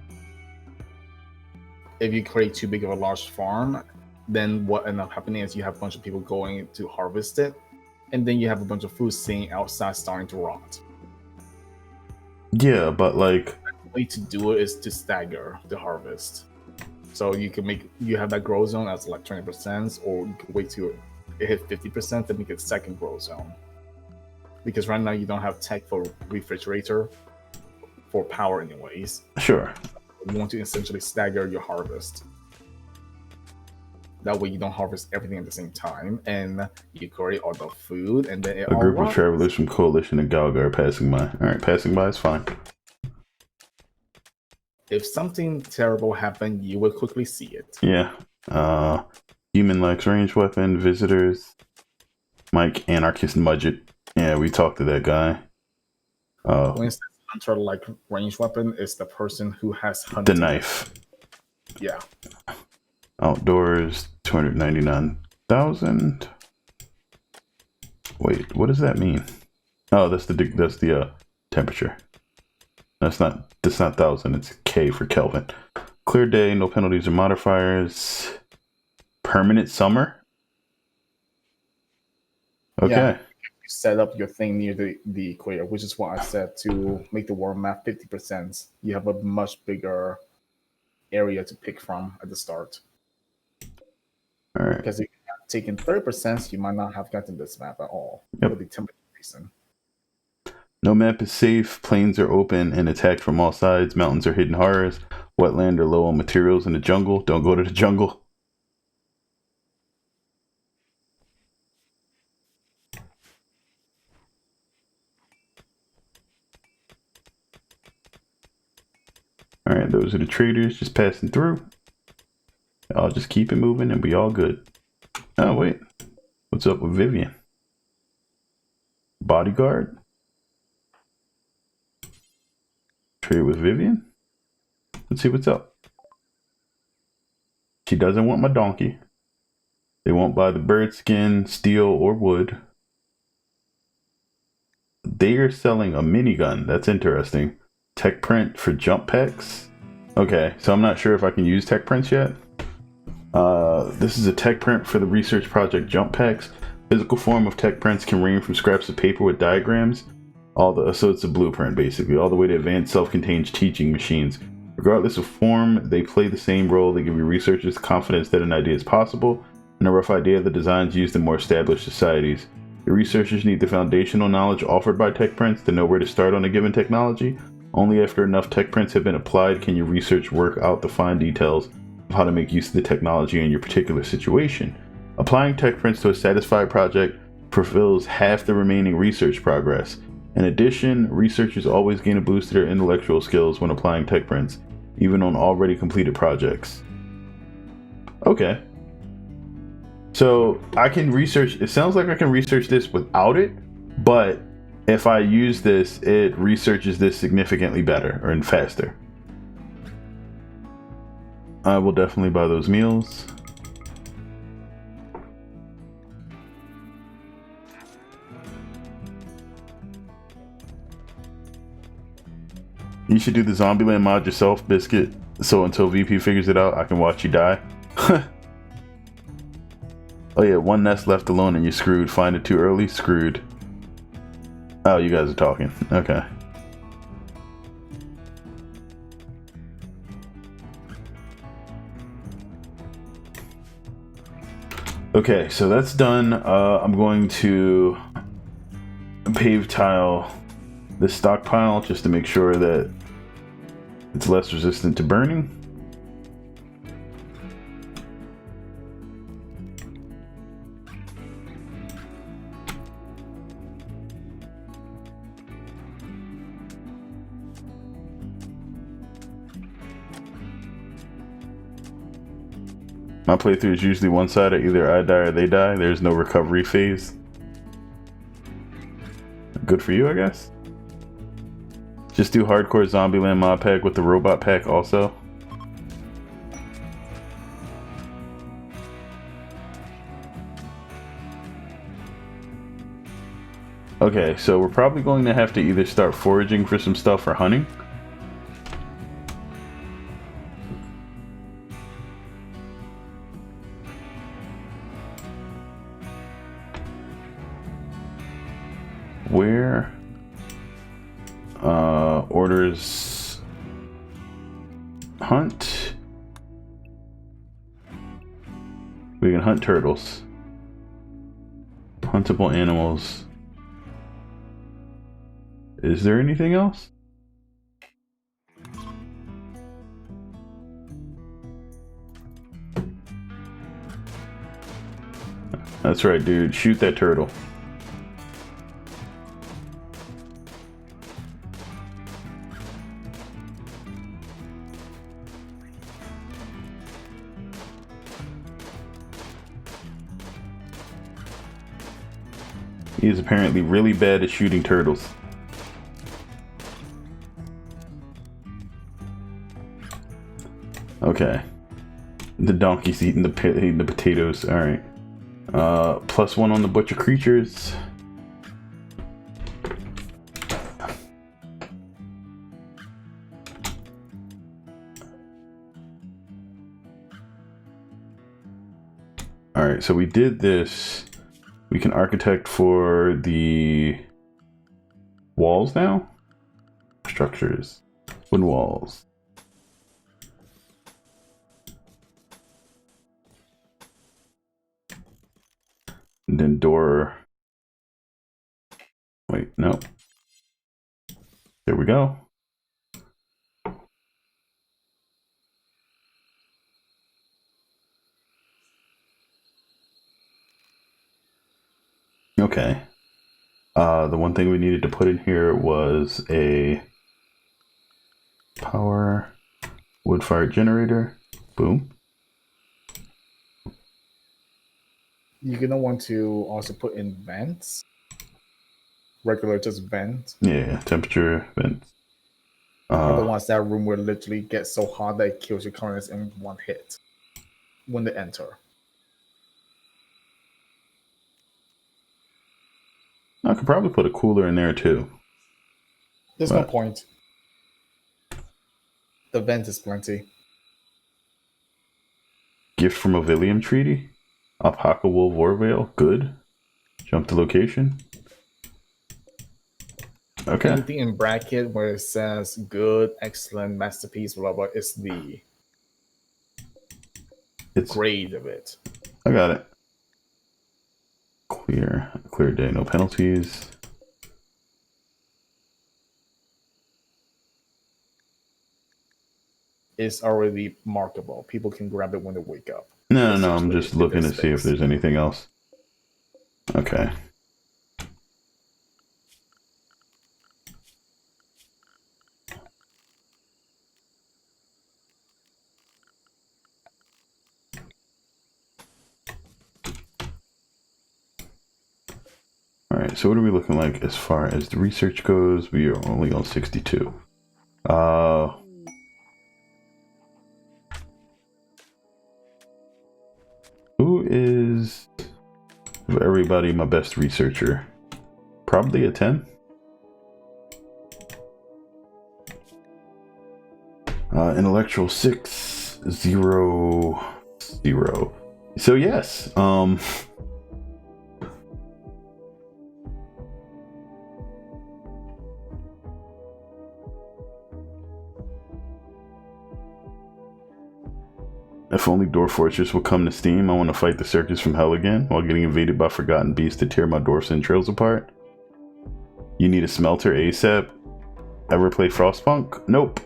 If you create too big of a large farm, then what ends up happening is you have a bunch of people going to harvest it, and then you have a bunch of food sitting outside starting to rot. Yeah, but like... The way to do it is to stagger the harvest. So you have that grow zone as like 20%, or you can wait till it hit 50% to make it second grow zone. Because right now you don't have tech for refrigerator for power anyways. Sure. You want to essentially stagger your harvest. That way you don't harvest everything at the same time, and you create all the food, and then a group of travelers from Coalition and Galgar passing by. Alright, passing by is fine. If something terrible happened, you will quickly see it. Yeah. Human likes ranged weapon, visitors. Mike, anarchist Mudget. Yeah, we talked to that guy. For instance, hunter like ranged weapon is the person who has hunted. The knife. Yeah. Outdoors, 299,000. Wait, what does that mean? Oh, that's the temperature. That's not 1,000. It's K for Kelvin. Clear day, no penalties or modifiers. Permanent summer. Okay. Yeah. You set up your thing near the equator, which is what I said to make the world map 50%. You have a much bigger area to pick from at the start. All right. Because if you had taken 30%, you might not have gotten this map at all. Yep. For the temperature reason. No map is safe. Plains are open and attacked from all sides. Mountains are hidden horrors. Wetland are low on materials in the jungle. Don't go to the jungle. All right, those are the traders just passing through. I'll just keep it moving and be all good. Oh, wait. What's up with Vivian? Bodyguard? Trade with Vivian? Let's see what's up. She doesn't want my donkey. They won't buy the bird skin, steel, or wood. They are selling a minigun. That's interesting. Tech print for jump packs. Okay, so I'm not sure if I can use tech prints yet. This is a tech print for the research project jump packs. Physical form of tech prints can range from scraps of paper with diagrams, so it's a blueprint basically, all the way to advanced self-contained teaching machines. Regardless of form, they play the same role. They give your researchers confidence that an idea is possible and a rough idea of the designs used in more established societies. Your researchers need the foundational knowledge offered by tech prints to know where to start on a given technology. Only after enough tech prints have been applied can your research work out the fine details of how to make use of the technology in your particular situation. Applying tech prints to a satisfied project fulfills half the remaining research progress. In addition, researchers always gain a boost to their intellectual skills when applying tech prints, even on already completed projects. Okay. So I can research, it sounds like I can research this without it, but if I use this, it researches this significantly better and faster. I will definitely buy those meals. You should do the Zombieland mod yourself, Biscuit, so until VP figures it out, I can watch you die. Oh yeah, one nest left alone and you're screwed. Find it too early, screwed. Oh, you guys are talking. Okay. Okay, so that's done. I'm going to pave tile this stockpile just to make sure that it's less resistant to burning. My playthrough is usually one-sided, either I die or they die. There's no recovery phase. Good for you, I guess. Just do hardcore Zombieland mod pack with the robot pack also. Okay, so we're probably going to have to either start foraging for some stuff or hunting. Where orders hunt. We can hunt turtles. Huntable animals. Is there anything else? That's right, dude. Shoot that turtle. He is apparently really bad at shooting turtles. Okay. The donkey's eating the potatoes. Alright. +1 on the butcher creatures. Alright, so we did this. We can architect for the walls now. Structures. Wooden walls. And then door. Wait, no. There we go. Okay. The one thing we needed to put in here was a power wood-fired generator. Boom. You're gonna want to also put in vents. Regular just vents. Yeah, temperature vents. Otherwise, that room will literally get so hot that it kills your colonists in one hit when they enter. I could probably put a cooler in there too. There's no point. There's no point. You're gonna have to use the vents. You're gonna have to use the vents. But, okay. The vent is plenty. Gift from Ovilium Treaty. Alpaca Wool Vorvale. Good. Jump to location. Okay. Anything in bracket where it says good, excellent, masterpiece, blah blah, is the It's grade of it. I got it. Clear day, no penalties. It's already markable. People can grab it when they wake up. No, I'm just looking to see if there's anything else. Okay. Alright, so what are we looking like as far as the research goes? We are only on 62. Who is of everybody my best researcher? Probably a 10. Intellectual 6, 0, 0. So yes, if only Door Fortress will come to Steam, I want to fight the circus from hell again while getting invaded by forgotten beasts to tear my dwarfs and trails apart. You need a smelter ASAP. Ever play Frostpunk? Nope.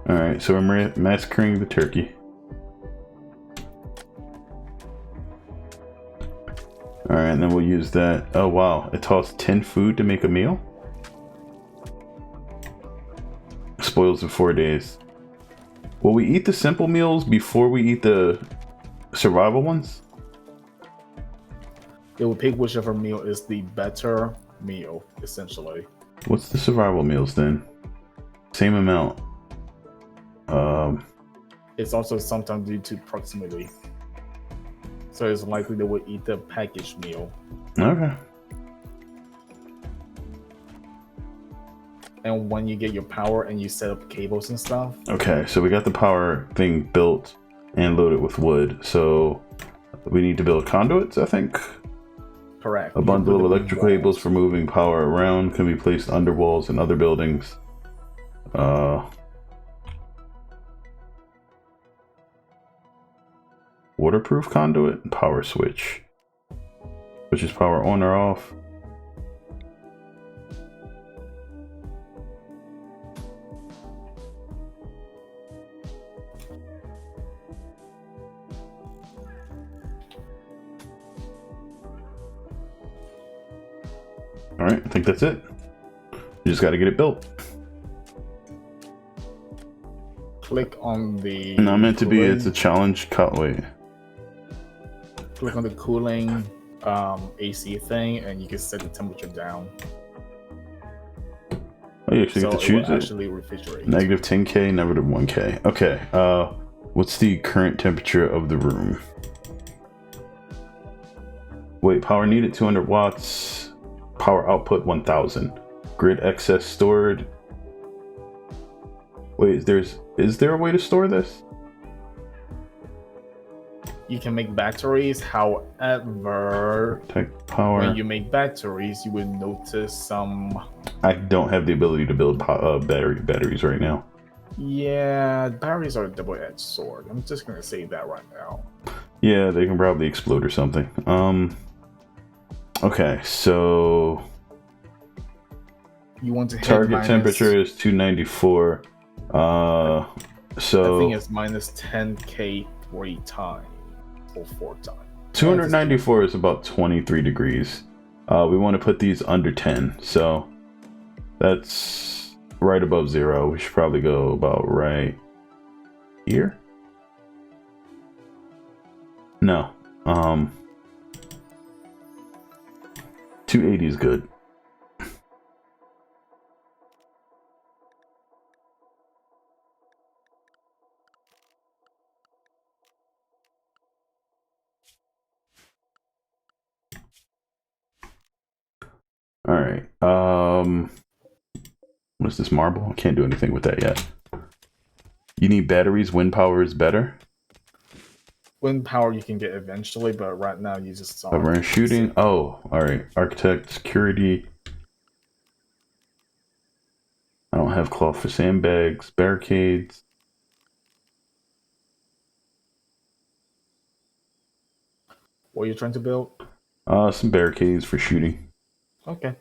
Alright, so I'm massacring the turkey. Alright, and then we'll use that. Oh wow, it costs 10 food to make a meal? Spoils in 4 days. Will we eat the simple meals before we eat the survival ones? It will pick whichever meal is the better meal, essentially. What's the survival meals then? Same amount. It's also sometimes due to proximity. So it's likely they will eat the packaged meal. Okay. And when you get your power and you set up cables and stuff. Okay, so we got the power thing built and loaded with wood. So we need to build conduits, I think. Correct. A bundle of electrical cables for moving power around can be placed under walls and other buildings. Waterproof conduit and power switch. Which is power on or off. Alright, I think that's it. You just gotta get it built. Click on the... Not meant to be, it's a challenge cut. Wait. Click on the cooling AC thing and you can set the temperature down. Oh, you actually get to choose it. Actually refrigerate. Negative 10K, negative 1K. Okay, what's the current temperature of the room? Wait, power needed 200 watts. Power output 1000. Grid excess stored. Wait, is there a way to store this? You can make batteries, however, Tech power. when you make batteries, you will notice some... I don't have the ability to build batteries right now. Yeah, batteries are a double-edged sword. I'm just gonna say that right now. Yeah, they can probably explode or something. Okay, so You want to hit target temperature is 294. So I think it's minus 10K 3 times or 4 times. 294 is about 23 degrees. We want to put these under 10, so that's right above 0. We should probably go about right here. No, 280 is good. is this marble? I can't do anything with that yet. You need batteries. Wind power is better. Wind power you can get eventually, but right now you just saw. But we're shooting. Oh, all right. Architect, security. I don't have cloth for sandbags, barricades. What are you trying to build? Some barricades for shooting. Okay.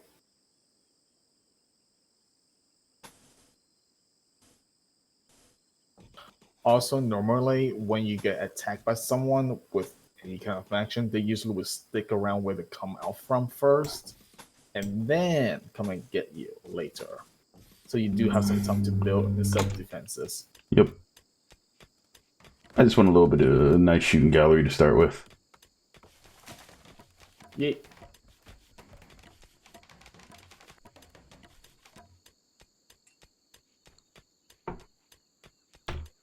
Also, normally when you get attacked by someone with any kind of action, they usually will stick around where they come out from first, and then come and get you later. So you do have some time to build the self defenses. Yep. I just want a little bit of a nice shooting gallery to start with. Yeah.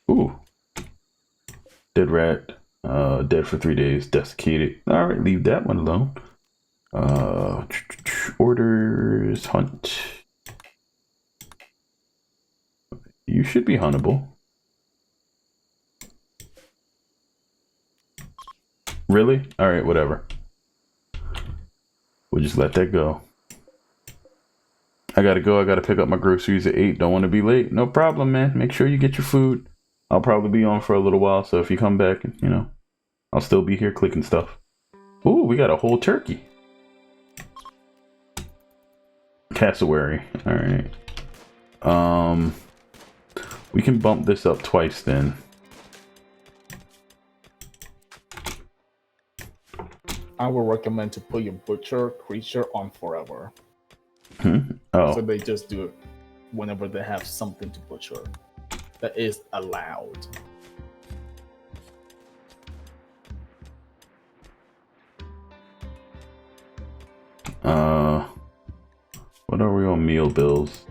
Ooh. Dead rat. Dead for 3 days. Desiccated. Alright, leave that one alone. Orders. Hunt. You should be huntable. Really? Alright, whatever. We'll just let that go. I gotta go. I gotta pick up my groceries at 8. Don't want to be late. No problem, man. Make sure you get your food. I'll probably be on for a little while, so if you come back, you know, I'll still be here clicking stuff. Ooh, we got a whole turkey. Cassowary. Alright. We can bump this up twice then. I would recommend to put your butcher creature on forever. Oh. So they just do it whenever they have something to butcher that is allowed. What are we on meal bills?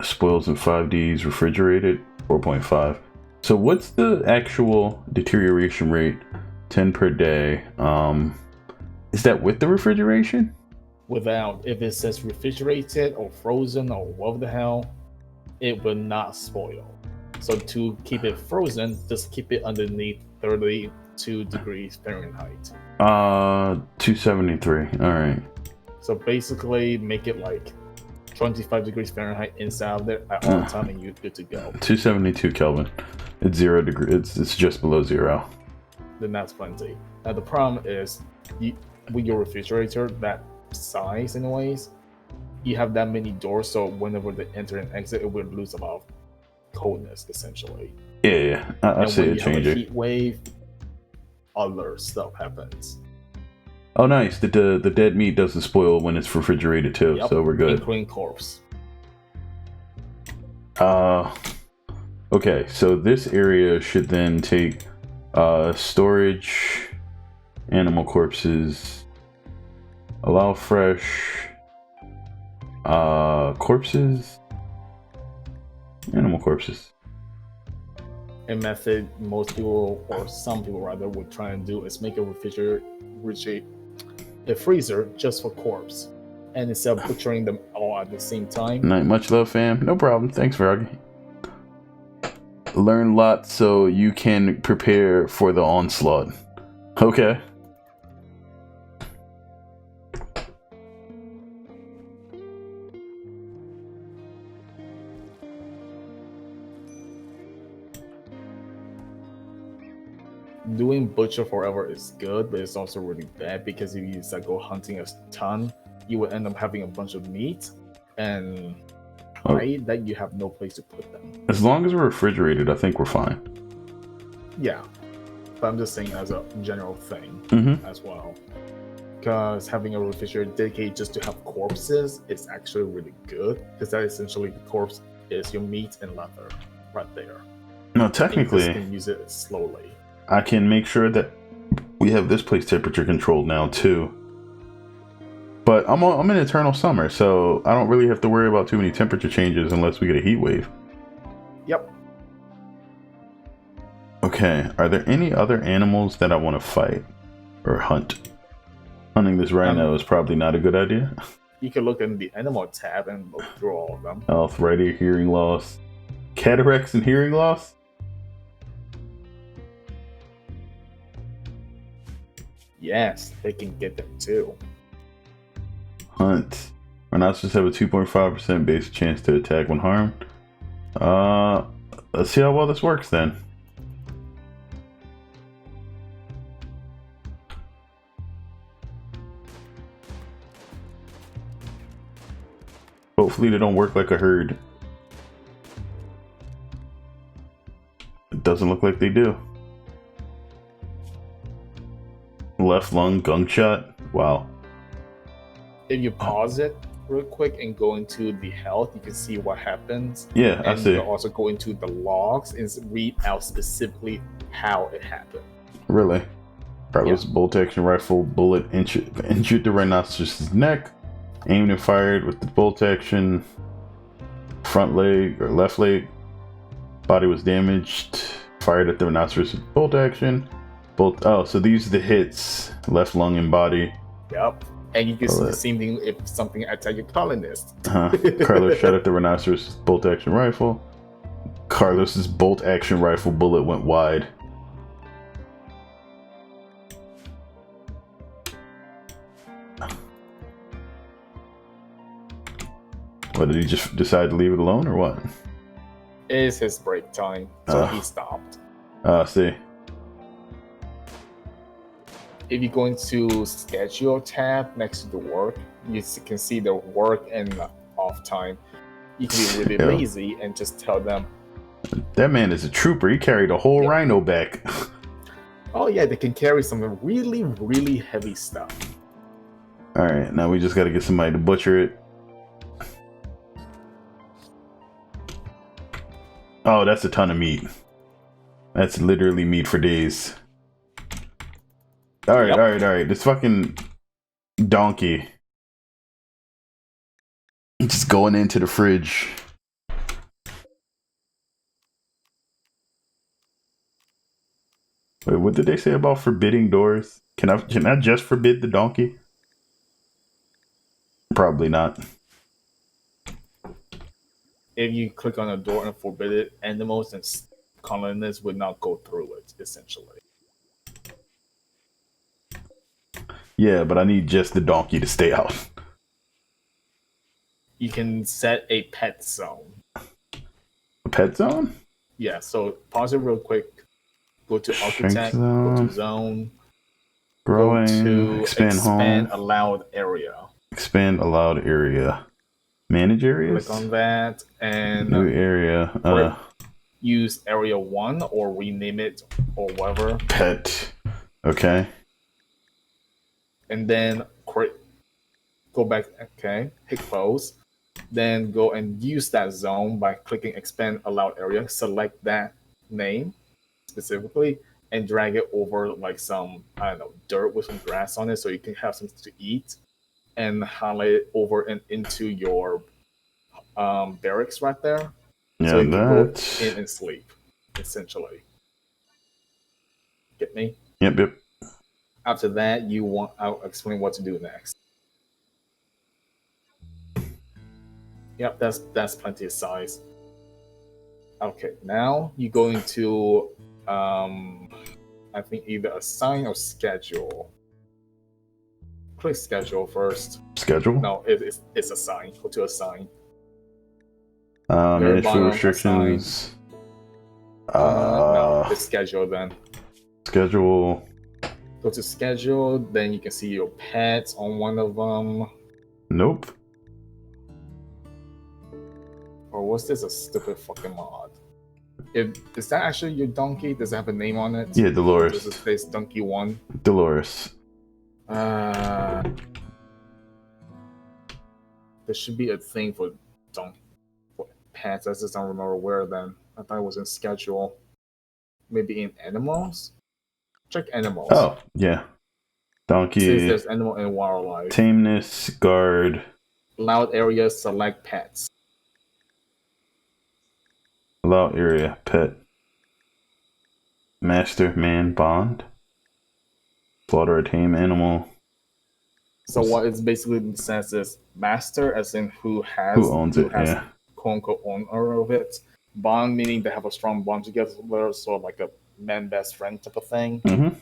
Spoils in 5Ds, refrigerated, 4.5. So what's the actual deterioration rate? 10 per day. Is that with the refrigeration? Without, if it says refrigerated or frozen or whatever the hell, it will not spoil. So to keep it frozen, just keep it underneath 32 degrees Fahrenheit. 273. All right. So basically make it like 25 degrees Fahrenheit inside of there at all time, and you're good to go. 272 Kelvin. It's 0 degrees. It's just below 0. Then that's plenty. Now the problem is, with your refrigerator, that size anyways, you have that many doors, so whenever they enter and exit, it will lose a lot of coldness essentially. Yeah, I see it changing. A heat wave, other stuff happens. Oh, nice. The dead meat doesn't spoil when it's refrigerated too, Yep, so we're good. Including corpse. Okay, so this area should then take storage, animal corpses, allow fresh corpses, animal corpses. A method most people, or some people rather, would try and do is make a freezer just for corpse, and instead of butchering them all at the same time. Not much love, fam. No problem. Thanks, Froggy. Learn lots so you can prepare for the onslaught. Okay. Doing butcher forever is good, but it's also really bad because if you go hunting a ton, you will end up having a bunch of meat and hide that you have no place to put them. As long as we're refrigerated, I think we're fine. Yeah, but I'm just saying as a general thing as well. Because having a refrigerator dedicated just to have corpses is actually really good, because that essentially the corpse is your meat and leather right there. No, technically, you can use it slowly. I can make sure that we have this place temperature controlled now too. But I'm in eternal summer, so I don't really have to worry about too many temperature changes unless we get a heat wave. Yep. Okay, are there any other animals that I want to fight or hunt? Hunting this rhino is probably not a good idea. You can look in the animal tab and look through all of them. Arthritis, hearing loss, cataracts, and hearing loss. Yes, they can get them too. Hunt. Rhinoceros have a 2.5% base chance to attack when harmed. Let's see how well this works then. Hopefully they don't work like a herd. It doesn't look like they do. Left lung gunshot. Wow. If you pause it real quick and go into the health, you can see what happens. Yeah, I And see. you can also go into the logs and read out specifically how it happened. Really? Carlos bolt action rifle bullet injured the rhinoceros' neck. Aimed and fired with the bolt action. Front leg or left leg. Body was damaged. Fired at the rhinoceros' bolt action. Oh, so these are the hits. Left lung and body. Yep. And you can see the same thing if something attacked your colonist. Carlos shot at the rhinoceros' bolt action rifle. Carlos's bolt action rifle bullet went wide. What, did he just decide to leave it alone or what? It is his break time, so he stopped. See. If you go into schedule tab next to the work, you can see the work and off time. You can be really lazy and just tell them, that man is a trooper. He carried a whole rhino back. oh yeah, they can carry some really, really heavy stuff. Alright, now we just gotta get somebody to butcher it. Oh, that's a ton of meat. That's literally meat for days. Alright. This fucking donkey. Just going into the fridge. Wait, what did they say about forbidding doors? Can I just forbid the donkey? Probably not. If you click on a door and forbid it, animals and colonists would not go through it, essentially. Yeah, but I need just the donkey to stay out. You can set a pet zone. A pet zone? Yeah, so pause it real quick. Go to architect, go to zone, growing, go to expand home, allowed area. Expand allowed area. Manage areas? Click on that and new area. Use area 1 or rename it or whatever. Pet. Okay. And then go back, okay, hit close. Then go and use that zone by clicking expand allowed area. Select that name specifically and drag it over like some, I don't know, dirt with some grass on it so you can have something to eat, and highlight it over and into your barracks right there. Yeah, so you can go in and sleep, essentially. Get me? Yep. After that, I'll explain what to do next. Yep, that's plenty of size. Okay, now you go into I think either assign or schedule. Click schedule first. Schedule? No, it's assign. Go to assign. Manage food restrictions. No, it's schedule then. Schedule. Go to schedule, then you can see your pets on one of them. Nope. Or was this a stupid fucking mod? Is that actually your donkey? Does it have a name on it? Yeah, Dolores. Does it say Donkey 1? Dolores. There should be a thing for pets. I just don't remember where then. I thought it was in schedule. Maybe in animals? Check animals. Oh, yeah. Donkey. It says there's animal and wildlife. Tameness, guard. Loud area, select pets. Allowed area, pet. Master, man, bond. Slaughter a tame animal. So what it basically says is master, as in who Who owns it? has Yeah. quote unquote owner of it. Bond meaning they have a strong bond together, sort of like a man best friend type of thing. Mm-hmm.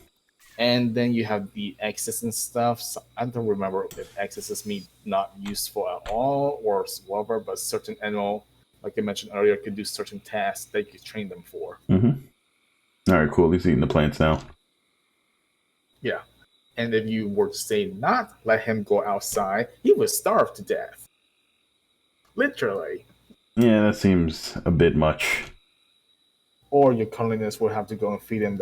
And then you have the X's and stuff. So I don't remember if X's mean not useful at all or whatever, but certain animal, like I mentioned earlier, could do certain tasks that you could train them for. Mm-hmm. All right, cool. He's eating the plants now. Yeah. And if you were to say not let him go outside, he would starve to death. Literally. Yeah, that seems a bit much. Or your colonists will have to go and feed them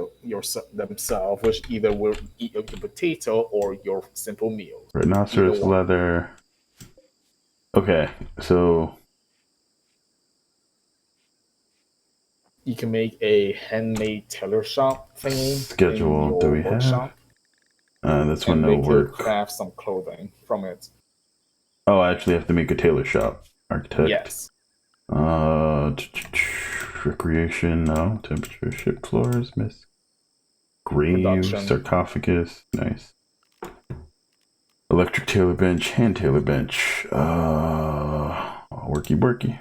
themselves, which either will eat your potato or your simple meals. Rhinoceros leather. Okay, so you can make a handmade tailor shop thingy. Schedule do we have? That's when they'll work. Craft some clothing from it. Oh, I actually have to make a tailor shop. Architect. Yes. Recreation, no. Temperature, ship floors, miss. Grave, sarcophagus, nice. Electric tailor bench, hand tailor bench. Worky.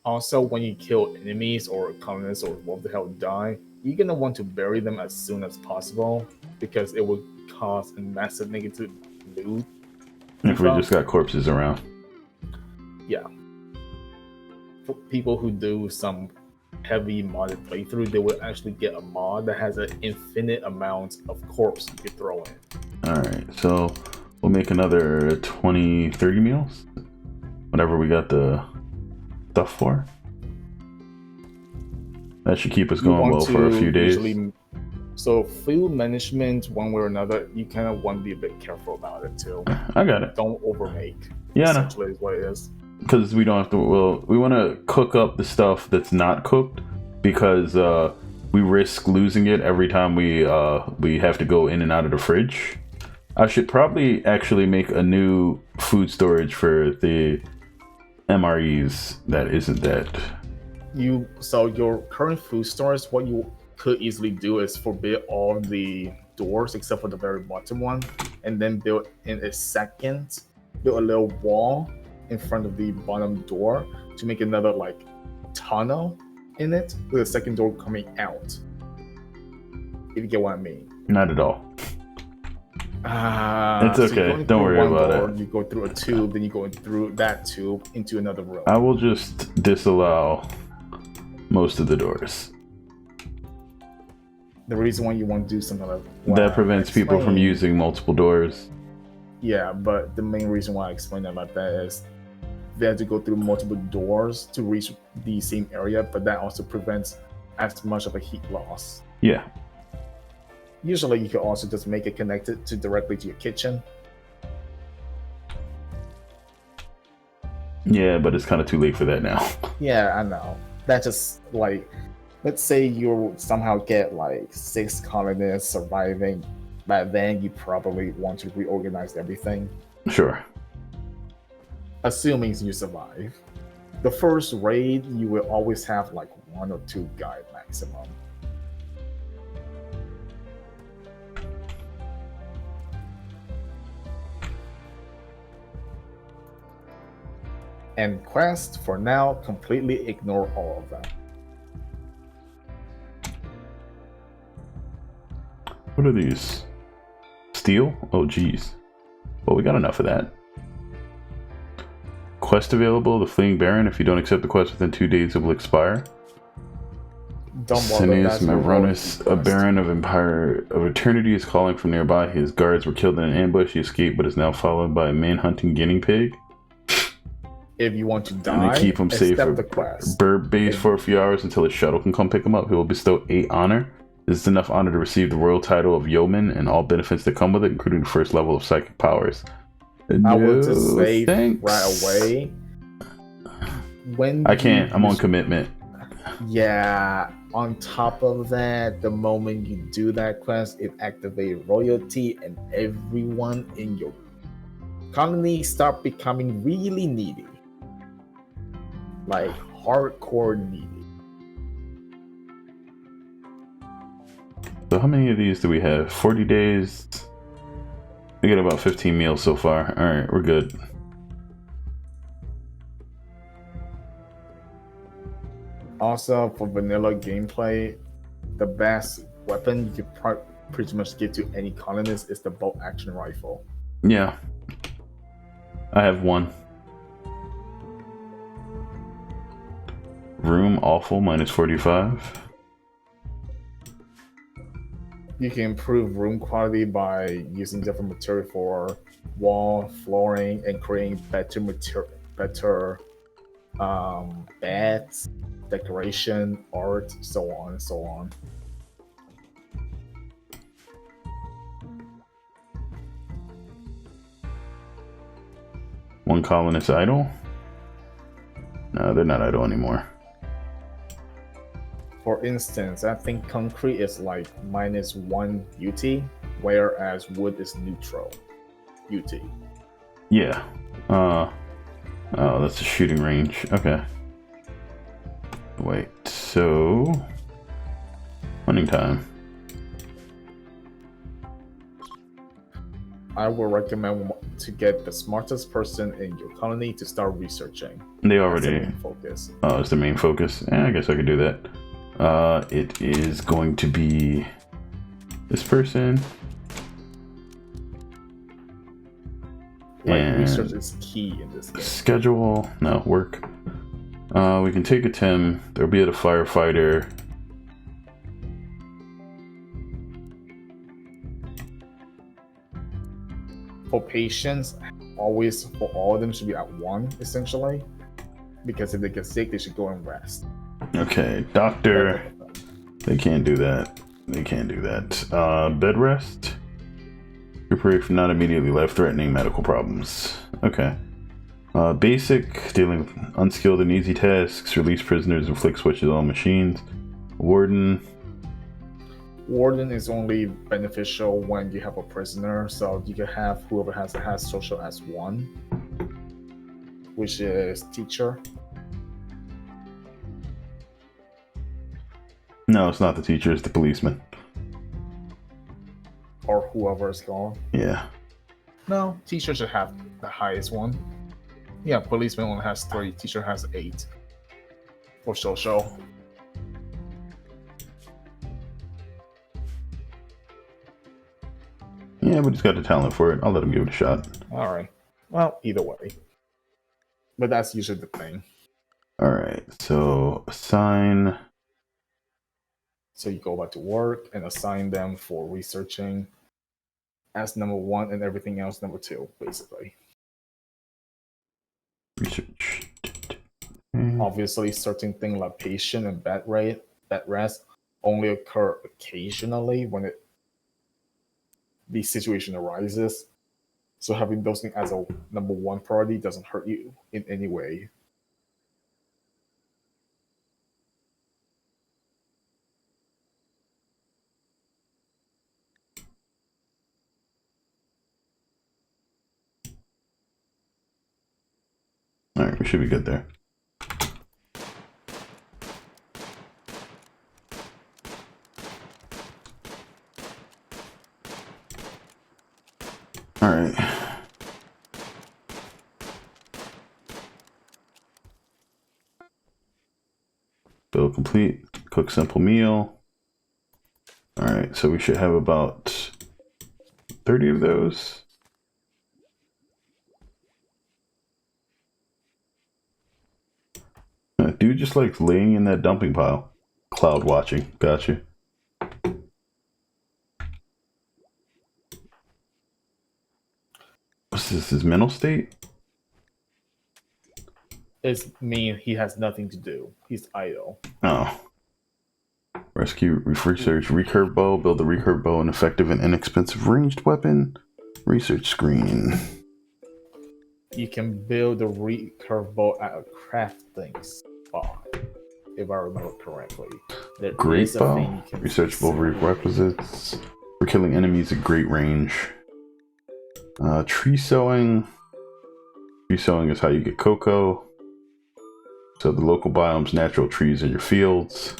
Also, when you kill enemies or colonists or what the hell die, you're gonna want to bury them as soon as possible because it will cause a massive negative loot. If we just got corpses around. Yeah. For people who do some heavy modded playthrough, they will actually get a mod that has an infinite amount of corpse you could throw in. Alright, so we'll make another 20, 30 meals. Whatever we got the stuff for. That should keep us going well for a few days. So food management, one way or another, you kind of want to be a bit careful about it too. I got it. Don't overmake. Yeah, essentially is what it is. Because we don't have to. Well, we want to cook up the stuff that's not cooked because we risk losing it every time we have to go in and out of the fridge. I should probably actually make a new food storage for the MREs that isn't that. So your current food storage, what you could easily do is forbid all the doors except for the very bottom one, and then build a little wall in front of the bottom door to make another like tunnel in it with a second door coming out. If you get what I mean. Not at all. It's okay. So don't worry about it. You go through a tube, then you go through that tube into another room. I will just disallow most of the doors. The reason why you want to do something like that prevents people from using multiple doors. Yeah, but the main reason why I explained about that is they have to go through multiple doors to reach the same area, but that also prevents as much of a heat loss. Yeah. Usually you can also just make it connected directly to your kitchen. Yeah, but it's kind of too late for that now. Yeah, I know. That's just like, let's say you somehow get like 6 colonists surviving, but then you probably want to reorganize everything. Sure. Assuming you survive. The first raid, you will always have like 1 or 2 guys maximum. And quest, for now, completely ignore all of them. What are these? Steel? Oh, geez. Well, we got enough of that. Quest available, the Fleeing Baron. If you don't accept the quest within 2 days, it will expire. Cineas Mavronis, a Baron of Empire of Eternity, is calling from nearby. His guards were killed in an ambush. He escaped, but is now followed by a man-hunting guinea pig. If you want to die, and keep him safe at bird base for a few hours until his shuttle can come pick him up. He will bestow 8 honor. This is enough honor to receive the royal title of yeoman and all benefits that come with it, including the first level of psychic powers. I will just say right away. I can't. I'm on commitment. Yeah. On top of that, the moment you do that quest, it activates royalty, and everyone in your colony start becoming really needy. Like hardcore needy. So how many of these do we have? 40 days. We get about 15 meals so far. Alright, we're good. Also, for vanilla gameplay, the best weapon you could pretty much give to any colonist is the bolt action rifle. Yeah. I have one. Room awful, minus 45. You can improve room quality by using different material for wall, flooring, and creating better beds, decoration, art, so on and so on. One colonist idle? No, they're not idle anymore. For instance, I think concrete is like -1 UT, whereas wood is neutral UT. Yeah. Oh, that's a shooting range. Okay. Wait, so... Hunting time. I would recommend to get the smartest person in your colony to start researching. They That's already... the main focus. Oh, it's the main focus? I guess I could do that. It is going to be... this person. Like, research is key in this game. Schedule, no, work. We can take a Tim. There'll be a firefighter. For patients, always for all of them should be at 1 essentially, because if they get sick, they should go and rest. Okay, doctor. They can't do that. They can't do that. Bed rest. Recuperate from not immediately life-threatening medical problems. Okay. Basic, dealing with unskilled and easy tasks, release prisoners and flick switches on machines. Warden. Warden is only beneficial when you have a prisoner, so you can have whoever has social as 1, which is teacher. No, it's not the teacher, it's the policeman. Or whoever is gone. Yeah. No, teacher should have the highest one. Yeah, policeman only has 3, teacher has 8 for social. Yeah, but he's got the talent for it. I'll let him give it a shot. Alright. Well, either way. But that's usually the thing. Alright, so assign. So you go back to work and assign them for researching as number 1 and everything else number 2, basically. Research. Obviously, certain things like patient and bed rest only occur occasionally when the situation arises. So having those things as a number 1 priority doesn't hurt you in any way. Alright, we should be good there. Alright. Build complete. Cook simple meal. Alright, so we should have about 30 of those. Dude just like laying in that dumping pile. Cloud watching. Gotcha. What's this? His mental state? It means he has nothing to do. He's idle. Oh. Rescue, research, recurve bow. Build the recurve bow, an effective and inexpensive ranged weapon. Research screen. You can build the recurve bow at a crafting spot, if I remember correctly. There Great is a thing bow. you can Researchable requisites. For killing enemies at great range. Tree sowing. Tree sowing is how you get cocoa. So the local biomes, natural trees in your fields.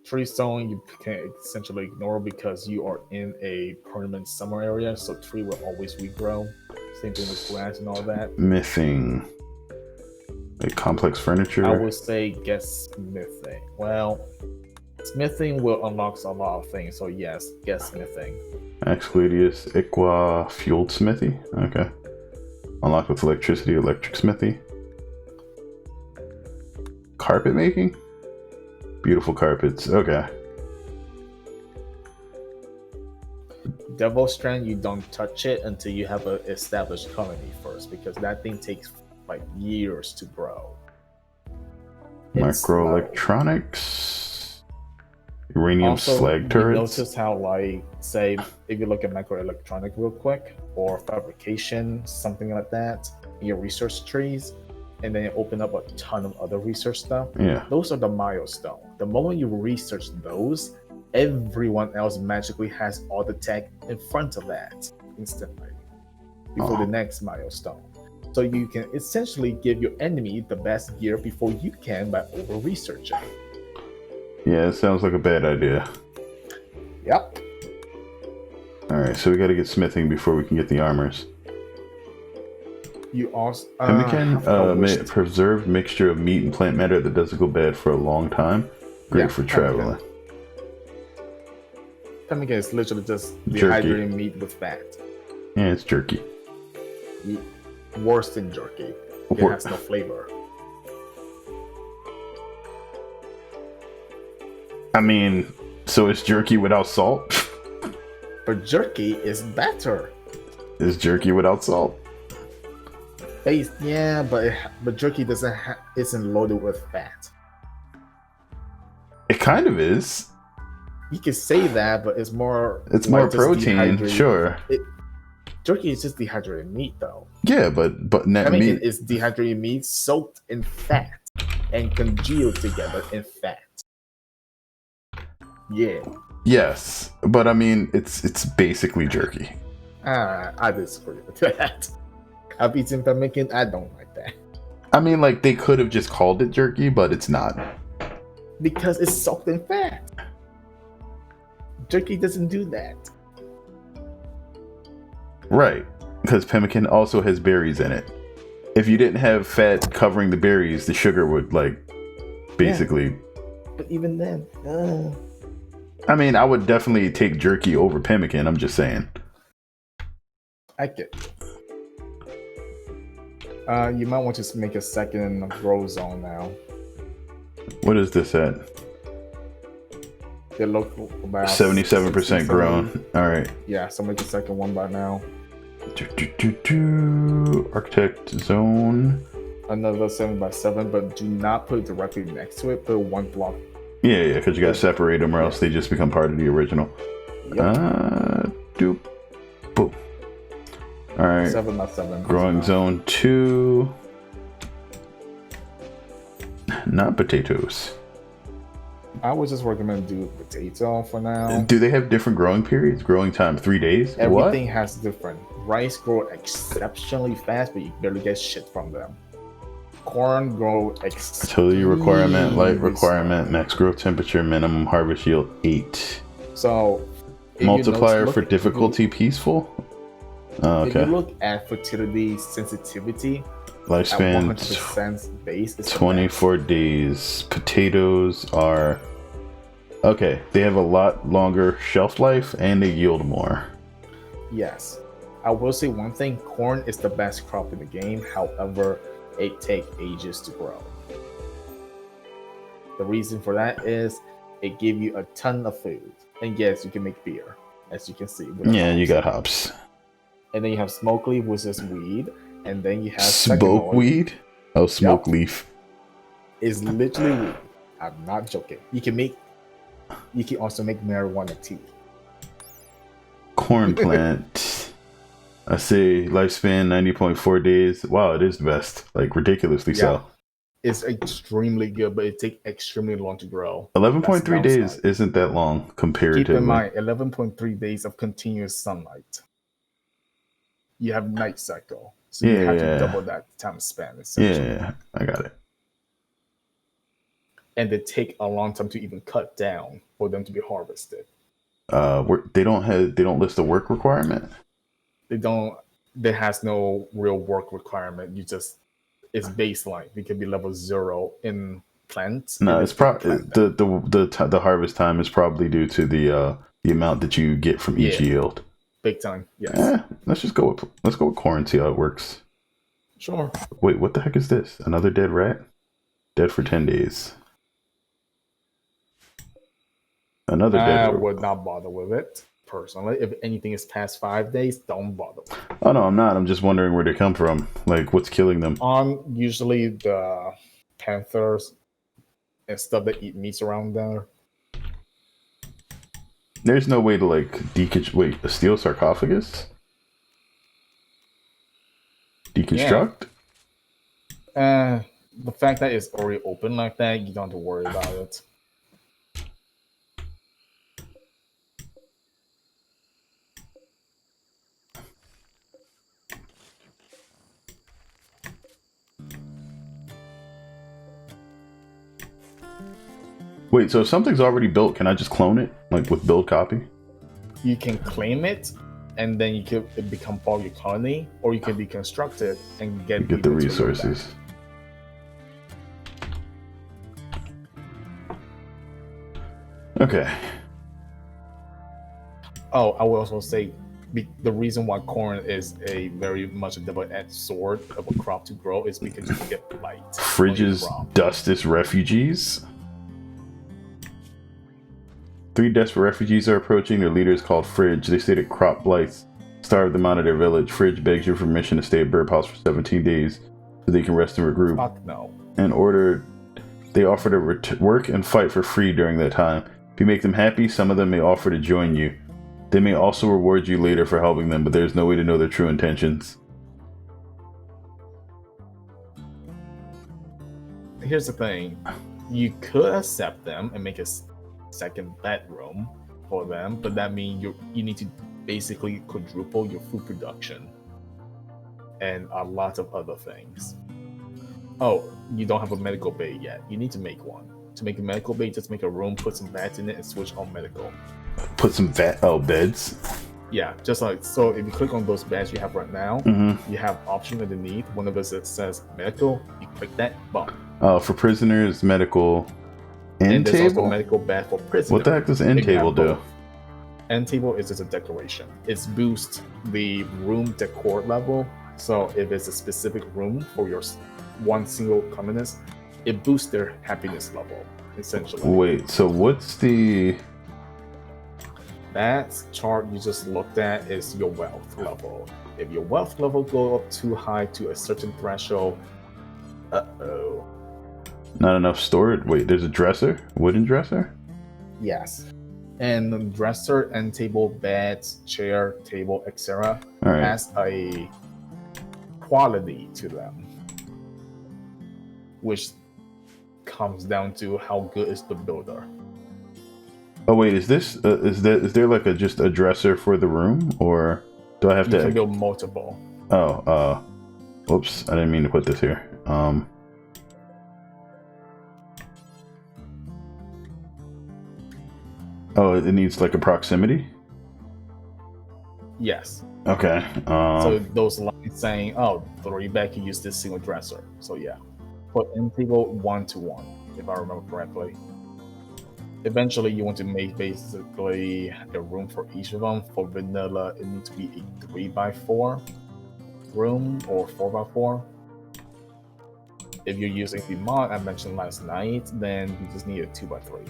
Tree stone you can essentially ignore because you are in a permanent summer area, so tree will always regrow. Same thing with grass and all that. Mything. Like complex furniture. I would say guess smithing. Well, smithing will unlock a lot of things, so yes, guess smithing. Excludius Iqua fueled smithy. Okay. Unlocked with electricity, electric smithy. Carpet making? Beautiful carpets. Okay. Devil Strand, you don't touch it until you have an established colony first, because that thing takes like years to grow. Microelectronics. Uranium Also, slag you turrets. notice how, like, say, if you look at microelectronic real quick, or fabrication, something like that, in your research trees, and then you open up a ton of other research stuff. Yeah. Those are the milestone. The moment you research those, everyone else magically has all the tech in front of that instantly before the next milestone. So you can essentially give your enemy the best gear before you can by over researching. Yeah, it sounds like a bad idea. Yep. Alright, so we gotta get smithing before we can get the armors. You also Pemmican, preserved mixture of meat and plant matter that doesn't go bad for a long time. Great for traveling. Pemmican is literally just Jerky. dehydrated meat with fat. Yeah, it's jerky. Worse than jerky. It has no flavor. I mean, so it's jerky without salt? But jerky is better. Is jerky without salt? Yeah, but jerky isn't loaded with fat. It kind of is. You can say that, but it's more. It's more protein, sure. Jerky is just dehydrated meat, though. Yeah, but net meat is dehydrated meat soaked in fat and congealed together in fat. Yeah. Yes, but I mean, it's basically jerky. I disagree with that. I've eaten pemmican. I don't like that. I mean, like, they could have just called it jerky, but it's not. Because it's soaked in fat. Jerky doesn't do that. Right, because pemmican also has berries in it. If you didn't have fat covering the berries, the sugar would, like, basically... Yeah. But even then... I mean, I would definitely take jerky over pemmican, I'm just saying. I get it. You might want to make a second grow zone now. What is this at? They look about 77% grown. All right. Yeah, so make the second one by now. Architect zone. Another 7x7, but do not put it directly next to it. Put one block. Yeah, because you gotta separate them, or else they just become part of the original. Yep. Boom. All right. 7x7. Growing zone 2. Not potatoes. I would just recommend do potato for now. Do they have different growing periods? Growing time 3 days? Everything has different. Rice grow exceptionally fast, but you barely get shit from them. Corn grow Utility requirement, light requirement, max growth temperature, minimum harvest yield 8. So multiplier for difficulty peaceful. Okay. If you look at fertility sensitivity, lifespan 100% base is 24 days. Potatoes are okay. They have a lot longer shelf life and they yield more. Yes, I will say one thing: corn is the best crop in the game. However, it takes ages to grow. The reason for that is it gives you a ton of food, and yes, you can make beer, as you can see. Yeah, you got hops. And then you have smoke leaf, which is weed, and then you have smoke weed. Oh, smoke leaf. It's literally weed. I'm not joking. You can also make marijuana tea. Corn plant. I say lifespan 90.4 days. Wow, it is the best. Like ridiculously so. It's extremely good, but it takes extremely long to grow. 11.3 days isn't that long comparatively. Keep in mind, 11.3 days of continuous sunlight. You have night cycle, so you have to double that time span. Yeah, I got it. and they take a long time to even cut down for them to be harvested. They don't list a work requirement. They don't. There has no real work requirement. You just it's baseline. It can be level 0 in plants. No, It it's is for probably plant now. the harvest time is probably due to the amount that you get from each Yeah, yield. big time. Yes. Let's go with corn and see how it works. Sure. Wait, what the heck is this? Another dead rat? Dead for 10 days. Another dead I rat. would not bother with it personally. If anything is past 5 days, don't bother. Oh no, I'm not. I'm just wondering where they come from. Like, what's killing them? Usually the panthers and stuff that eat meats around there. There's no way to like wait, a steel sarcophagus? Deconstruct? The fact that it's already open like that, you don't have to worry about it. Wait, so if something's already built, can I just clone it? Like with build copy? You can claim it, and then you can it become part of your colony, or you can deconstruct it and You get get the material resources. Okay. back. Oh, I will also say the reason why corn is a very much a double-edged sword of a crop to grow is because you can get blight. on your Fridge's crop. Dustus refugees. 3 desperate refugees are approaching. Their leader is called Fridge. They say that crop blights starved them out of their village. Fridge begs your permission to stay at Burp House for 17 days so they can rest and regroup. Fuck no. They offer to work and fight for free during that time. If you make them happy, some of them may offer to join you. They may also reward you later for helping them, but there's no way to know their true intentions. Here's the thing. You could accept them and make a second bedroom for them, but that means you need to basically quadruple your food production and a lot of other things. Oh, you don't have a medical bay yet. You need to make one. To make a medical bay, just make a room, put some beds in it, and switch on medical. Put some beds. Yeah, just like so. If you click on those beds you have right now, Mm-hmm. you have option underneath. One of us that says medical. You click that, boom. For prisoners, medical end And there's also table. medical bed for prisoners. What the heck does end You can have table do? both. End table is just a decoration. It's boost the room decor level. So if it's a specific room for your one single communist, it boosts their happiness level, essentially. Wait, so what's the... That chart you just looked at is your wealth level. If your wealth level go up too high to a certain threshold, uh-oh. Not enough storage? Wait, there's a dresser? Wooden dresser? Yes. And the dresser, end table, beds, chair, table, etc. Alright. has a quality to them, which comes down to how good is the builder. Oh wait, is there like just a dresser for the room, or do I have You can to? build multiple. Oh, whoops! I didn't mean to put this here. Oh, it needs like a proximity. Yes. Okay. So those lines saying, "Oh, 3 bed can use this single dresser." So yeah, put end table 1-to-1, if I remember correctly. Eventually, you want to make basically a room for each of them. For vanilla, it needs to be a 3x4 room or 4x4. If you're using the mod I mentioned last night, then you just need a 2x3.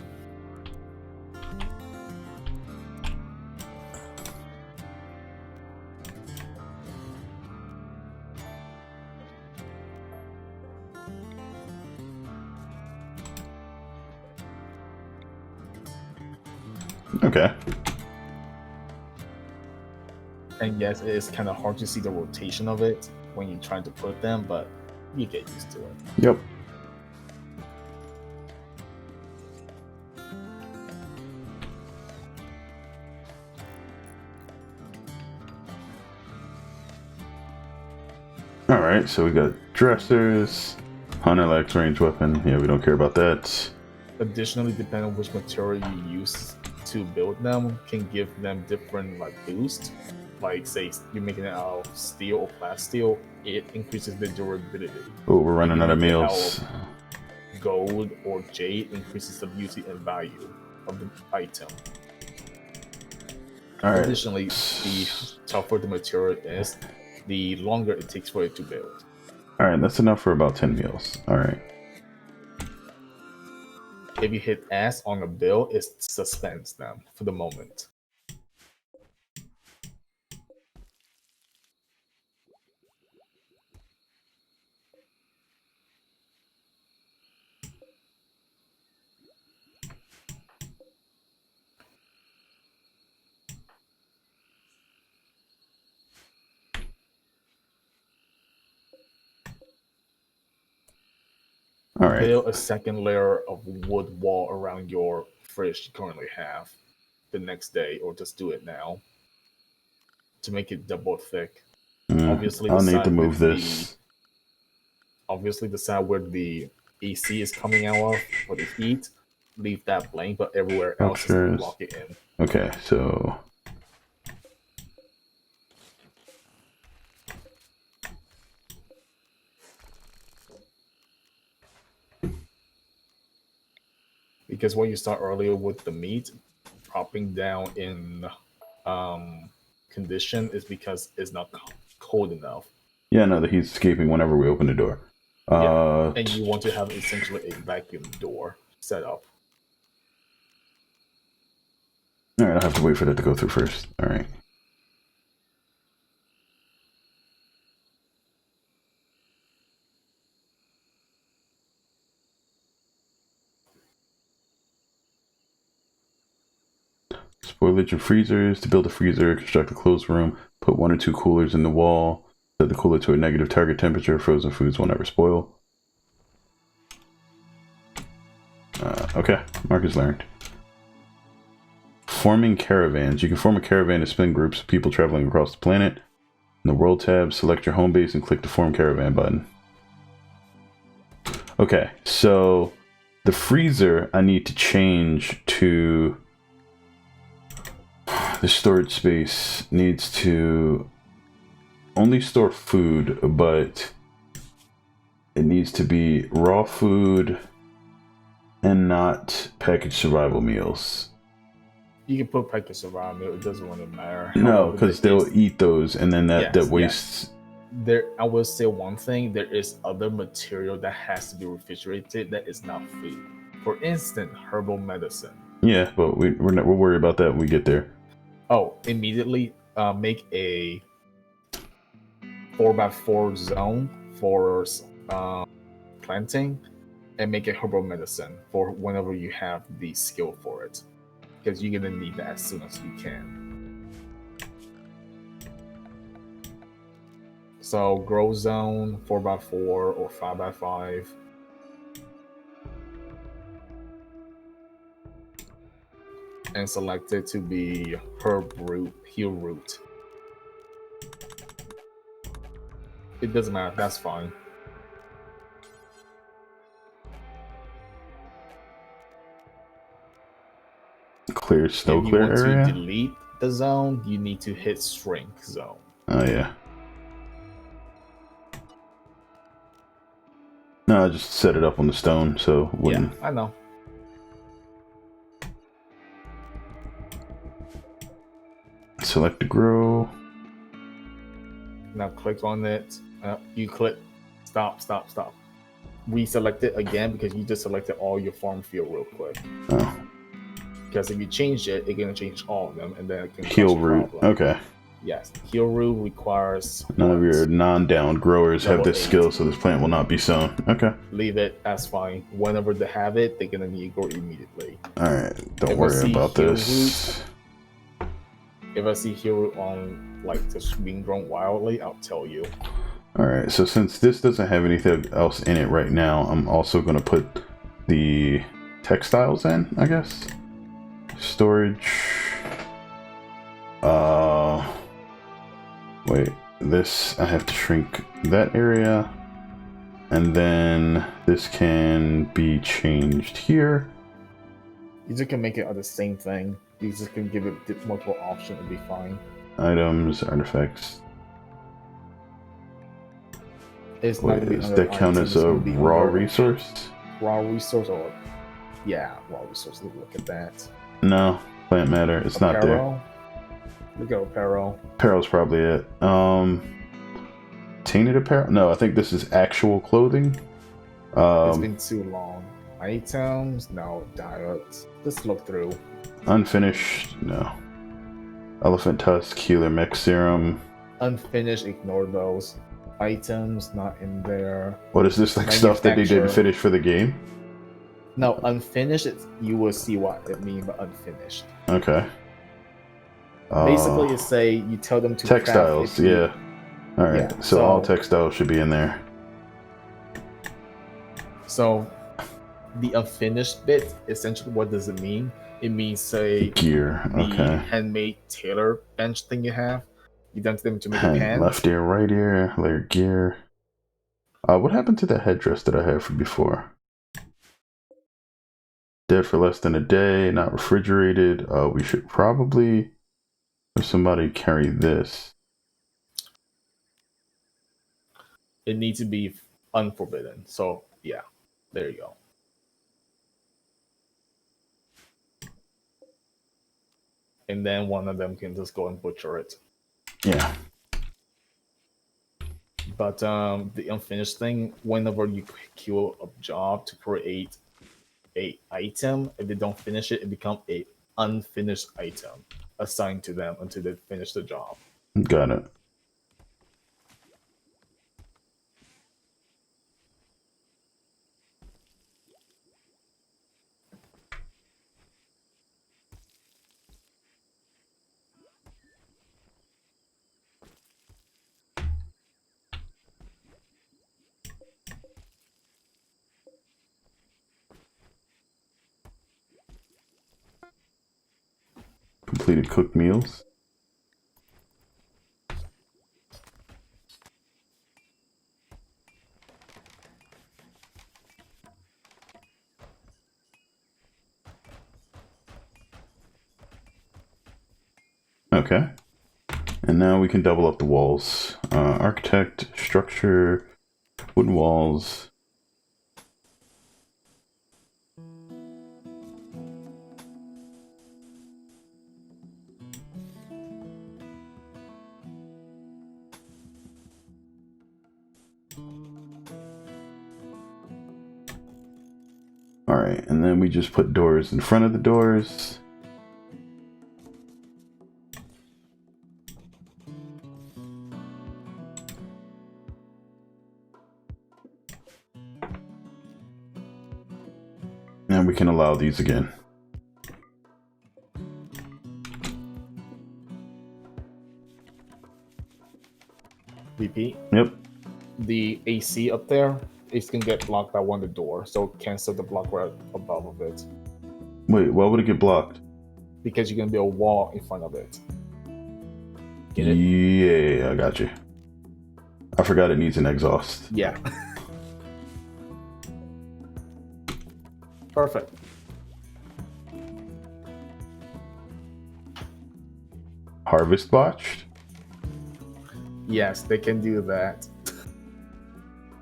Okay. And yes, it is kind of hard to see the rotation of it when you're trying to put them, but you get used to it. Yep. Alright, so we got dressers, hunter likes range weapon. Yeah, we don't care about that. Additionally, depending on which material you use to build them, can give them different like boost. Like say you're making it out of steel or plasteel, it increases the durability. Oh, we're running you out of make it meals. Gold or jade increases the beauty and value of the item. All right. Additionally, the tougher the material is, the longer it takes for it to build. All right, that's enough for about 10 meals. All right. If you hit S on a bill, it suspends them for the moment. All right. Build a second layer of wood wall around your fridge you currently have the next day, or just do it now to make it double thick. Obviously, I'll need to move this. Obviously, the side where the AC is coming out of for the heat, leave that blank, but everywhere else is block it in. Okay, so because when you start earlier with the meat, dropping down in condition is because it's not cold enough. Yeah, no, the heat's escaping whenever we open the door. And you want to have essentially a vacuum door set up. All right, I'll have to wait for that to go through first. All right. Spoilage of freezers. To build a freezer, construct a closed room, put 1 or 2 coolers in the wall, set the cooler to a negative target temperature. Frozen foods will never spoil. Okay, Marcus learned. Forming caravans. You can form a caravan to spin groups of people traveling across the planet. In the World tab, select your home base and click the Form Caravan button. Okay, so the freezer I need to change to... The storage space needs to only store food, but it needs to be raw food and not packaged survival meals. You can put packaged survival meal, it doesn't really matter. No, because they'll eat those and then that wastes. There, I will say one thing, there is other material that has to be refrigerated that is not food. For instance, herbal medicine. Yeah, but we'll worry about that when we get there. Oh, immediately make a 4x4 zone for planting and make a herbal medicine for whenever you have the skill for it. Because you're going to need that as soon as you can. So grow zone 4x4 or 5x5. And select it to be herb root, heal root. It doesn't matter, that's fine. Clear snow clear area? If you want to delete the zone, you need to hit shrink zone. Oh yeah. No, I just set it up on the stone, so it wouldn't. Yeah, I know. Select to grow. Now click on it. You click stop. Reselect it again because you just selected all your farm field real quick. Oh. Because if you change it, it's gonna change all of them, and then it can heal root. Okay. Yes, heal root requires. None of your non-down growers have this skill, so this plant will not be sown. Okay. Leave it. That's fine. Whenever they have it, they're gonna need to grow immediately. All right. Don't worry about this. If I see heal root on like just being grown wildly, I'll tell you. All right. So since this doesn't have anything else in it right now, I'm also gonna put the textiles in, I guess. Storage. Wait, this, I have to shrink that area. And then this can be changed here. You just can make it the same thing. You just can give it multiple options and be fine. Items, artifacts. It's not Wait, gonna be does under that count items, as it's a gonna be raw under resource? raw resource or raw resource. Look at that. No, plant matter. It's not there. Apparel. Look at apparel. Apparel's probably it. Tainted apparel? No, I think this is actual clothing. It's been too long. Items, no. Diet. Just look through. Unfinished, no. Elephant tusk, healer mech serum. Unfinished, ignore those. Items, not in there. What is this, like stuff that they didn't Manufacturer. finish for the game? No, unfinished, you will see what it means by unfinished. Okay. Basically, it's say you tell them to craft textiles, it. yeah. Alright, Yeah, so all so- textiles should be in there. So, the unfinished bit, essentially, what does it mean? It means, say, Gear, the okay. handmade tailor bench thing you have. You done to them to make a Hand, pen. left ear, right ear, layer gear. What happened to the headdress that I had from before? Dead for less than a day, not refrigerated. We should probably have somebody carry this. It needs to be unforbidden. So, yeah, there you go. And then one of them can just go and butcher it. Yeah. But the unfinished thing, whenever you kill a job to create a item, if they don't finish it, it becomes a unfinished item assigned to them until they finish the job. Got it. Completed cooked meals. Okay. And now we can double up the walls. Architect, structure, wooden walls. Alright, and then we just put doors in front of the doors. And we can allow these again. Repeat. Yep. The AC up there is gonna get blocked by one of the door, so cancel the block right above of it Wait, why would it get blocked? because you're gonna be a wall in front of it. Get it? Yeah, I got you. I forgot it needs an exhaust. Yeah. Perfect. Harvest botched? Yes, they can do that.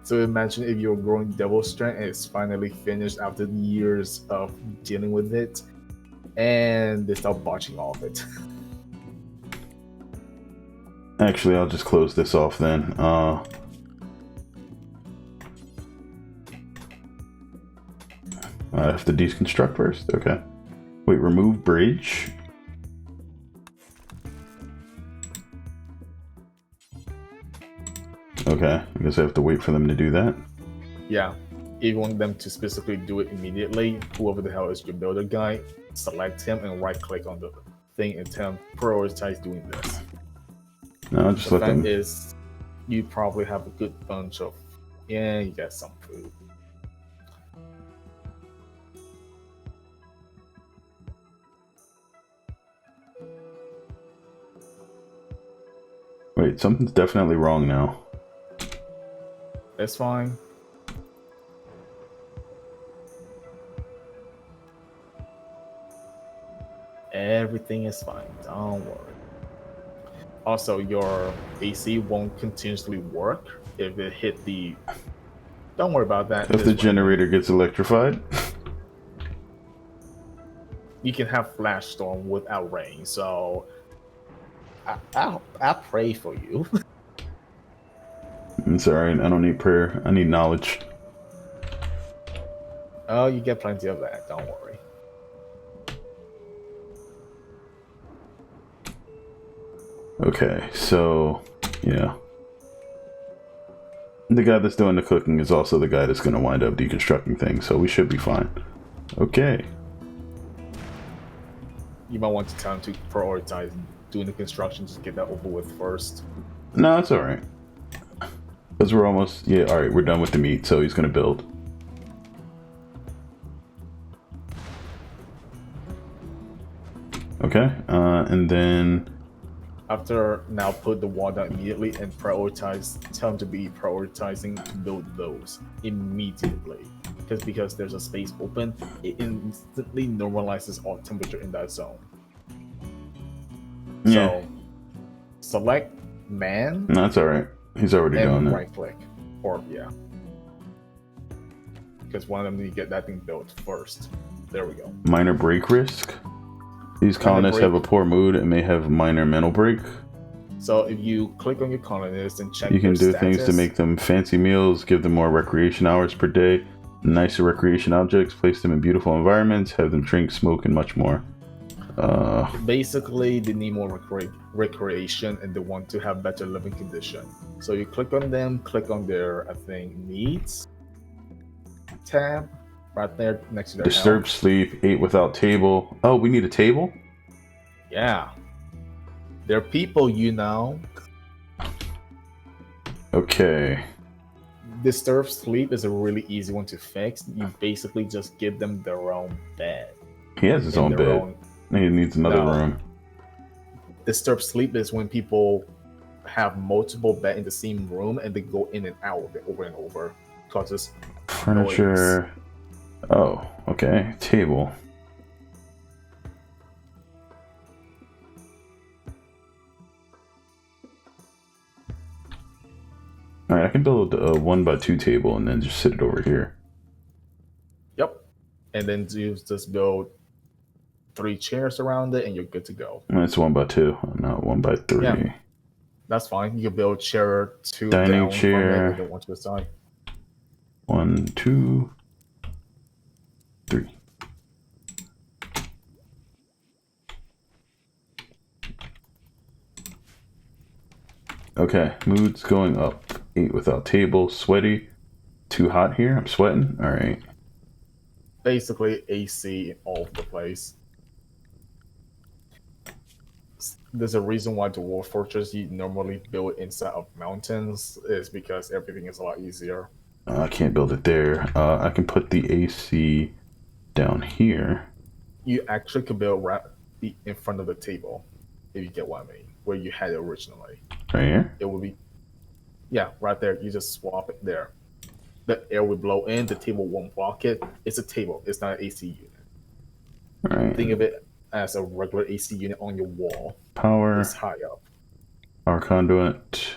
So imagine if you're growing double strength and it's finally finished after years of dealing with it, and they start botching all of it. Actually, I'll just close this off then. I have to deconstruct first? Okay. Wait, remove bridge? Okay, I guess I have to wait for them to do that. Yeah, if you want them to specifically do it immediately, whoever the hell is your builder guy, select him and right click on the thing and tell him prioritize doing this. No, I'll just The let fact them. is, you probably have a good bunch of, yeah, you got some food. Wait, something's definitely wrong now. That's fine. everything is fine. Don't worry. Also, your AC won't continuously work if it hit the. Don't worry about that. If the generator gets electrified. You can have flash storm without rain, so I'll pray for you. It's alright, I don't need prayer. I need knowledge. Oh, you get plenty of that. Don't worry. Okay, so yeah. The guy that's doing the cooking is also the guy that's going to wind up deconstructing things, so we should be fine. Okay. You might want to tell him to prioritize doing the construction, just get that over with first. No, it's alright. Because we're almost... Yeah, alright, we're done with the meat, so he's going to build. Okay, and then... After now, put the wall down immediately and prioritize. Tell him to be prioritizing to build those immediately. Because there's a space open, it instantly normalizes all temperature in that zone. Yeah. So, select man. No, that's alright. He's already doing And that. right click. Or, yeah. Because one of them need to get that thing built first. There we go. Minor break risk. These colonists have a poor mood and may have minor mental break. So if you click on your colonists and check you can do their things to status, make them fancy meals, give them more recreation hours per day, nicer recreation objects, place them in beautiful environments, have them drink, smoke, and much more. basically they need more recreation and they want to have better living condition. So you click on them, click on their, I think, needs tab right there next to their Disturbed health. sleep, ate without table. Oh, we need a table? Yeah. They're people, you know. Okay. Disturbed sleep is a really easy one to fix. You basically just give them their own bed. He has his own bed. He needs another room. Disturbed sleep is when people have multiple beds in the same room and they go in and out of it over and over. Causes Furniture. noise. Oh, okay. Table. Alright, I can build a 1x2 table and then just sit it over here. Yep. And then you just build 3 chairs around it and you're good to go. It's 1x2, not 1x3. Yeah. That's fine. You can build chair 2 Dining down chair. from it, 1 to the side. 1, 2, 3. Okay, mood's going up. 8 without table, sweaty. Too hot here? I'm sweating? Alright. Basically AC all over the place. There's a reason why Dwarf Fortress you normally build inside of mountains is because everything is a lot easier. I can't build it there. I can put the AC down here. You actually could build right in front of the table, if you get what I mean, where you had it originally. Right here? It would be, yeah, right there. You just swap it there. The air will blow in, the table won't block it. It's a table, it's not an AC unit. Alright. Think of it as a regular AC unit on your wall. Power. It's high up. Power conduit.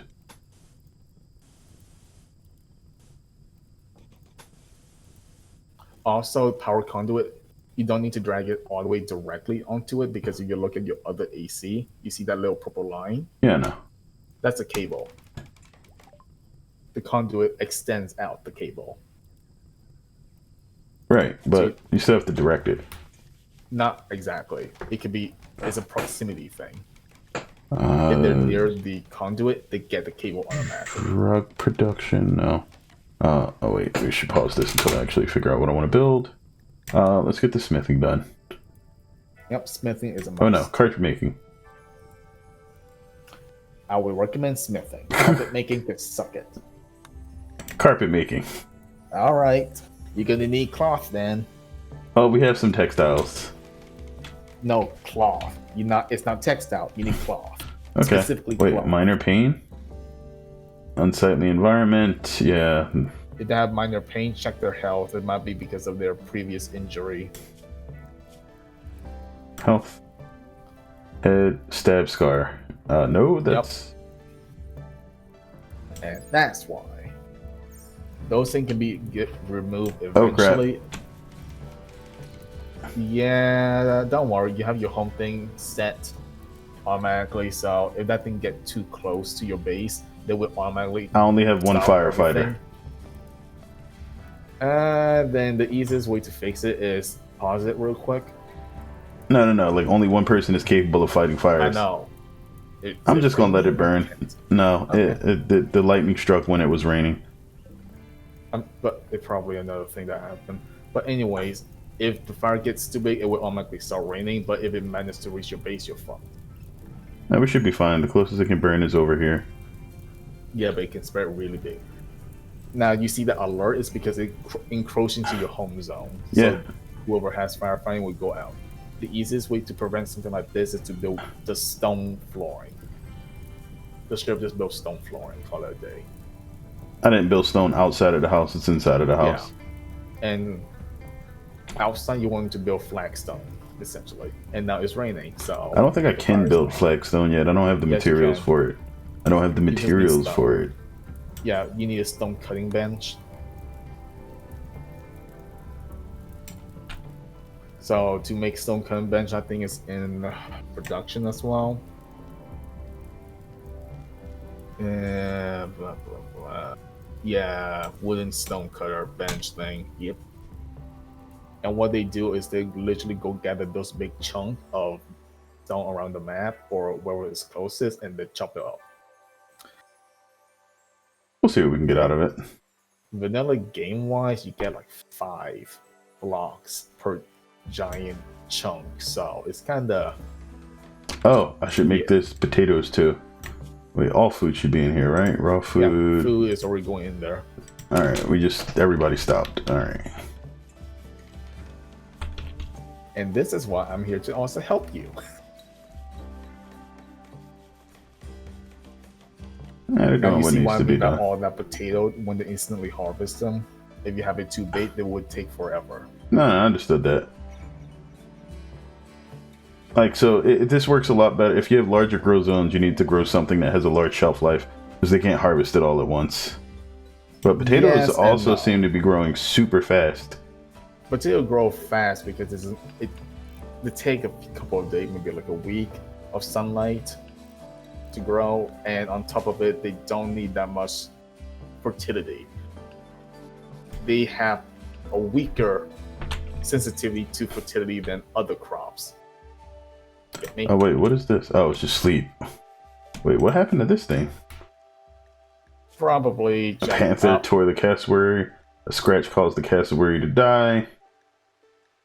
Also, power conduit, you don't need to drag it all the way directly onto it because if you look at your other AC, you see that little purple line? Yeah, no. That's a cable. The conduit extends out the cable. Right, but So- you still have to direct it. Not exactly. It could be, it's a proximity thing. If they're near the conduit, they get the cable automatically. Drug production, no. Oh wait, we should pause this until I actually figure out what I want to build. Let's get the smithing done. Yep, smithing is a must. Oh no, carpet making. I would recommend smithing. Carpet making could suck it. Carpet making. All right, you're gonna need cloth then. Oh, we have some textiles. No, cloth. It's not textile. You need cloth. Okay. Specifically Wait, cloth. minor pain? Unsightly environment, yeah. If they have minor pain, check their health. It might be because of their previous injury. Health. Head stab scar. No, that's. And that's why. Those things can be removed Oh, crap. eventually. Yeah, don't worry. You have your home thing set automatically, so if that thing get too close to your base, they will automatically. I only have one stop firefighter. everything. Then the easiest way to fix it is pause it real quick. No. Like only one person is capable of fighting fires. I know. I'm just gonna let it burn. No, Okay. the lightning struck when it was raining. But it's probably another thing that happened. But anyways, if the fire gets too big, it will automatically start raining. But if it manages to reach your base, you're fucked. No, we should be fine. The closest it can burn is over here. Yeah, but it can spread really big. Now you see the alert is because it encroaches into your home zone. Yeah. So whoever has firefighting will go out. The easiest way to prevent something like this is to build the stone flooring. The strip just build stone flooring, call it a day. I didn't build stone outside of the house. It's inside of the house. Yeah. And outside you want to build flagstone, essentially. And now it's raining, so I don't think I can build flagstone yet. I don't have the Yes, you materials can. for it. I don't have the You just need materials stone. for it. Yeah, you need a stone cutting bench. So to make stone cutting bench, I think it's in production as well. Yeah, blah blah blah. Yeah, wooden stone cutter bench thing. Yep. And what they do is they literally go gather those big chunk of stone around the map or wherever it's closest, and they chop it up. We'll see what we can get out of it. Vanilla game wise, you get like 5 blocks per giant chunk, so it's kind of. Oh, I should make Yeah. this potatoes too. Wait, all food should be in here, right? Raw Yeah, food. food is already going in there. All right, everybody stopped. All right. And this is why I'm here to also help you. They're Now doing you what see needs why to be we got done. all that potato when they instantly harvest them. If you have it too big, they would take forever. No, I understood that. Like, so this works a lot better. If you have larger grow zones, you need to grow something that has a large shelf life because they can't harvest it all at once. But potatoes Yes and also no. seem to be growing super fast. Potato grow fast because they take a couple of days, maybe like a week of sunlight to grow, and on top of it, they don't need that much fertility. They have a weaker sensitivity to fertility than other crops. Get me? Oh wait, what is this? Oh, it's just sleep. Wait, what happened to this thing? Probably A panther tore the cassowary. A scratch caused the cassowary to die.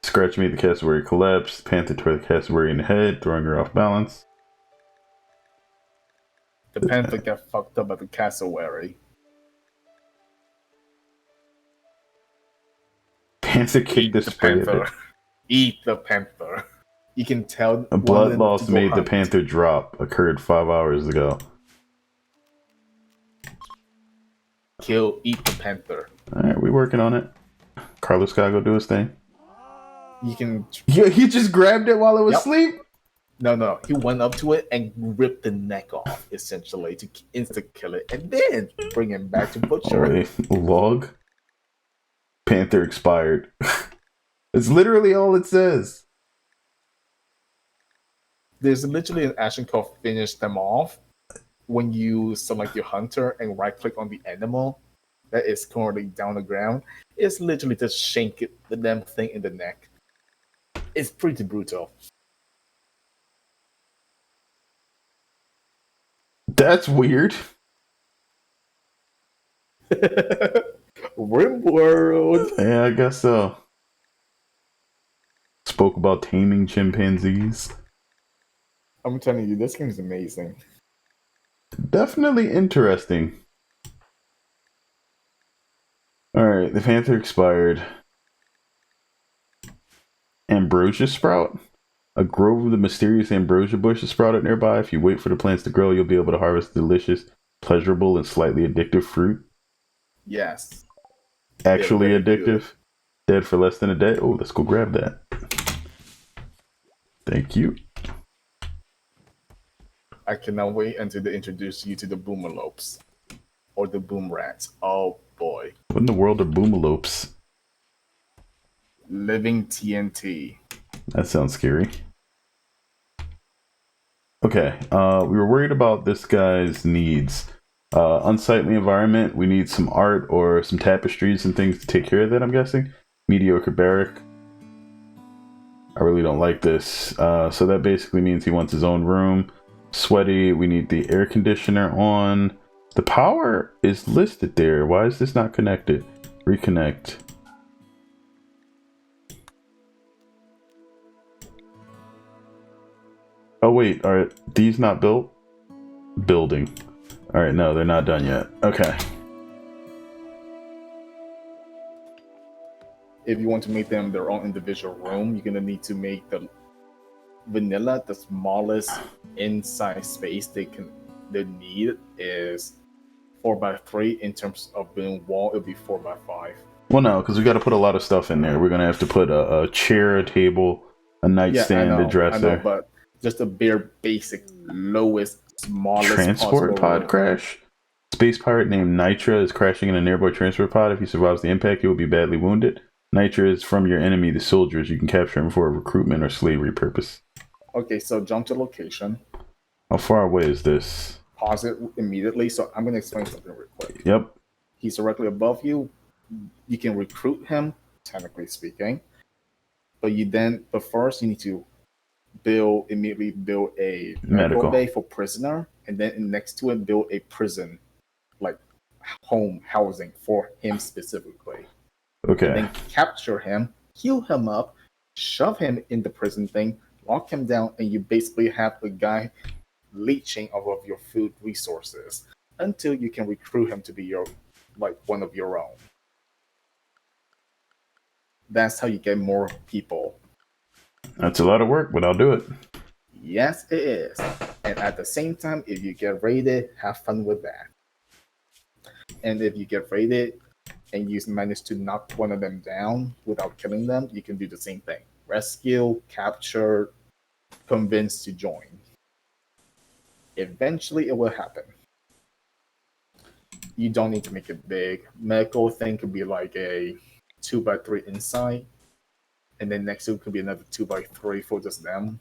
Scratch made the cassowary collapse. Panther tore the cassowary in the head, throwing her off balance. The panther got fucked up at the cassowary. Panther kicked the spray of it. Eat the panther. You can tell. A blood loss made the panther drop. Occurred 5 hours ago. Eat the panther. Alright, we working on it. Carlos gotta go do his thing. You can. Yeah, he just grabbed it while it was Yep. asleep? No. He went up to it and ripped the neck off, essentially, to insta kill it, and then bring him back to butcher. Oh, wait. Log? Panther expired. It's literally all it says. There's literally an action called finish them off when you select your hunter and right click on the animal that is currently down the ground. It's literally just shank the damn thing in the neck. It's pretty brutal. That's weird. Rimworld. Yeah, I guess so. Spoke about taming chimpanzees. I'm telling you, this game is amazing. Definitely interesting. Alright, the panther expired. Ambrosia sprout? A grove of the mysterious ambrosia bush is sprouted nearby. If you wait for the plants to grow, you'll be able to harvest delicious, pleasurable, and slightly addictive fruit. Yes. Actually very addictive. good. Dead for less than a day. Oh, let's go grab that. Thank you. I cannot wait until they introduce you to the boomalopes or the boom rats. Oh boy. What in the world are boomalopes? Living TNT. That sounds scary. Okay, we were worried about this guy's needs. Unsightly environment, we need some art or some tapestries and things to take care of that, I'm guessing. Mediocre barrack. I really don't like this. So that basically means he wants his own room. Sweaty, we need the air conditioner on. The power is listed there. Why is this not connected? Reconnect. Oh wait, are these not built? Building. Alright, no, they're not done yet. Okay. If you want to make them their own individual room, you're gonna need to make the vanilla the smallest inside space they need is 4x3. In terms of building wall, it'll be 4x5. Well, no, because we got to put a lot of stuff in there. We're gonna have to put a chair, a table, a nightstand, a dresser. I know, but just a bare basic, lowest, smallest transport pod room. Crash. Space pirate named Nitra is crashing in an airborne transport pod. If he survives the impact, he will be badly wounded. Nitra is from your enemy, the soldiers. You can capture him for a recruitment or slavery purpose. Okay, so jump to location. How far away is this? Pause it immediately. So I'm going to explain something real quick. Yep. He's directly above you. You can recruit him, technically speaking. But first you need to immediately build a medical bay for prisoner, and then next to it build a prison, like home housing for him specifically. Okay. And then capture him, heal him up, shove him in the prison thing, lock him down, and you basically have the guy leeching off of your food resources until you can recruit him to be one of your own. That's how you get more people. That's a lot of work, but I'll do it. Yes, it is. And at the same time, if you get raided, have fun with that. And if you get raided and you manage to knock one of them down without killing them, you can do the same thing. Rescue, capture, convince to join. Eventually, it will happen. You don't need to make it big. Medical thing could be like a 2x3 inside. And then next to it could be another 2x3 for just them.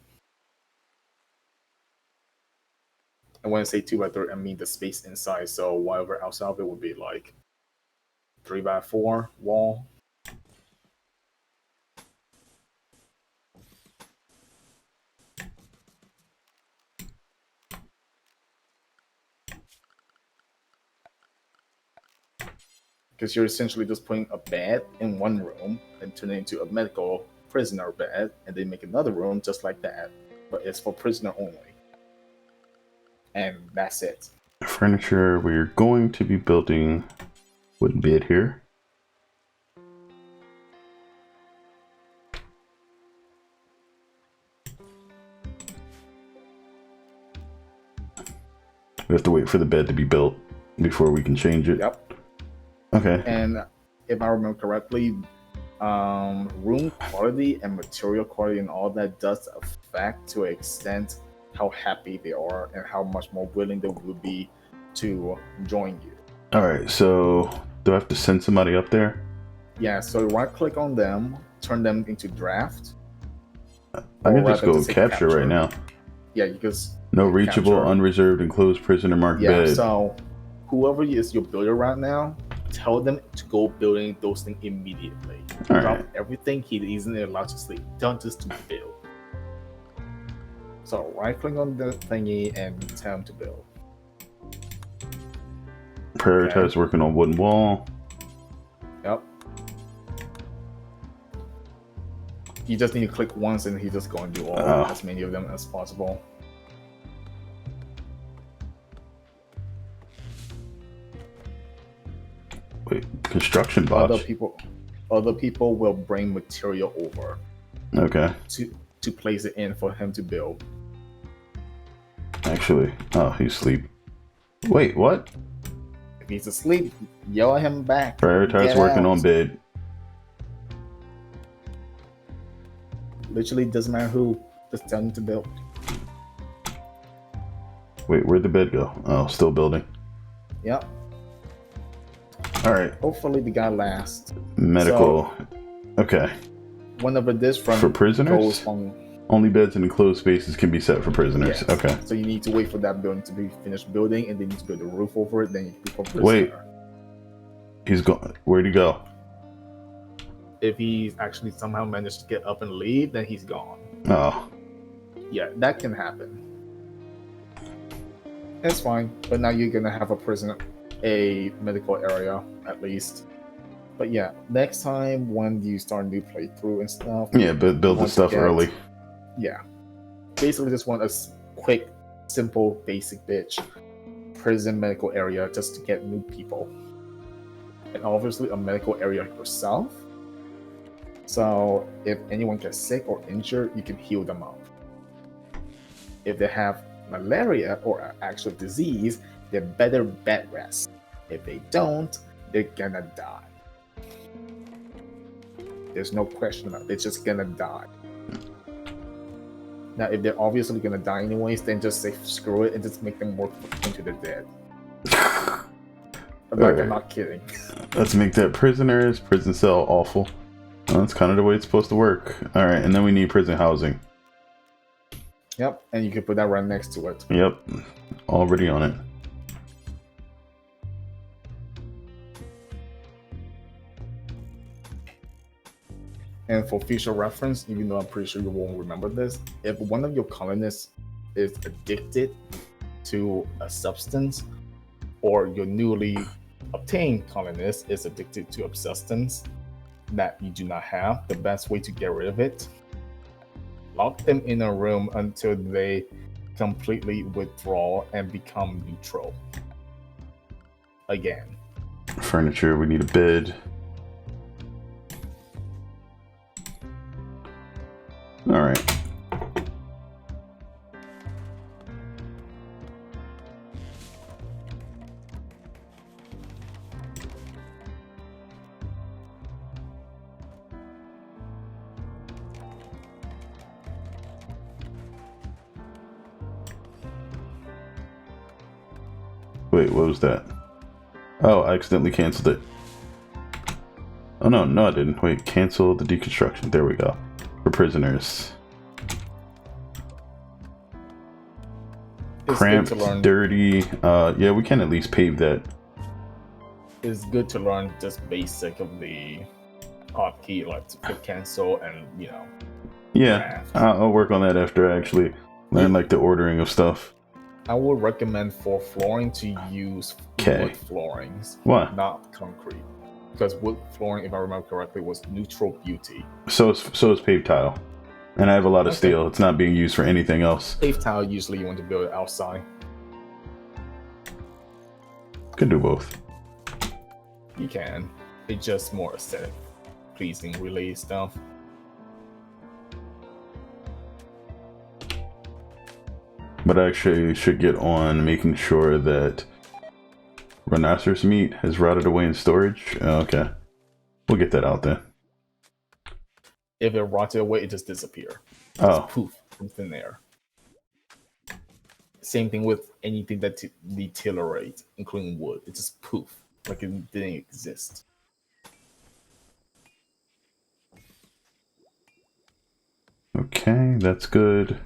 And when I say 2x3, I mean the space inside. So whatever outside of it would be like 3x4 wall. Because you're essentially just putting a bed in one room and turn it into a medical prisoner bed, and then make another room just like that, but it's for prisoner only. And that's it. Furniture we're going to be building wouldn't be it here. We have to wait for the bed to be built before we can change it. Yep. Okay. And if I remember correctly, room quality and material quality and all that does affect to an extent how happy they are and how much more willing they will be to join you. Alright, so do I have to send somebody up there? Yeah, so right click on them, turn them into draft. I can just go capture right now. Yeah, because no reachable, capture. Unreserved, enclosed prisoner marked bed. Yeah, so whoever is your builder right now, tell them to go building those things immediately. All Drop right. everything he isn't allowed to sleep. Don't just to build. So right click on the thingy and tell him to build. Prioritize working on wooden wall. Yep. You just need to click once and he's just going to do as many of them as possible. Wait, construction bots. Other people will bring material over. Okay. To place it in for him to build. Actually, he's asleep. Wait, what? If he's asleep, yell at him back. Prioritize working on bed. Literally doesn't matter who, just tell him to build. Wait, where'd the bed go? Oh, still building. Yep. All right. Hopefully the guy lasts. Medical. Okay. Whenever this run For prisoners? goes on, only beds in enclosed spaces can be set for prisoners. yes. Okay. So you need to wait for that building to be finished building, and then you need to build a roof over it. Then you can become prisoner. Wait. He's gone. Where'd he go? If he's actually somehow managed to get up and leave, then he's gone. Oh. Yeah, that can happen. It's fine, but now you're gonna have a medical area at least. But yeah, next time when you start a new playthrough and stuff, Yeah, but build the want to stuff get- early. yeah, basically just want a quick, simple, basic bitch prison medical area just to get new people, and obviously a medical area yourself. So if anyone gets sick or injured, you can heal them up. If they have malaria or an actual disease, they better bed rest. If they don't, they're gonna die. There's no question about it. They're just gonna die. Now, if they're obviously gonna die anyways, then just say screw it and just make them work into the dead. I'm Alright. not kidding. Let's make that prisoners, prison cell awful. Well, that's kind of the way it's supposed to work. All right, and then we need prison housing. Yep, and you can put that right next to it. Yep, already on it. And for future reference, even though I'm pretty sure you won't remember this, if one of your colonists is addicted to a substance, or your newly obtained colonist is addicted to a substance that you do not have, the best way to get rid of it, lock them in a room until they completely withdraw and become neutral. Again. Furniture, we need a bed. All right. Wait, what was that? Oh, I accidentally canceled it. Oh no, I didn't. Wait, cancel the deconstruction. There we go. For prisoners. It's Cramped, good to learn. dirty. Yeah, we can at least pave that. It's good to learn just basic of the hotkey, like to click cancel and Yeah, craft. I'll work on that after I actually learn like the ordering of stuff. I would recommend for flooring to use Okay. wood floorings, Why? not concrete, because wood flooring, if I remember correctly, was neutral beauty. So it's paved tile, and I have a lot of Okay. steel. It's not being used for anything else. Paved tile usually you want to build it outside. Could do both. You can. It's just more aesthetic, pleasing, really stuff. But I actually should get on making sure that rhinoceros meat has rotted away in storage. Okay, we'll get that out then. If it rotted away, it just disappears. Oh, Poof from thin air. Same thing with anything that deteriorates, including wood. It just poof, like it didn't exist. okay, that's good.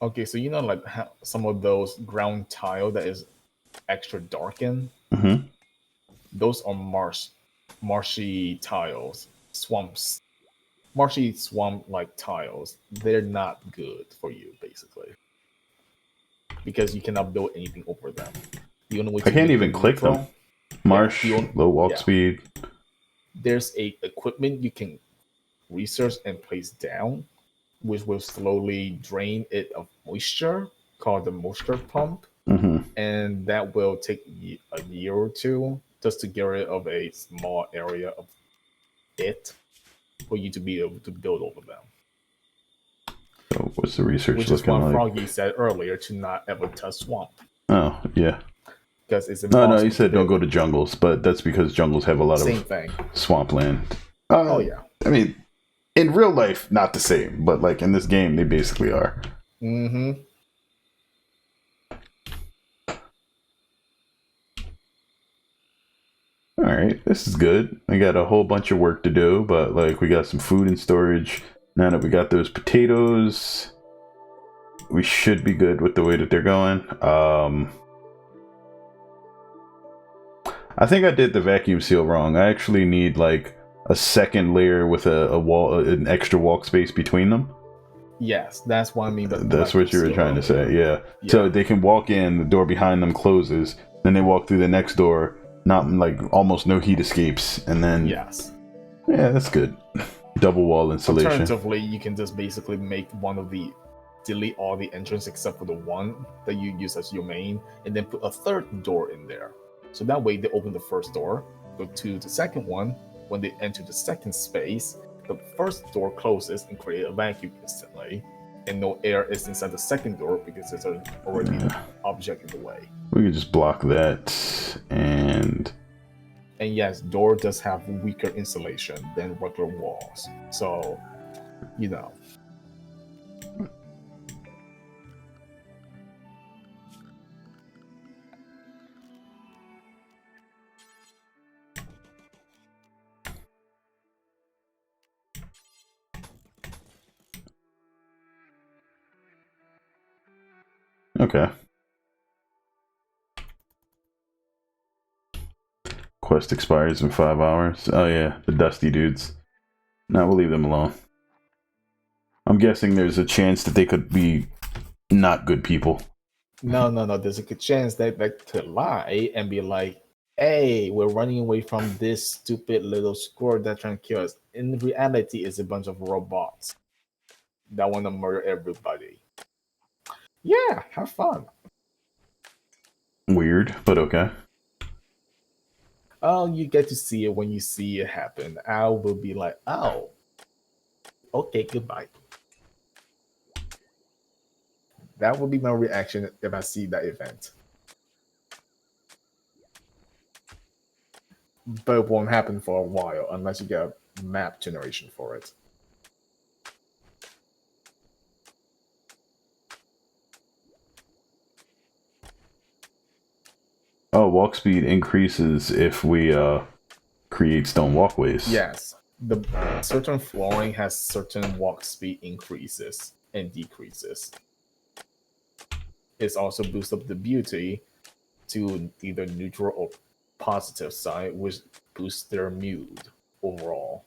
Okay, so like how some of those ground tile that is extra darkened, Mm-hmm. those are marshy tiles, swamps, marshy swamp like tiles. They're not good for you basically because you cannot build anything over them. The only way I can't make even them click them. neutral- Marsh, the only- low walk yeah. speed. There's a equipment you can research and place down, which will slowly drain it of moisture, called the moisture pump, Mm-hmm. and that will take a year or two just to get rid of a small area of it for you to be able to build over them. So what's the research Which is looking what like? Froggy said earlier to not ever touch swamp Oh, yeah. because it's No, impossible. you said to don't build. go to jungles, but that's because jungles have a lot Same of thing. swampland. Oh yeah. I mean, in real life, not the same, but like in this game, they basically are. Mm-hmm. All right, this is good. We got a whole bunch of work to do, but like we got some food in storage. Now that we got those potatoes, we should be good with the way that they're going. I think I did the vacuum seal wrong. I actually need like a second layer with a wall, an extra walk space between them. Yes, that's what I mean. But That's what you were trying to say, yeah. So they can walk in, the door behind them closes, then they walk through the next door, not like almost no heat escapes, and then yes. yeah, that's good. Double wall insulation. Alternatively, you can just basically make delete all the entrance except for the one that you use as your main, and then put a third door in there. So that way they open the first door, go to the second one. When they enter the second space, the first door closes and create a vacuum instantly, and no air is inside the second door because there's already an object in the way. We can just block that, and yes, door does have weaker insulation than regular walls, so you know. okay. Quest expires in 5 hours. Oh yeah, the dusty dudes. No, we'll leave them alone. I'm guessing there's a chance that they could be not good people. No. There's a good chance that they could lie and be like, "Hey, we're running away from this stupid little squirrel that's trying to kill us." In reality, it's a bunch of robots that want to murder everybody. Yeah, have fun. Weird, but okay. Oh, you get to see it when you see it happen. I will be like, "Oh, okay, goodbye." That will be my reaction if I see that event. But it won't happen for a while unless you get a map generation for it. Oh, walk speed increases if we create stone walkways. Yes, the certain flooring has certain walk speed increases and decreases. It's also boosts up the beauty to either neutral or positive side, which boosts their mood overall.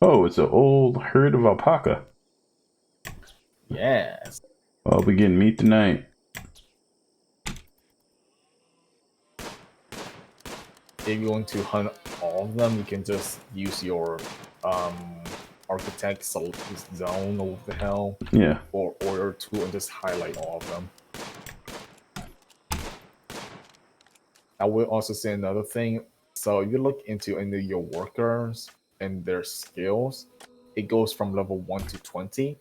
Oh, it's an old herd of alpaca. Yes. I'll be getting meat tonight. If you want to hunt all of them, you can just use your architect zone or what the hell. Yeah. Or order 2 and just highlight all of them. I will also say another thing. So if you look into your workers and their skills, it goes from level 1 to 20.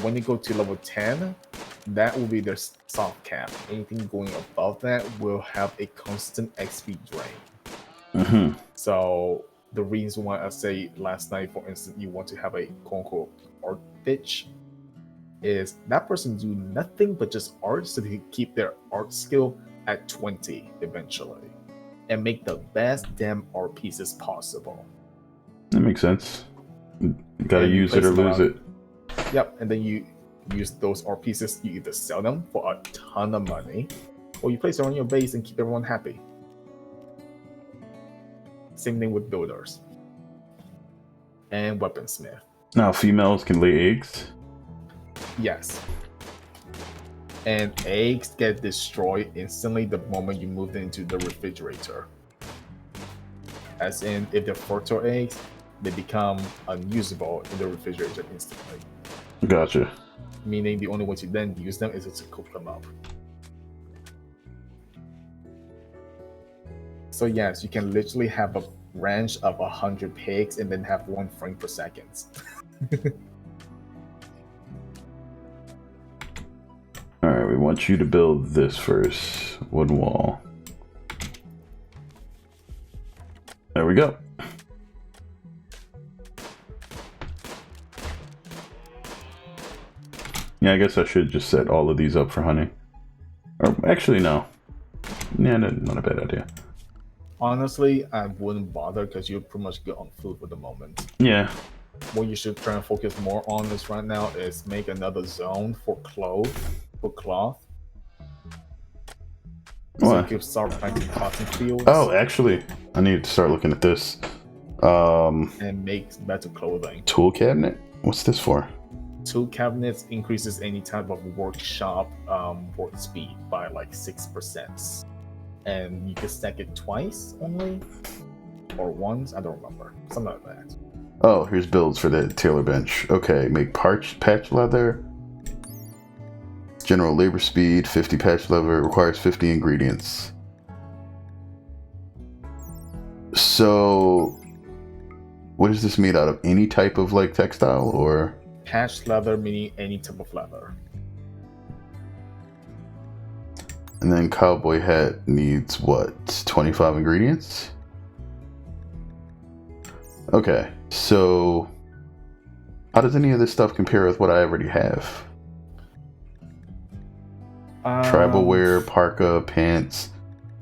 When you go to level 10, that will be their soft cap. Anything going above that will have a constant XP drain. So the reason why I say last night, for instance, you want to have a quote-unquote art bitch is that person do nothing but just art so they can keep their art skill at 20 eventually and make the best damn art pieces possible. That makes sense. You gotta use it or lose it. Yep, and then you use those art pieces, you either sell them for a ton of money or you place them on your base and keep everyone happy. Same thing with builders and weaponsmith. Now, females can lay eggs? Yes. And eggs get destroyed instantly the moment you move them into the refrigerator. As in, if they're fertile eggs, they become unusable in the refrigerator instantly. Gotcha. Meaning the only way to then use them is to cook them up. So yes, you can literally have a range of 100 pigs and then have 1 frame per second. All right, we want you to build this first. Wood wall. There we go. Yeah, I guess I should just set all of these up for hunting. Or actually, no. Yeah, not a bad idea. Honestly, I wouldn't bother because you're pretty much good on food for the moment. Yeah. What you should try and focus more on this right now is make another zone for cloth. So What? you can start planting cotton fields. Oh, actually, I need to start looking at this. And make better clothing. Tool cabinet? What's this for? Tool cabinets increases any type of workshop work speed by like 6%. And you can stack it twice only? Or once? I don't remember. Something like that. Oh, here's builds for the tailor bench. Okay, make patch leather. General labor speed, 50 patch leather, requires 50 ingredients. So, what is this made out of? Any type of like textile or? Patch leather meaning any type of leather. And then cowboy hat needs what? 25 ingredients? Okay, so how does any of this stuff compare with what I already have? Tribal wear, parka, pants.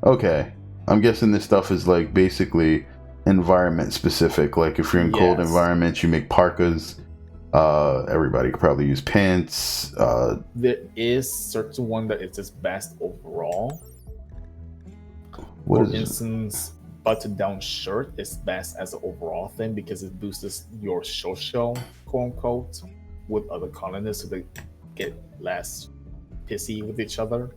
Okay, I'm guessing this stuff is like basically environment specific. Like if you're in cold environments, you make parkas. Everybody could probably use pants. There is certain one that is just best overall. For instance, button-down shirt is best as an overall thing because it boosts your social, quote unquote, with other colonists so they get less pissy with each other.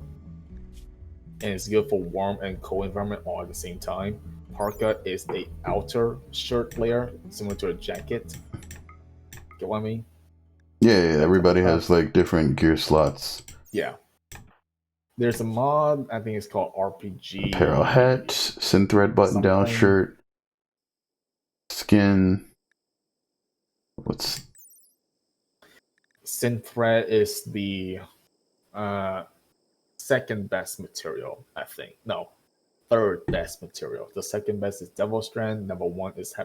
And it's good for warm and cold environment all at the same time. Parka is a outer shirt layer, similar to a jacket. Get what I mean? Yeah, everybody has like different gear slots. Yeah. There's a mod, I think it's called RPG. Apparel hat, synthread button down shirt, skin. What's synthread is the second best material, I think. No, third best material. The second best is Devil Strand. Number one is